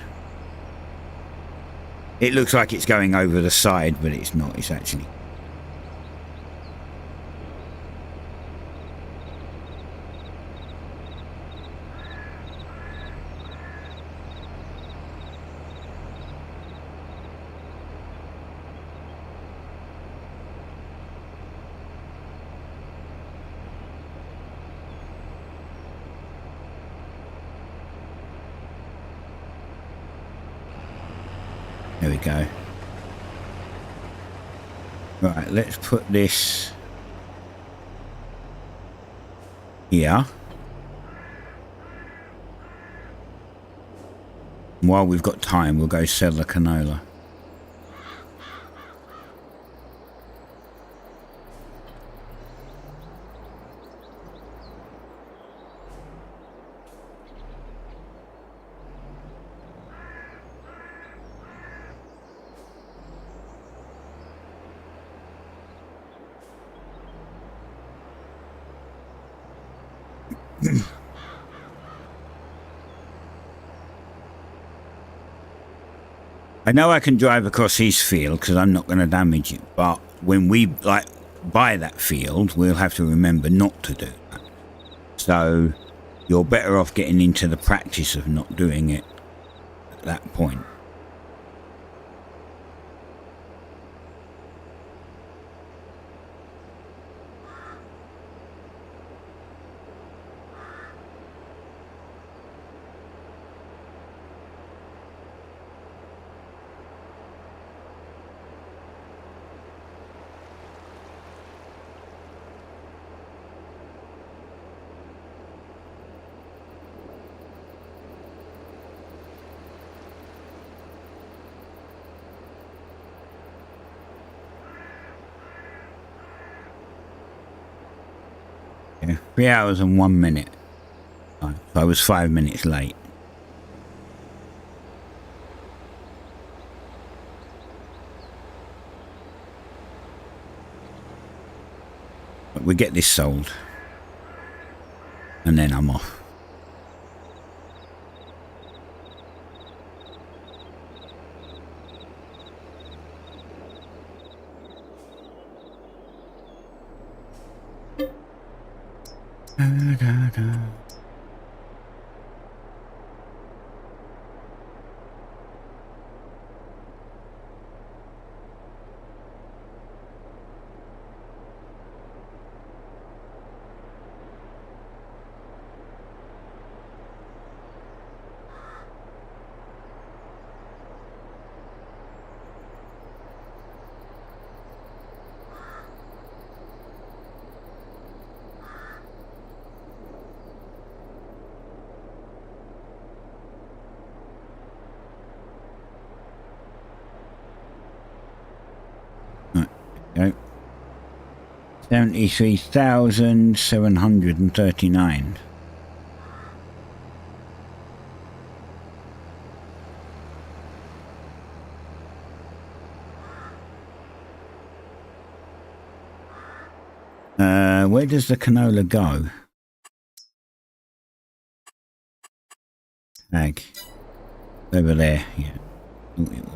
It looks like it's going over the side, but it's not. It's actually... There we go. Right, let's put this here. While we've got time, we'll go sell the canola. I know I can drive across his field because I'm not going to damage it, but when we buy that field, we'll have to remember not to do that. So you're better off getting into the practice of not doing it at that point. Yeah, 3 hours and 1 minute. So I was 5 minutes late. But we get this sold. And then I'm off. Go. 73,739. Where does the canola go? Ag. Over there, yeah. Thought it was.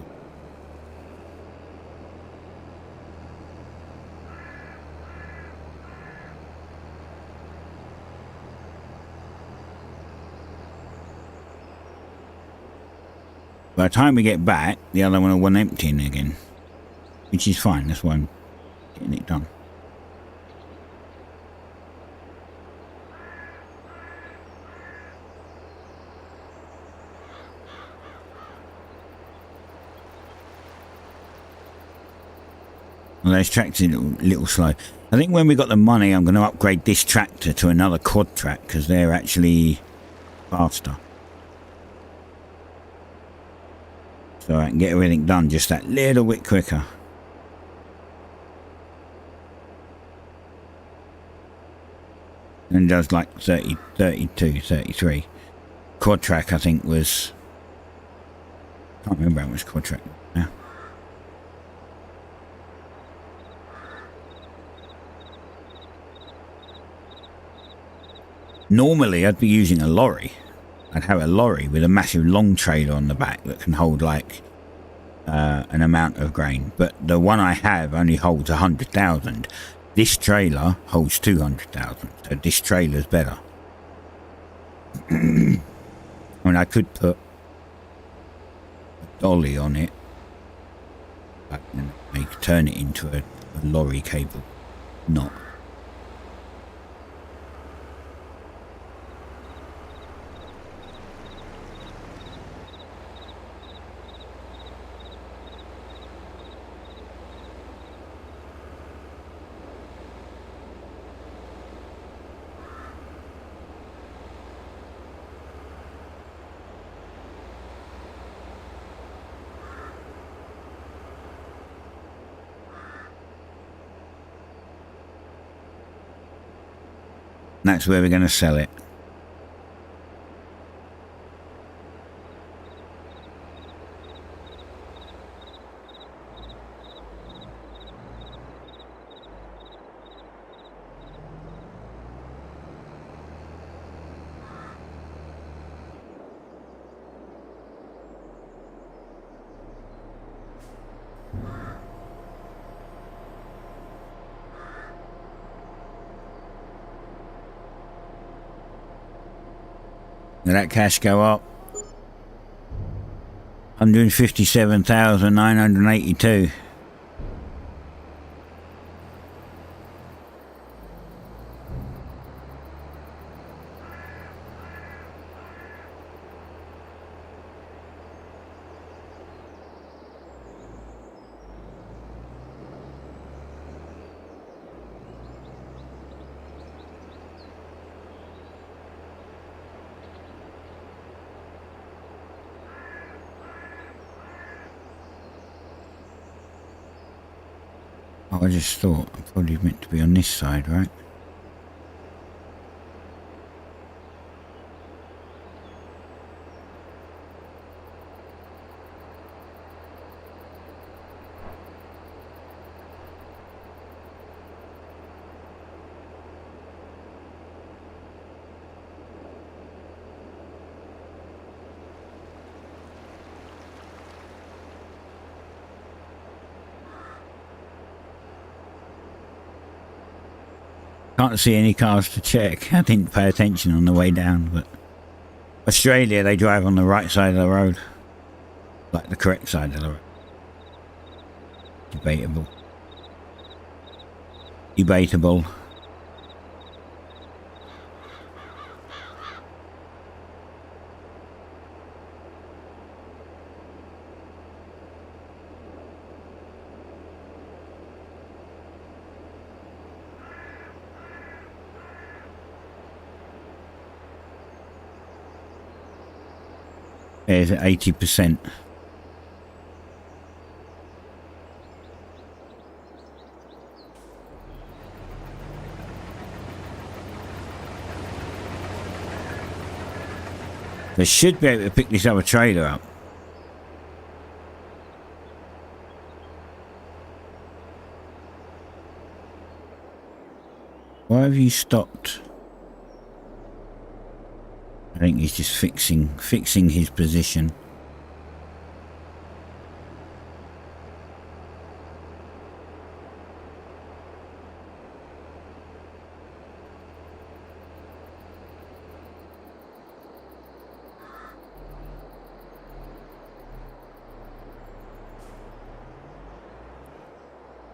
By the time we get back, the other one will want emptying again. Which is fine, that's why I'm getting it done. Well, those tractors are a little slow. I think when we got the money, I'm going to upgrade this tractor to another quad track because they're actually faster. So I can get everything done just that little bit quicker. And does like 30, 32, 33. Quad track I think was... can't remember how much quad track now. Normally I'd be using a lorry. I'd have a lorry with a massive long trailer on the back that can hold like an amount of grain. But the one I have only holds 100,000. This trailer holds 200,000. So this trailer's better. I mean, I could put a dolly on it. But then I could turn it into a lorry cable. Not. That's where we're going to sell it. Did that cash go up? 157,982. Oh, I just thought I probably meant to be on this side, right? Can't see any cars to check. I didn't pay attention on the way down, but Australia, they drive on the right side of the road. Like the correct side of the road. Debatable. Debatable. There's 80%. They should be able to pick this other trailer up. Why have you stopped? I think he's just fixing his position.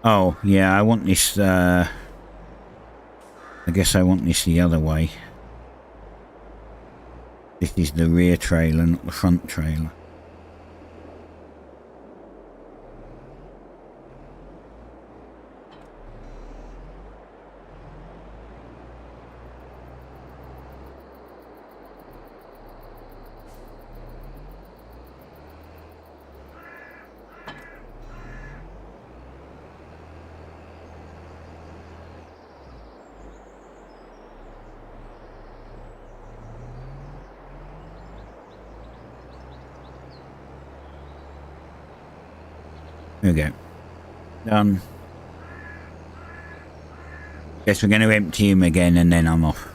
Oh, yeah, I want this, I guess I want this the other way. This is the rear trailer, not the front trailer. There we go. Done. Guess we're going to empty him again and then I'm off.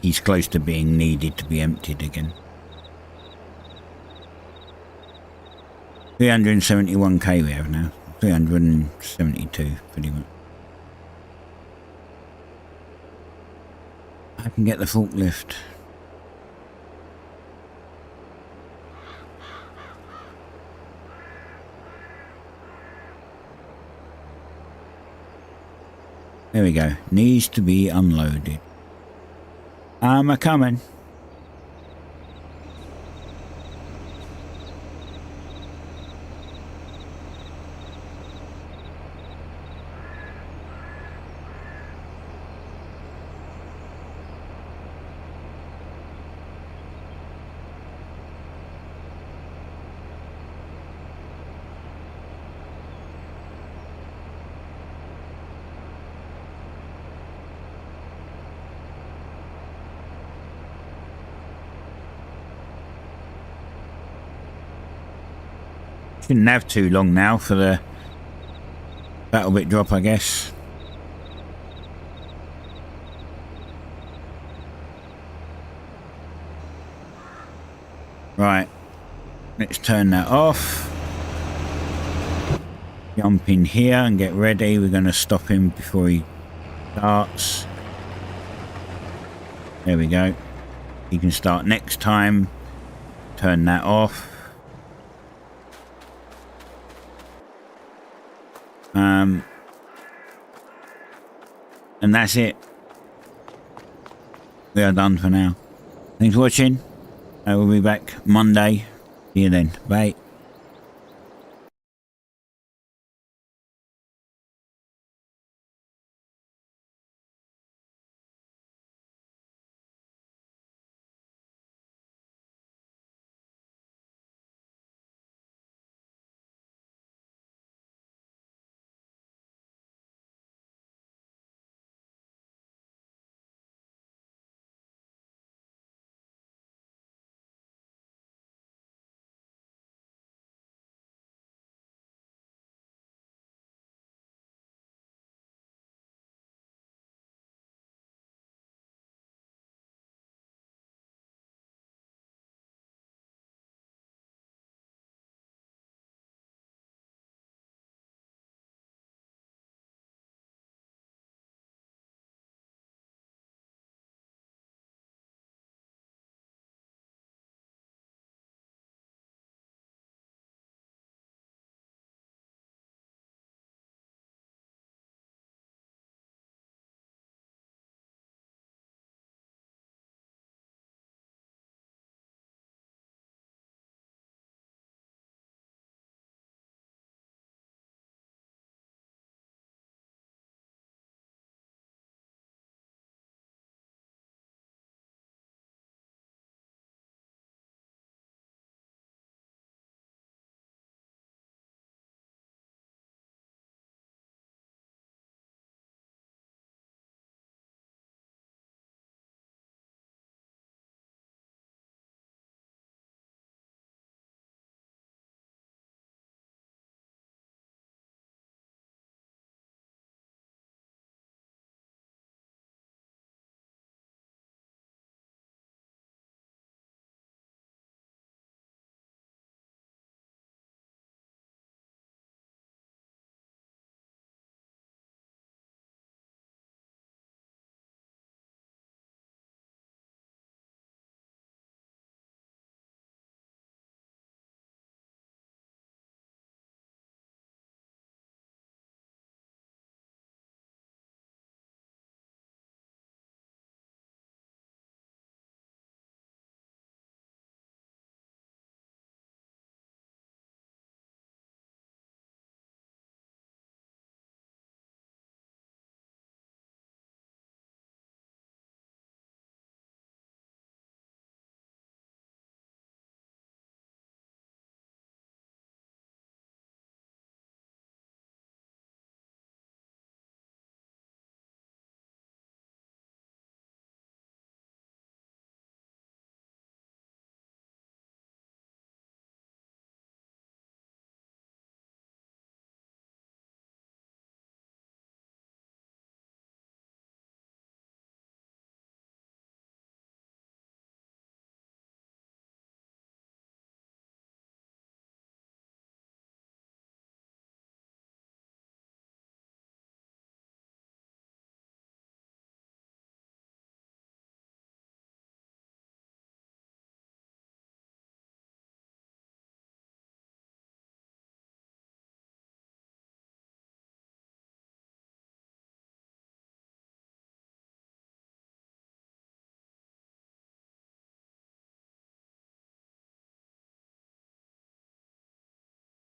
He's close to being needed to be emptied again. 371k we have now. 372 pretty much. I can get the forklift. There we go. Needs to be unloaded. I'm a-coming. Shouldn't have too long now for the battle bit drop, I guess. Right, let's turn that off. Jump in here and get ready. We're going to stop him before he starts. There we go. He can start next time. Turn that off. And that's it. We are done for now. Thanks for watching. I will be back Monday. See you then. Bye.